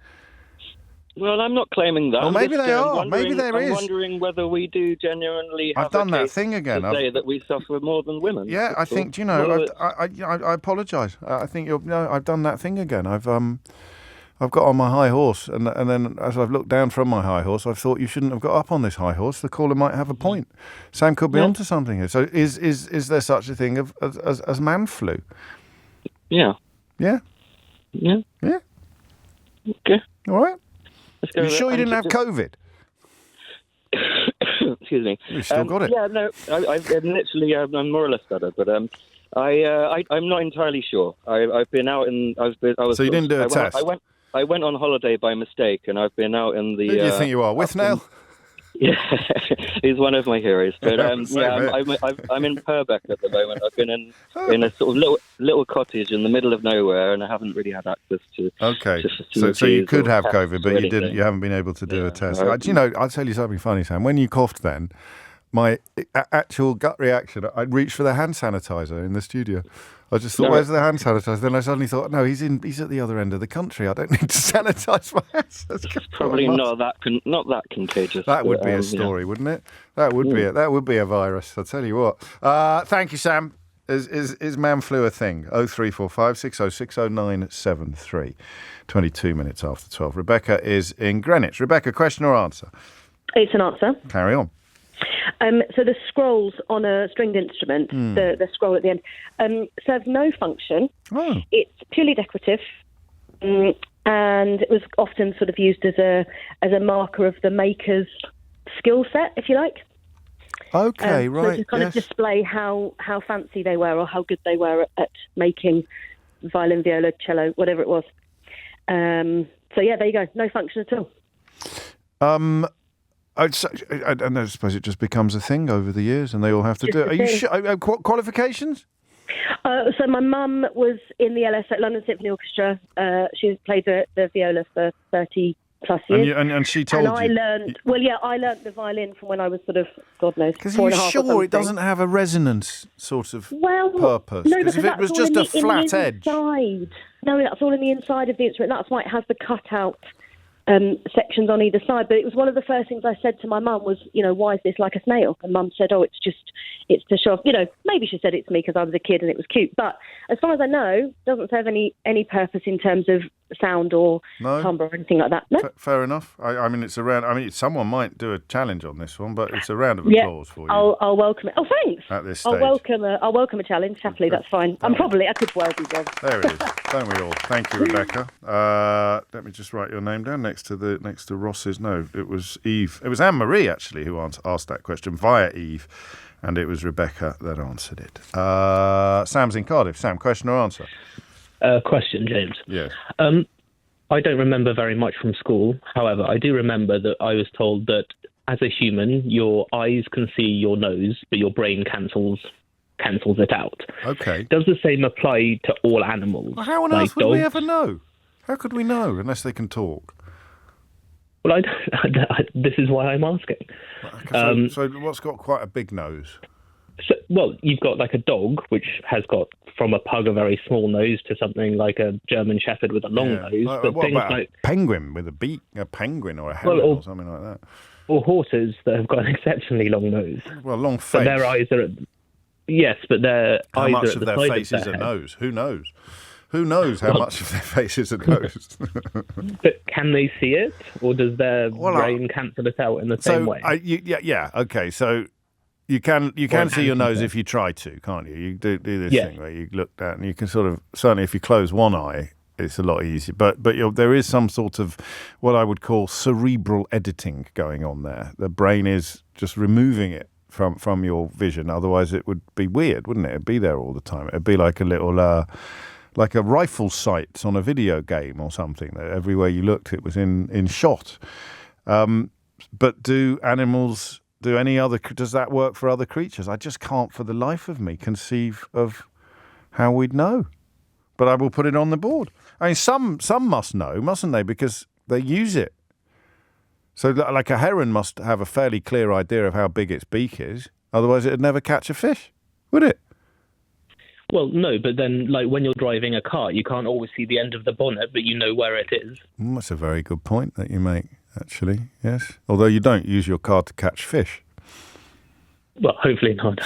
Well, I'm not claiming that. Well, maybe they are. Maybe there is. I'm wondering whether we do genuinely have I've done that thing again. To say that we suffer more than women. Yeah, I think, I apologise. I think I've done that thing again. I've got on my high horse, and then as I've looked down from my high horse, I've thought you shouldn't have got up on this high horse. The caller might have a point. Sam could be onto something here. So is there such a thing as man flu? Yeah. Yeah? Yeah. Yeah. Okay. All right. You sure you didn't have COVID? Excuse me. You still got it. Yeah, no, I'm more or less better, but I'm not entirely sure. I've been out in. So you didn't do a test? I went on holiday by mistake, and I've been out in the. Who do you think you are, Withnail? Yeah, he's one of my heroes. But I'm in Purbeck at the moment. I've been in a sort of little cottage in the middle of nowhere, and I haven't really had access to. Okay, so you could have COVID, but you didn't. You haven't been able to do a test. I'll tell you something funny, Sam. When you coughed, then my actual gut reaction, I reached for the hand sanitizer in the studio. I just thought, where's the hand sanitizer? Then I suddenly thought, no, he's at the other end of the country. I don't need to sanitize my hands. That's probably not that contagious. That would be a story, wouldn't it? That would be it. That would be a virus. I'll tell you what. Thank you, Sam. Is man flu a thing? 0345 60 60973. 22 minutes after 12. Rebecca is in Greenwich. Rebecca, question or answer? It's an answer. Carry on. So the scrolls on a stringed instrument, the scroll at the end, serves no function. Oh. It's purely decorative, and it was often sort of used as a marker of the maker's skill set, if you like. Okay, right. So to kind of display how fancy they were or how good they were at making violin, viola, cello, whatever it was. So yeah, there you go. No function at all. I suppose it just becomes a thing over the years, and they all have to do it. Are you sure? Qualifications? So my mum was in the London Symphony Orchestra. She played the viola for 30 plus years. And she told you? I learned the violin from when I was sort of, God knows, 4.5 Because are you sure it doesn't have a resonance sort of purpose? No, because if it was just a flat edge. No, that's all in the inside of the instrument. That's why it has the cutout sections on either side. But it was one of the first things I said to my mum was, why is this like a snail? And Mum said, it's to show off. Maybe she said it to me because I was a kid and it was cute. But as far as I know, it doesn't serve any purpose in terms of sound or No. timbre or anything like that. No. Fair enough. I mean, it's around. I mean, someone might do a challenge on this one, but it's a round of Yeah, applause for you. I'll welcome it. Oh, thanks. At this I'll stage. welcome a challenge happily. That's fine. I could well be wrong. There it is. Don't we all? Thank you, Rebecca. Let me just write your name down next to Ross's. No, it was Eve. It was Anne Marie actually who asked that question via Eve, and it was Rebecca that answered it. Sam's in Cardiff. Sam, question or answer? Question, James. Yes. I don't remember very much from school. However, I do remember that I was told that as a human, your eyes can see your nose, but your brain cancels it out. Okay. Does the same apply to all animals? Well, how on like earth would we dogs? ever know? How could we know unless they can talk? Well, this is why I'm asking. So what's got quite a big nose? Well, you've got like a dog, which has got from a pug a very small nose to something like a German Shepherd with a long nose. But What things about like a penguin with a beak? A penguin or a heron or something like that? or horses that have got an exceptionally long nose. Well, long But face. their eyes are yes, but their How eyes much are at of the their side face of is their a head. nose? Who knows? Who knows how much of their face is a nose? But can they see it, or does their brain cancel it out in the same way? Okay. So you can Or see your an nose anteater. if you try to, can't you? You do this Yeah. thing where you look down, and you can sort of certainly if you close one eye, it's a lot easier. But there is some sort of what I would call cerebral editing going on there. The brain is just removing it from your vision. Otherwise, it would be weird, wouldn't it? It'd be there all the time. It'd be like a little like a rifle sight on a video game or something. That everywhere you looked, it was in shot. But do animals? Does that work for other creatures? I just can't for the life of me conceive of how we'd know. But I will put it on the board. I mean, some must know, mustn't they? Because they use it. So like a heron must have a fairly clear idea of how big its beak is. Otherwise it'd never catch a fish, would it? Well, no, but then, like, when you're driving a car, you can't always see the end of the bonnet, but you know where it is. That's a very good point that you make, actually, yes. Although you don't use your car to catch fish. Well, hopefully not.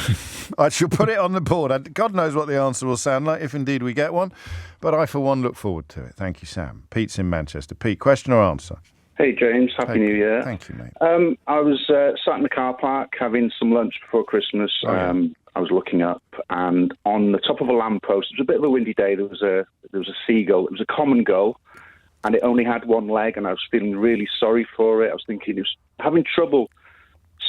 I shall put it on the board. God knows what the answer will sound like, if indeed we get one. But I, for one, look forward to it. Thank you, Sam. Pete's in Manchester. Pete, question or answer? Hey, James. Happy New Year. Thank you, mate. I was sat in the car park having some lunch before Christmas. I was looking up, and on the top of a lamppost, it was a bit of a windy day, there was a seagull. It was a common gull, and it only had one leg, and I was feeling really sorry for it. I was thinking it was having trouble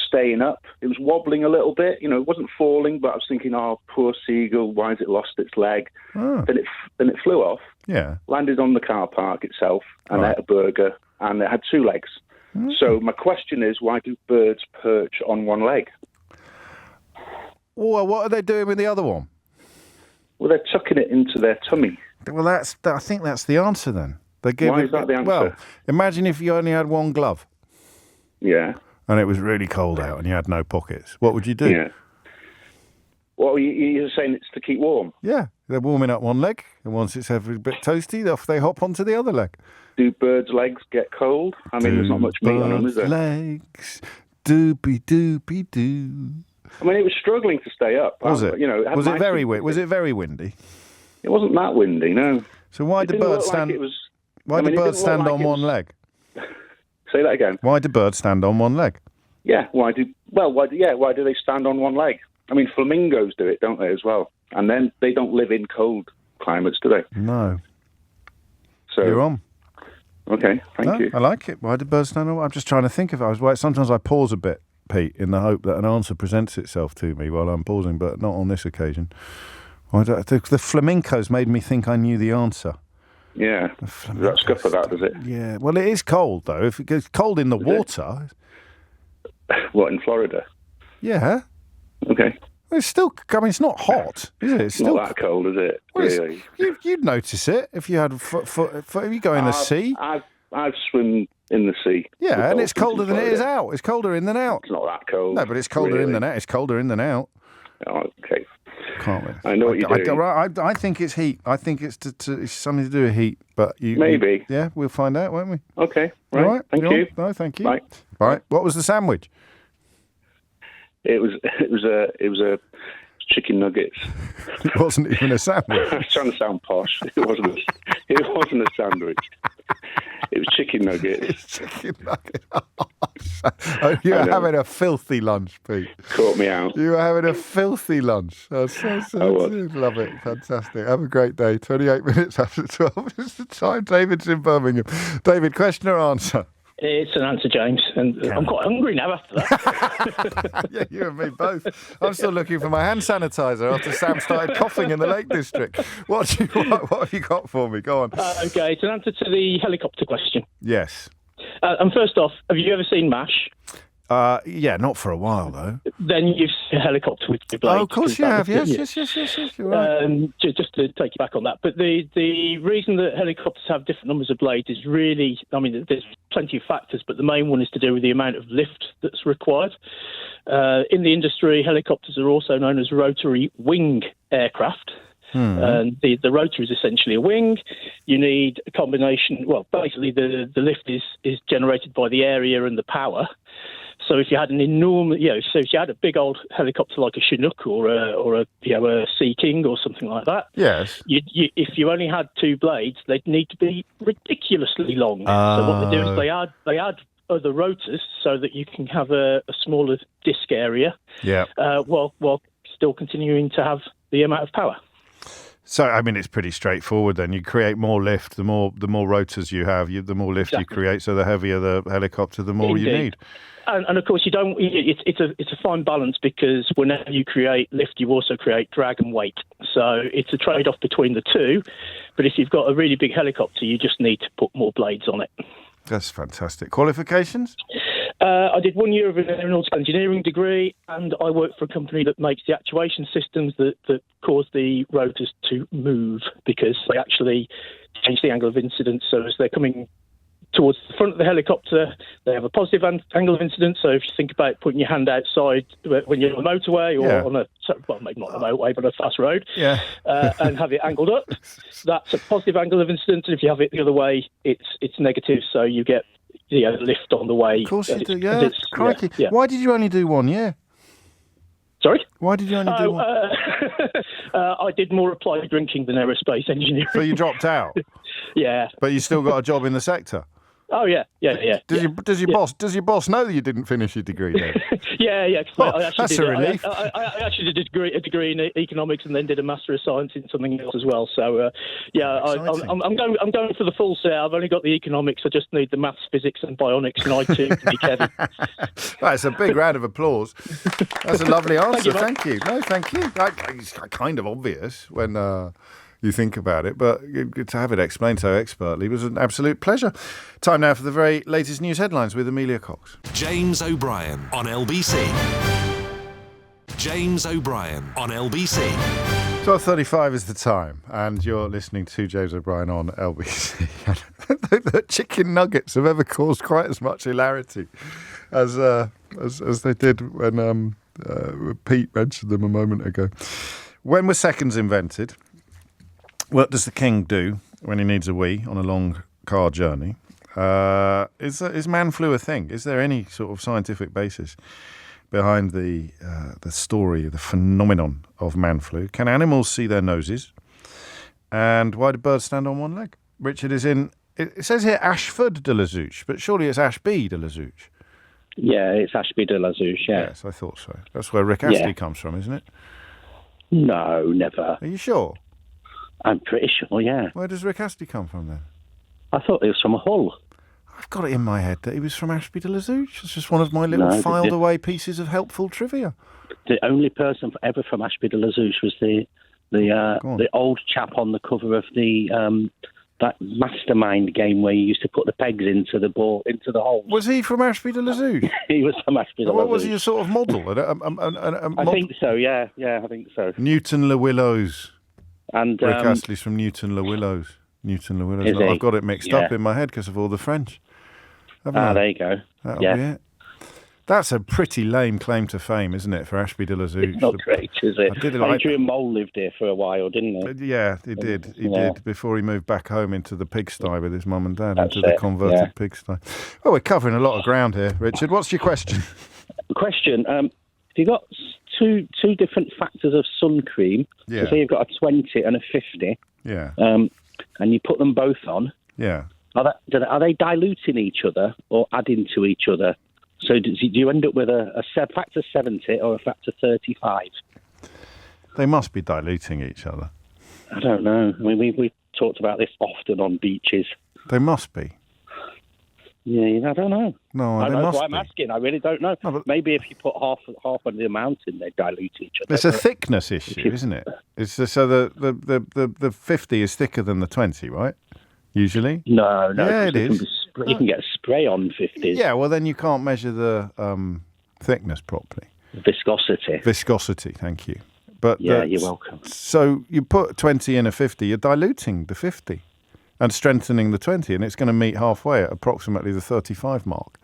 staying up. It was wobbling a little bit. You know, it wasn't falling, but I was thinking, oh, poor seagull, why has it lost its leg? Oh. Then it flew off, Yeah. landed on the car park itself, and ate a burger, and it had two legs. So my question is, why do birds perch on one leg? Well, what are they doing with the other one? Well, they're tucking it into their tummy. Well, I think that's the answer then. Why is that the answer? Well, imagine if you only had one glove. Yeah. And it was really cold out and you had no pockets. What would you do? Yeah. Well, you're saying it's to keep warm? Yeah, they're warming up one leg, and once it's ever a bit toasty, off they hop onto the other leg. Do birds' legs get cold? I mean, there's not much meat on them, is there? Legs, doopy-doopy-doo. I mean, it was struggling to stay up. Was it? You know, Was it very windy? It wasn't that windy, no. So why do birds stand? Why do birds stand on one leg? Say that again. Why do birds stand on one leg? Yeah. Why do they stand on one leg? I mean, flamingos do it, don't they, as well? And then they don't live in cold climates, do they? No. So you're on. Okay, thank you. I like it. Why do birds stand on? I'm just trying to think of it. Sometimes I pause a bit, Pete, in the hope that an answer presents itself to me while I'm pausing, but not on this occasion. The flamencos made me think I knew the answer. Yeah. Does that scupper that, does it? Yeah. Well, it is cold, though. If it gets cold in the water... What, in Florida? Yeah. Okay. It's still... I mean, it's not hot, is it? It's still not that cold, is it? Well, really? You'd notice it if you had... if you go in the sea... I've swum in the sea. Yeah, and it's colder than it is out. It's colder in than out. It's not that cold. No, but it's colder in than out. It's colder in than out. Oh, okay. Can't we? I know what you're doing. I think it's heat. I think it's something to do with heat. But Maybe. Yeah, we'll find out, won't we? Okay. Right. All right. Thank you. No, thank you. Bye. Right. What was the sandwich? It was a chicken nuggets. It wasn't even a sandwich. I was trying to sound posh. It wasn't wasn't a sandwich. It was chicken nuggets. It's chicken nuggets. Oh, you were having a filthy lunch, Pete. Caught me out. You were having a filthy lunch. Love it. Fantastic. Have a great day. 28 minutes after 12 is the time. David's in Birmingham. David, question or answer? It's an answer, James, and I'm quite hungry now after that. Yeah, you and me both. I'm still looking for my hand sanitizer after Sam started coughing in the Lake District. What have you got for me? Go on. Okay, it's an answer to the helicopter question. Yes. And first off, have you ever seen MASH? Yeah, not for a while, though. Then you've seen a helicopter with two blades. Oh, of course you have. Yes, you're right. Just to take you back on that. But the reason that helicopters have different numbers of blades is really, I mean, there's plenty of factors, but the main one is to do with the amount of lift that's required. In the industry, helicopters are also known as rotary wing aircraft. And the rotor is essentially a wing. You need a combination. Well, basically, the lift is generated by the area and the power. So if you had an enormous, so if you had a big old helicopter like a Chinook or a Sea King or something like that, yes, if you only had two blades, they'd need to be ridiculously long. So what they do is they add other rotors so that you can have a smaller disc area. Yeah. While still continuing to have the amount of power. So, I mean, it's pretty straightforward then. You create more lift, the more rotors you have, the more lift you create, so the heavier the helicopter, the more you need. And of course, you don't. It's a fine balance because whenever you create lift, you also create drag and weight. So it's a trade-off between the two. But if you've got a really big helicopter, you just need to put more blades on it. That's fantastic. Qualifications? I did 1 year of an aeronautical engineering degree, and I work for a company that makes the actuation systems that cause the rotors to move because they actually change the angle of incidence. So as they're coming towards the front of the helicopter, they have a positive angle of incidence. So if you think about putting your hand outside when you're on a motorway or on maybe not a motorway, but a fast road, and have it angled up, that's a positive angle of incidence. And if you have it the other way, it's negative. So you get lift on the way. Of course you do, yeah. Crikey. Yeah. Why did you only do 1 year? Sorry? Why did you only do one? I did more applied drinking than aerospace engineering. So you dropped out? Yeah. But you still got a job in the sector? Oh, yeah. Does your boss know that you didn't finish your degree then? Yeah. That's a relief. I actually did a degree in economics and then did a Master of Science in something else as well. So, I'm going for the full set. I've only got the economics. I just need the maths, physics and bionics, and I too can be Kevin. That's a big round of applause. That's a lovely answer. Thank you. No, thank you. It's kind of obvious when... you think about it, but to have it explained so expertly was an absolute pleasure. Time now for the very latest news headlines with Amelia Cox. James O'Brien on LBC. James O'Brien on LBC. 12:35 is the time, and you're listening to James O'Brien on LBC. The chicken nuggets have ever caused quite as much hilarity as they did when Pete mentioned them a moment ago. When were seconds invented? What does the king do when he needs a wee on a long car journey? Is man flu a thing? Is there any sort of scientific basis behind the story, the phenomenon of man flu? Can animals see their noses? And why do birds stand on one leg? Richard is in, it says here Ashford de la Zouch, but surely it's Ashby de la Zouch. Yeah, it's Ashby de la Zouch, yeah. Yes, I thought so. That's where Rick Astley comes from, isn't it? No, never. Are you sure? I'm pretty sure, yeah. Where does Rick Astley come from then? I thought he was from Hull. I've got it in my head that he was from Ashby de la Zouch. It's just one of my little filed away pieces of helpful trivia. The only person ever from Ashby de la Zouch was the old chap on the cover of the that Mastermind game where you used to put the pegs into the hole. Was he from Ashby de la Zouch? He was from Ashby de la Zouch. What was he, a sort of model? I think so, yeah, I think so. Newton Le Willows. And Rick Astley's from Newton Le Willows. I've got it mixed up in my head because of all the French. There you go. That'll be it. That's a pretty lame claim to fame, isn't it, for Ashby de la Zouch? It's not great, is it? Adrian Mole lived here for a while, didn't he? Yeah, he did. He did, before he moved back home into the pigsty with his mum and dad, into the converted pigsty. Well, we're covering a lot of ground here, Richard. What's your question? Question. You've got two different factors of sun cream. Yeah. So you've got a 20 and a 50. Yeah. and you put them both on, Yeah. are they diluting each other or adding to each other? So do you end up with a factor 70 or a factor 35? They must be diluting each other. I don't know. I mean, we've talked about this often on beaches. They must be. Yeah, I don't know. No, I they know must why I'm be. asking. I really don't know. No, but maybe if you put half of the amount in, they dilute each other. It's a But thickness issue, isn't it? It's so the 50 is thicker than the 20, right? Usually. No, Yeah, it you is. you can get spray on 50s. Yeah, well then you can't measure the thickness properly. Viscosity. Viscosity, thank you. But Yeah, you're welcome. So you put 20 in a 50, you're diluting the 50 and strengthening the 20, and it's going to meet halfway at approximately the 35 mark.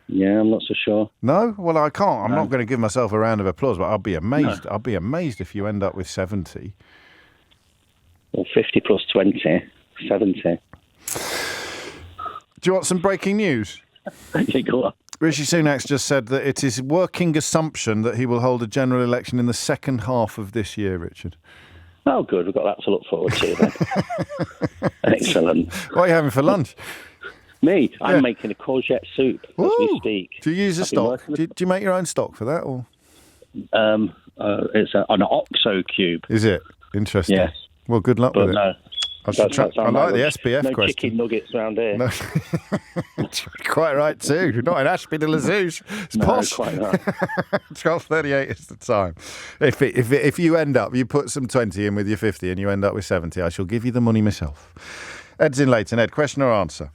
Yeah, I'm not so sure. No? Well, I can't. I'm No. not going to give myself a round of applause, but I'll be amazed. No. I'll be amazed if you end up with 70. Well, 50 plus 20, 70. Do you want some breaking news? Okay, go on. Rishi Sunak's just said that it is working assumption that he will hold a general election in the second half of this year, Richard. Oh, good. We've got that to look forward to then. Excellent. What are you having for lunch? Me? Yeah. I'm making a courgette soup as we Ooh. speak. Do you use a I've been stock? working Do you make your own stock for that? Or It's an OXO cube. is it? Interesting. Yes. Well, good luck But with it. no. I should try. That's I on my like the lunch. SPF no question. chicken nuggets around here. No. Quite right too. Not in Ashby de la Zouche. It's No, posh. quite right. 12:38 is the time. If you end up, you put some 20 in with your 50 and you end up with 70, I shall give you the money myself. Ed's in Leighton. Ed, question or answer?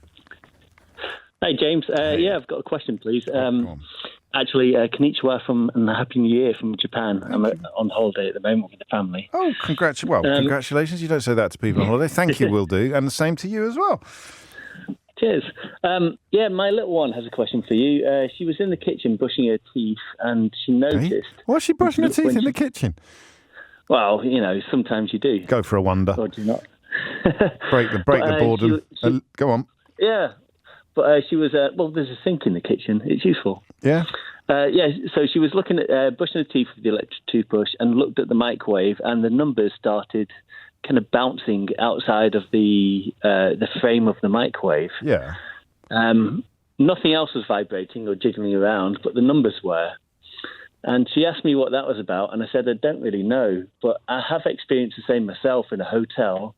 Hey, James. Yeah, I've got a question, please. Actually, konnichiwa and Happy New Year from Japan. I'm on holiday at the moment with the family. Oh, congratulations. You don't say that to people on holiday. Thank you, will do. And the same to you as well. Cheers. Yeah, my little one has a question for you. She was in the kitchen brushing her teeth and she noticed... Why is she brushing her teeth in the kitchen? Well, sometimes you do. Go for a wonder. Or do you not? Break the boredom. Go on. Yeah. But she was... well, there's a sink in the kitchen. It's useful. Yeah? Yeah, so she was looking at brushing her teeth with the electric toothbrush and looked at the microwave, and the numbers started kind of bouncing outside of the frame of the microwave. Yeah. Nothing else was vibrating or jiggling around, but the numbers were. And she asked me what that was about, and I said, I don't really know, but I have experienced the same myself in a hotel.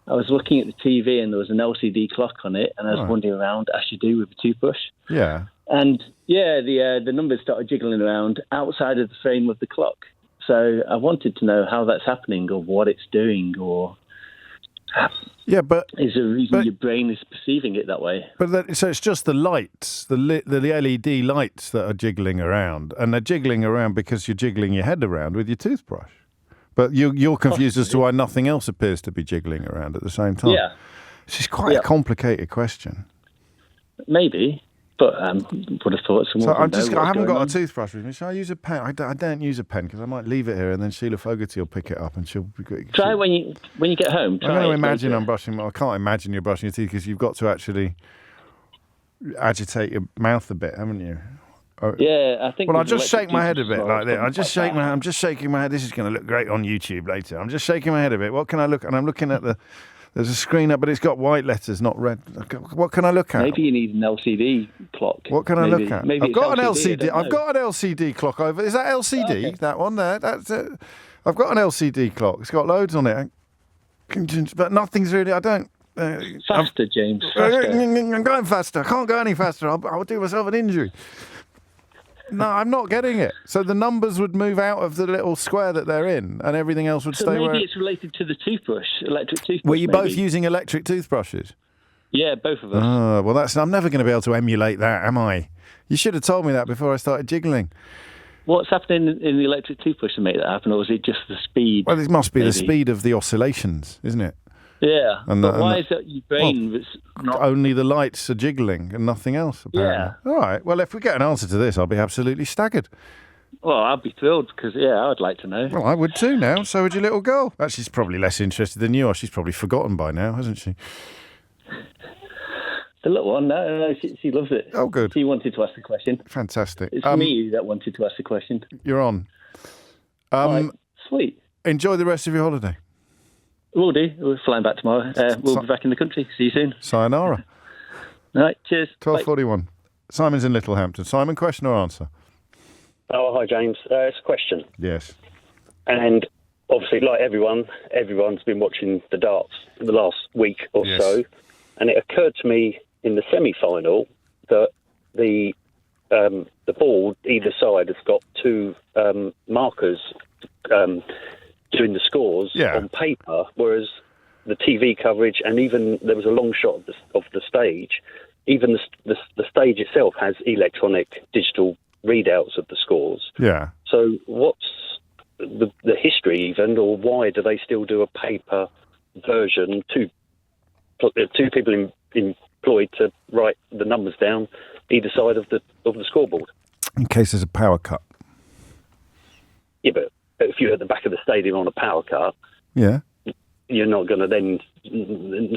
I was looking at the TV and there was an LCD clock on it, and I was wandering around as you do with a toothbrush. Yeah. And yeah, the numbers started jiggling around outside of the frame of the clock. So I wanted to know how that's happening, or what it's doing, or yeah, but is there a reason your brain is perceiving it that way? But so it's just the lights, the LED lights that are jiggling around, and they're jiggling around because you're jiggling your head around with your toothbrush. But you're confused as to why nothing else appears to be jiggling around at the same time. Yeah. This is quite a complicated question. Maybe, but would have thought someone would know I haven't got on. a toothbrush with me. Shall I use a pen? I don't use a pen because I might leave it here and then Sheila Fogarty will pick it up and she'll be good. Try when you get home. I'm going to imagine I'm brushing. I can't imagine you're brushing your teeth because you've got to actually agitate your mouth a bit, haven't you? Yeah, I think. Well, I'll just shake my head a bit like that. I'm just shaking my head. This is going to look great on YouTube later. I'm just shaking my head a bit. What can I look? And I'm looking at there's a screen up, but it's got white letters, not red. What can I look at? Maybe you need an LCD clock. What can I look at? Maybe I've got an LCD. I've got an LCD clock over. Is that LCD? Okay. That one there? That's it. I've got an LCD clock. It's got loads on it, but nothing's really. I don't. Faster, James. Faster. I'm going faster. I can't go any faster. I'll do myself an injury. No, I'm not getting it. So the numbers would move out of the little square that they're in, and everything else would stay where. Maybe it's related to the electric toothbrush. Were you both using electric toothbrushes? Yeah, both of us. Oh, well, I'm never going to be able to emulate that, am I? You should have told me that before I started jiggling. What's happening in the electric toothbrush to make that happen, or is it just the speed? Well, it must be the speed of the oscillations, isn't it? Yeah, but why is that your brain that's not... Only the lights are jiggling and nothing else, apparently. Yeah. All right, well, if we get an answer to this, I'll be absolutely staggered. Well, I'd be thrilled, because, I'd like to know. Well, I would too now, so would your little girl. Actually, she's probably less interested than you are. She's probably forgotten by now, hasn't she? The little one, no, she loves it. Oh, good. She wanted to ask the question. Fantastic. It's me that wanted to ask the question. You're on. Right. Sweet. Enjoy the rest of your holiday. Will do. We're flying back tomorrow. We'll be back in the country. See you soon. Sayonara. All right, cheers. 12:41. Simon's in Littlehampton. Simon, question or answer? Oh, hi, James. It's a question. Yes. And obviously, like everyone's been watching the darts for the last week or so. And it occurred to me in the semi-final that the ball either side has got two markers doing the scores on paper, whereas the TV coverage and even there was a long shot of the stage. Even the stage itself has electronic digital readouts of the scores. Yeah. So what's the history even, or why do they still do a paper version? Two people employed to write the numbers down either side of the scoreboard. In case there's a power cut. Yeah, but if you're at the back of the stadium on a power cut, you're not going to then.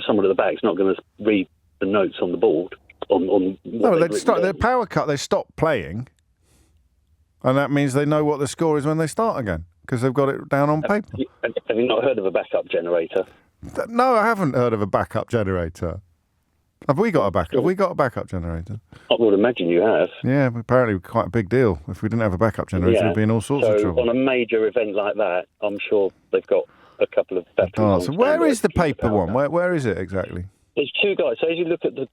Someone at the back's not going to read the notes on the board. No, their power cut. They stop playing, and that means they know what the score is when they start again because they've got it down on paper. Have you not heard of a backup generator? No, I haven't heard of a backup generator. Have we got a backup? Have we got a backup generator? I would imagine you have. Yeah, apparently quite a big deal. If we didn't have a backup generator, we'd be in all sorts of trouble. On a major event like that, I'm sure they've got a couple of battery. So where is the paper one? Where is it exactly? There's two guys. So as you look at the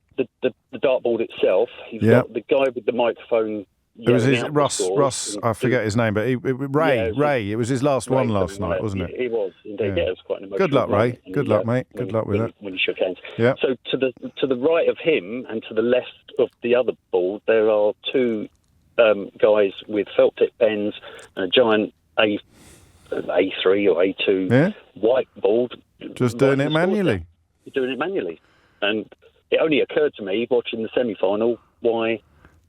dartboard itself, you've got the guy with the microphone. It was his Ross. I forget his name, but Ray. It was his last one last night, wasn't it? It was indeed. Yeah, it was quite an emotional. Good luck, Ray. And Good luck, mate. Good luck with that. When you shook hands. Yeah. So to the right of him and to the left of the other board, there are two guys with felt tip pens and a giant A3 or A2 whiteboard. Just doing it manually. Doing it manually, and it only occurred to me watching the semi-final why.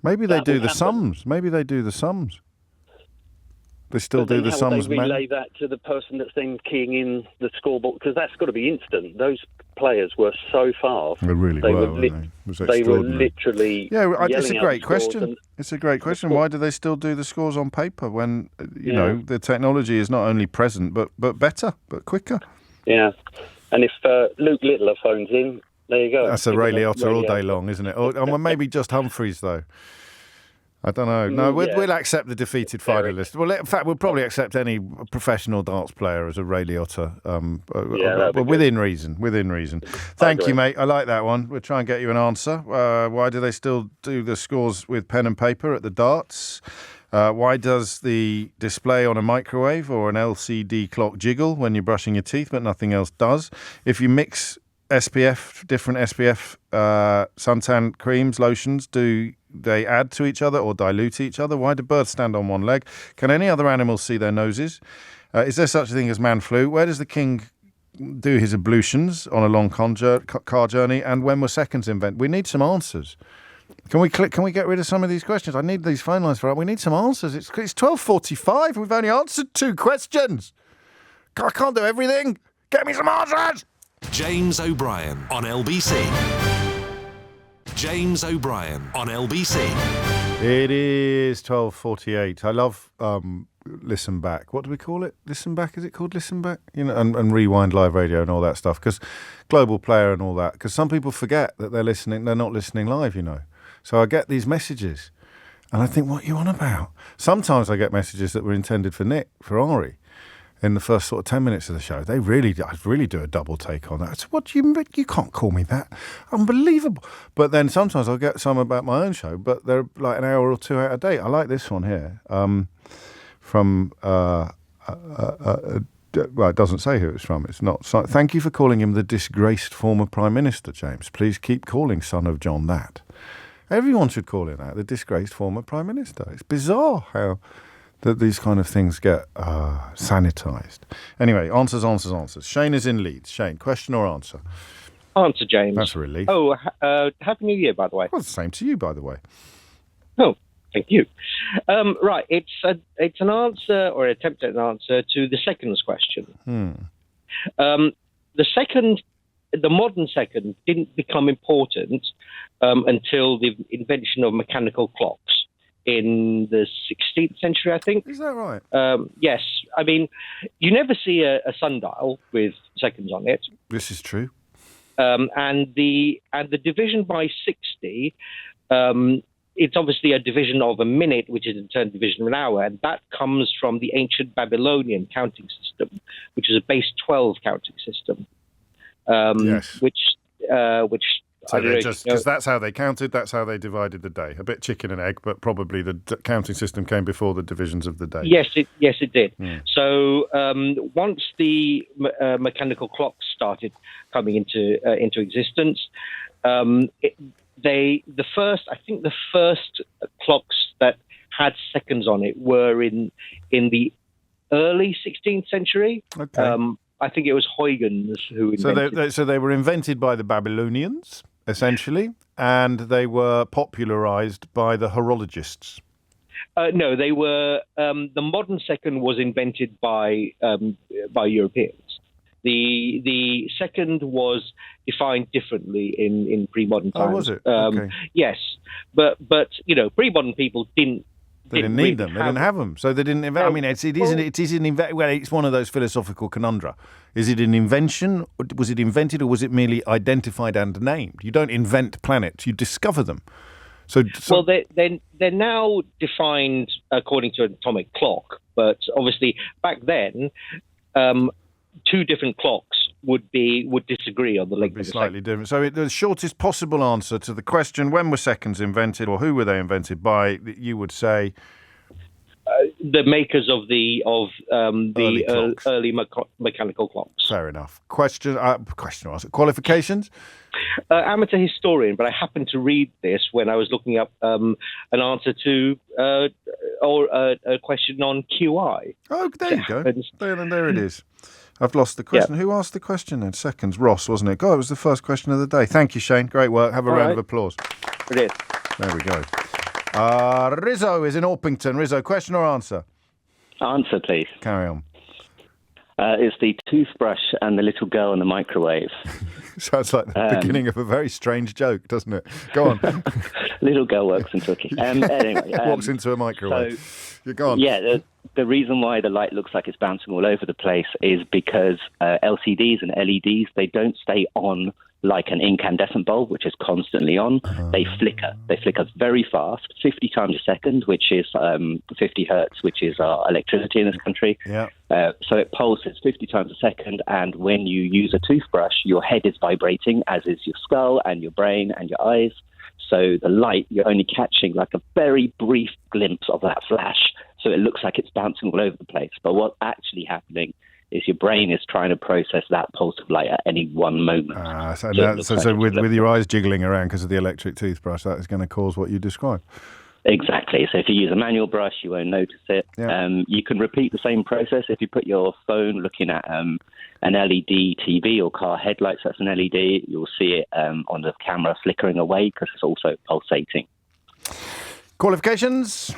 Maybe they do the sums. Maybe they do the sums. They still do the sums. How would they relay that to the person that's then keying in the scoreboard? Because that's got to be instant. Those players were so fast. They really were, weren't they? It was they were literally. Yeah, it's a great question. It's a great question. Why do they still do the scores on paper when you know the technology is not only present but better, but quicker? Yeah, and if Luke Littler phones in. There you go. That's a Ray Liotta all day long, isn't it? Or maybe just Humphreys, though. I don't know. No, we'll accept the defeated finalist. Well, in fact, we'll probably accept any professional darts player as a Ray Liotta. Within reason. Within reason. Thank you, mate. I like that one. We'll try and get you an answer. Why do they still do the scores with pen and paper at the darts? Why does the display on a microwave or an LCD clock jiggle when you're brushing your teeth, but nothing else does? If you mix different SPF suntan creams, lotions, do they add to each other or dilute each other? Why do birds stand on one leg? Can any other animals see their noses? Is there such a thing as man flu? Where does the king do his ablutions on a long car journey? And when were seconds invented? We need some answers. Can we get rid of some of these questions? I need these phone lines for it. We need some answers. It's 12:45 and we've only answered 2 questions. I can't do everything. Get me some answers. James O'Brien on LBC. James O'Brien on LBC. It is 12:48. I love Listen Back. What do we call it? Listen Back? Is it called Listen Back? You know, and Rewind Live Radio and all that stuff. Because Global Player and all that. Because some people forget that they're listening. They're not listening live, you know. So I get these messages, and I think, what are you on about? Sometimes I get messages that were intended for Nick, for Ari. In the first sort of 10 minutes of the show, I really do a double take on that. So what do you can't call me that. Unbelievable. But then sometimes I'll get some about my own show, but they're like an hour or 2 out of date. I like this one here from, well, it doesn't say who it's from. It's not. So, thank you for calling him the disgraced former Prime Minister, James. Please keep calling son of John that. Everyone should call him that, the disgraced former Prime Minister. It's bizarre how that these kind of things get sanitised. Anyway, answers. Shane is in Leeds. Shane, question or answer? Answer, James. That's a relief. Oh, Happy New Year, by the way. Well, the same to you, by the way. Oh, thank you. Right, it's an answer, or an attempt at an answer, to the seconds question. The modern second didn't become important until the invention of mechanical clocks. In the 16th century, I think. Is that right? Yes. I mean, you never see a sundial with seconds on it. This is true. And the division by 60, it's obviously a division of a minute, which is in turn a division of an hour, and that comes from the ancient Babylonian counting system, which is a base 12 counting system. Yes. Which so because that's how they counted, that's how they divided the day. A bit chicken and egg, but probably the counting system came before the divisions of the day. Yes, it did. So once the mechanical clocks started coming into existence, the first clocks that had seconds on it were in the early 16th century. Okay. I think it was Huygens who invented. So they were invented by the Babylonians, essentially, and they were popularized by the horologists. No, they were. The modern second was invented by Europeans. The second was defined differently in pre-modern times. Oh, was it? Okay. Yes, but pre-modern people didn't. They didn't need them. They didn't have them, so they didn't invent. I mean, it's one of those philosophical conundra. Is it an invention? Was it invented, or was it merely identified and named? You don't invent planets; you discover them. Well, they're now defined according to an atomic clock, but obviously back then, two different clocks would disagree on the length of the slightly different. So the shortest possible answer to the question, when were seconds invented, or who were they invented by, you would say the makers of the early mechanical clocks. Fair enough. Question answer. Qualifications? Amateur historian, but I happened to read this when I was looking up an answer to or a question on QI. Oh, there you go. There it is. I've lost the question. Yeah. Who asked the question then? Seconds. Ross, wasn't it? God, it was the first question of the day. Thank you, Shane. Great work. Have a round of applause. Brilliant. There we go. Rizzo is in Orpington. Rizzo, question or answer? Answer, please. Carry on. It's the toothbrush and the little girl in the microwave. Sounds like the beginning of a very strange joke, doesn't it? Go on. Little girl works into a kitchen. Anyway, walks into a microwave. So, you're gone. Yeah, the reason why the light looks like it's bouncing all over the place is because LCDs and LEDs, they don't stay on like an incandescent bulb, which is constantly on. They flicker. They flicker very fast, 50 times a second, which is 50 hertz, which is our electricity in this country. Yeah. So it pulses 50 times a second, and when you use a toothbrush, your head is vibrating, as is your skull and your brain and your eyes. So the light, you're only catching like a very brief glimpse of that flash, so it looks like it's bouncing all over the place. But what's actually happening is your brain is trying to process that pulse of light at any one moment. So with your eyes jiggling around because of the electric toothbrush, that is going to cause what you described. Exactly. So if you use a manual brush, you won't notice it. Yeah. You can repeat the same process if you put your phone looking at an LED TV or car headlights. That's an LED. You'll see it on the camera flickering away because it's also pulsating. Qualifications?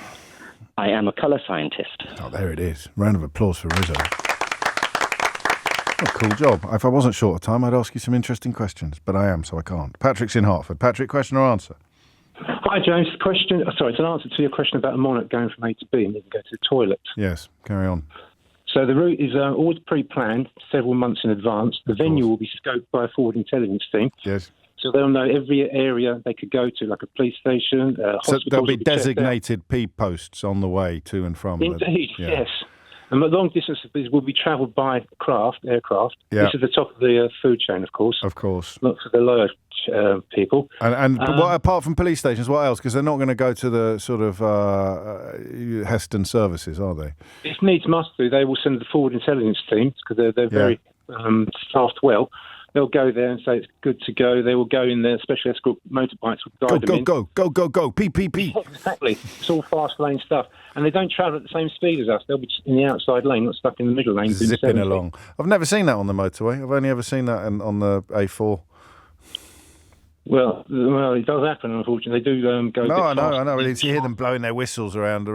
I am a colour scientist. Oh, there it is. Round of applause for Rizzo. Oh, cool job. If I wasn't short of time, I'd ask you some interesting questions, but I am, so I can't. Patrick's in Hertford. Patrick, question or answer? Hi, James. It's an answer to your question about a monarch going from A to B and you can go to the toilet. Yes, carry on. So the route is always pre-planned, several months in advance. The venue will be scoped by a forward intelligence team. Yes. So they'll know every area they could go to, like a police station, so there'll be designated P posts on the way to and from. Indeed, yes. And the long distances will be travelled by aircraft. Yeah. This is the top of the food chain, of course. Of course. Not for the lower people. And what, apart from police stations, what else? Because they're not going to go to the sort of Heston services, are they? If needs must do, they will send the forward intelligence teams because they're very staffed well. They'll go there and say it's good to go. They will go in there, special escort motorbikes will guide them in. Go, PPP. Exactly. It's all fast lane stuff. And they don't travel at the same speed as us. They'll be in the outside lane, not stuck in the middle lane. Zipping along. I've never seen that on the motorway. I've only ever seen that on the A4. Well, it does happen, unfortunately. They do go I know. You hear them blowing their whistles around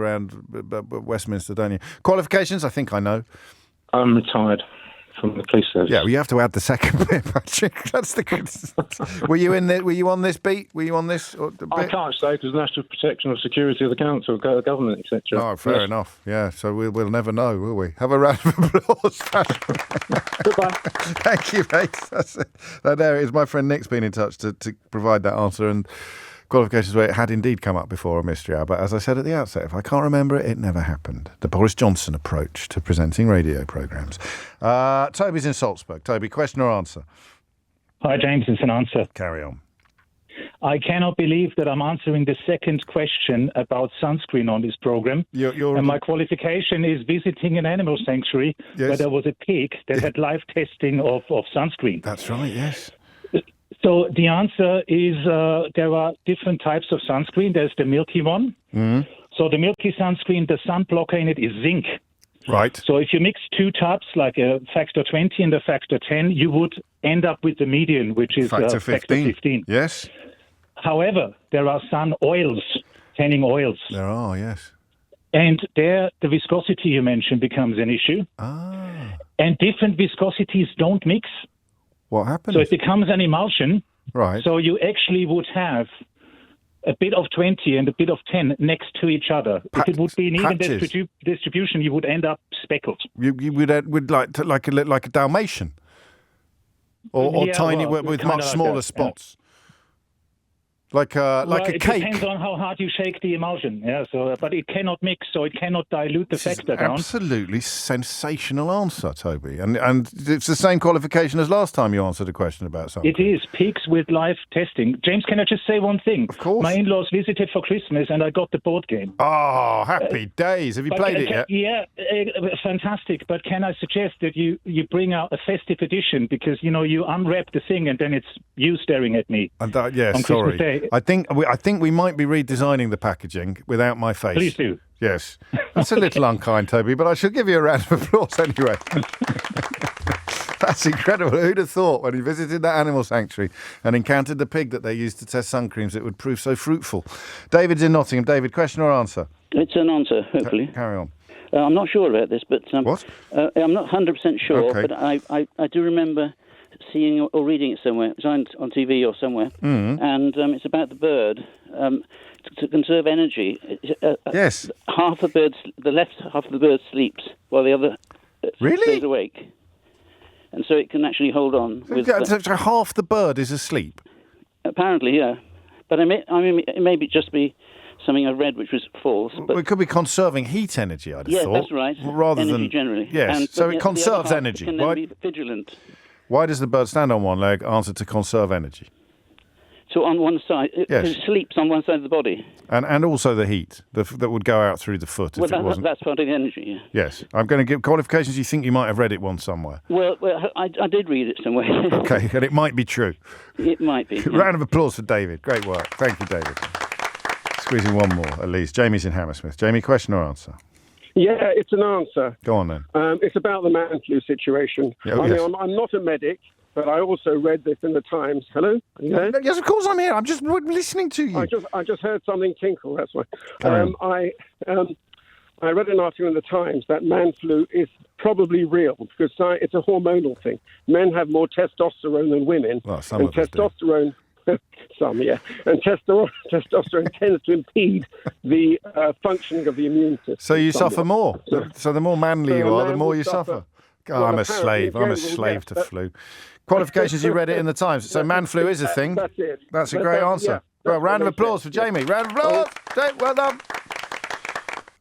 Westminster, don't you? Qualifications, I think I know. I'm retired. from the police service. Yeah, well, you have to add the second bit, Patrick. That's the good. Were you in there? Were you on this beat? Were you on this? I can't say because National Protection of Security of the Council, government, etc. Oh, fair enough. Yeah, so we'll never know, will we? Have a round of applause. Goodbye. Thank you, mate. That's it. There it is. My friend Nick's been in touch to provide that answer, and qualifications where it had indeed come up before a mystery hour. But as I said at the outset, if I can't remember it, it never happened. The Boris Johnson approach to presenting radio programmes. Toby's in Salzburg. Toby, question or answer? Hi, James. It's an answer. Carry on. I cannot believe that I'm answering the second question about sunscreen on this program. And my qualification is visiting an animal sanctuary where there was a pig that had live testing of sunscreen. That's right, yes. So the answer is there are different types of sunscreen. There's the milky one. So the milky sunscreen, the sun blocker in it is zinc. Right. So if you mix two tubs, like a factor 20 and a factor 10, you would end up with the median, which is factor 15. Yes. However, there are sun oils, tanning oils. There are, yes. And there, the viscosity you mentioned becomes an issue. And different viscosities don't mix. What happens? So it becomes an emulsion. Right. So you actually would have a bit of 20 and a bit of 10 next to each other. If it would be an even distribution, you would end up speckled. You would like a Dalmatian, or tiny with much smaller spots. Like a it cake. It depends on how hard you shake the emulsion. Yeah. So, but it cannot mix, so it cannot dilute the factor down. Absolutely sensational answer, Toby. And it's the same qualification as last time you answered a question about something. It is pigs with live testing. James, can I just say one thing? Of course. My in-laws visited for Christmas, and I got the board game. Oh, happy days! Have you played it yet? Yeah, fantastic. But can I suggest that you bring out a festive edition, because you unwrap the thing and then it's you staring at me. And on sorry. Christmas Day. I think we might be redesigning the packaging without my face. Please do. Yes. That's a little unkind, Toby, but I should give you a round of applause anyway. That's incredible. Who'd have thought when he visited that animal sanctuary and encountered the pig that they used to test sun creams, it would prove so fruitful. David's in Nottingham. David, question or answer? It's an answer, hopefully. Carry on. I'm not sure about this, but... What? I'm not 100% sure, Okay. but I do remember seeing or reading it somewhere. It's on TV or somewhere. And it's about the bird. To conserve energy, yes. The left half of the bird sleeps while the other stays awake. And so it can actually hold on. So half the bird is asleep? Apparently, yeah. But it may just be something I read which was false. But it could be conserving heat energy, I'd have thought. Yeah, that's right. Rather energy than generally. Yes, so it conserves energy. Can then be vigilant. Why does the bird stand on one leg? Answer: to conserve energy. So on one side, Yes. it sleeps on one side of the body. And also the heat that would go out through the foot if it wasn't. That's part of the energy, yeah. Yes. I'm going to give qualifications. You think you might have read it once somewhere. Well, I did read it somewhere. Okay, and it might be true. It might be. Yeah. Round of applause for David. Great work. Thank you, David. Squeezing one more, at least. Jamie's in Hammersmith. Jamie, question or answer? Yeah, it's an answer. Go on, then. It's about the man flu situation. Yeah, I'm not a medic, but I also read this in the Times. Hello? Are you there? Yes, of course I'm here. I'm just listening to you. I just heard something tinkle, that's why. Carry I read an article in the Times that man flu is probably real because it's a hormonal thing. Men have more testosterone than women. Well, some and of us do. testosterone... Some, yeah. And testosterone tends to impede the functioning of the immune system. So you somewhat. suffer more. So the more manly you are, the more you suffer. Well, I'm a slave. I'm a slave to flu. Qualifications, you read it in the Times. So man flu is a thing. That's it. That's a great answer. Yeah, well, round of applause for Jamie. Round of applause. Well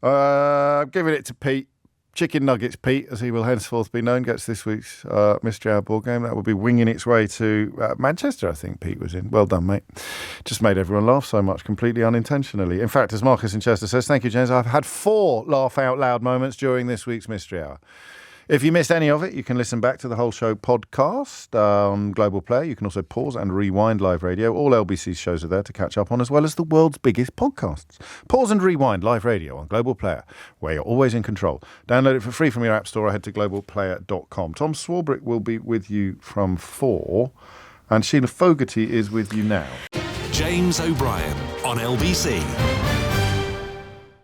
done. Giving it to Pete. Chicken Nuggets Pete, as he will henceforth be known, gets this week's Mystery Hour board game. That will be winging its way to Manchester, I think Pete was in. Well done, mate. Just made everyone laugh so much, completely unintentionally. In fact, as Marcus in Chester says, thank you, James, I've had 4 laugh out loud moments during this week's Mystery Hour. If you missed any of it, you can listen back to the whole show podcast on Global Player. You can also pause and rewind live radio. All LBC's shows are there to catch up on, as well as the world's biggest podcasts. Pause and rewind live radio on Global Player, where you're always in control. Download it for free from your app store or head to globalplayer.com. Tom Swarbrick will be with you from 4, and Sheila Fogarty is with you now. James O'Brien on LBC.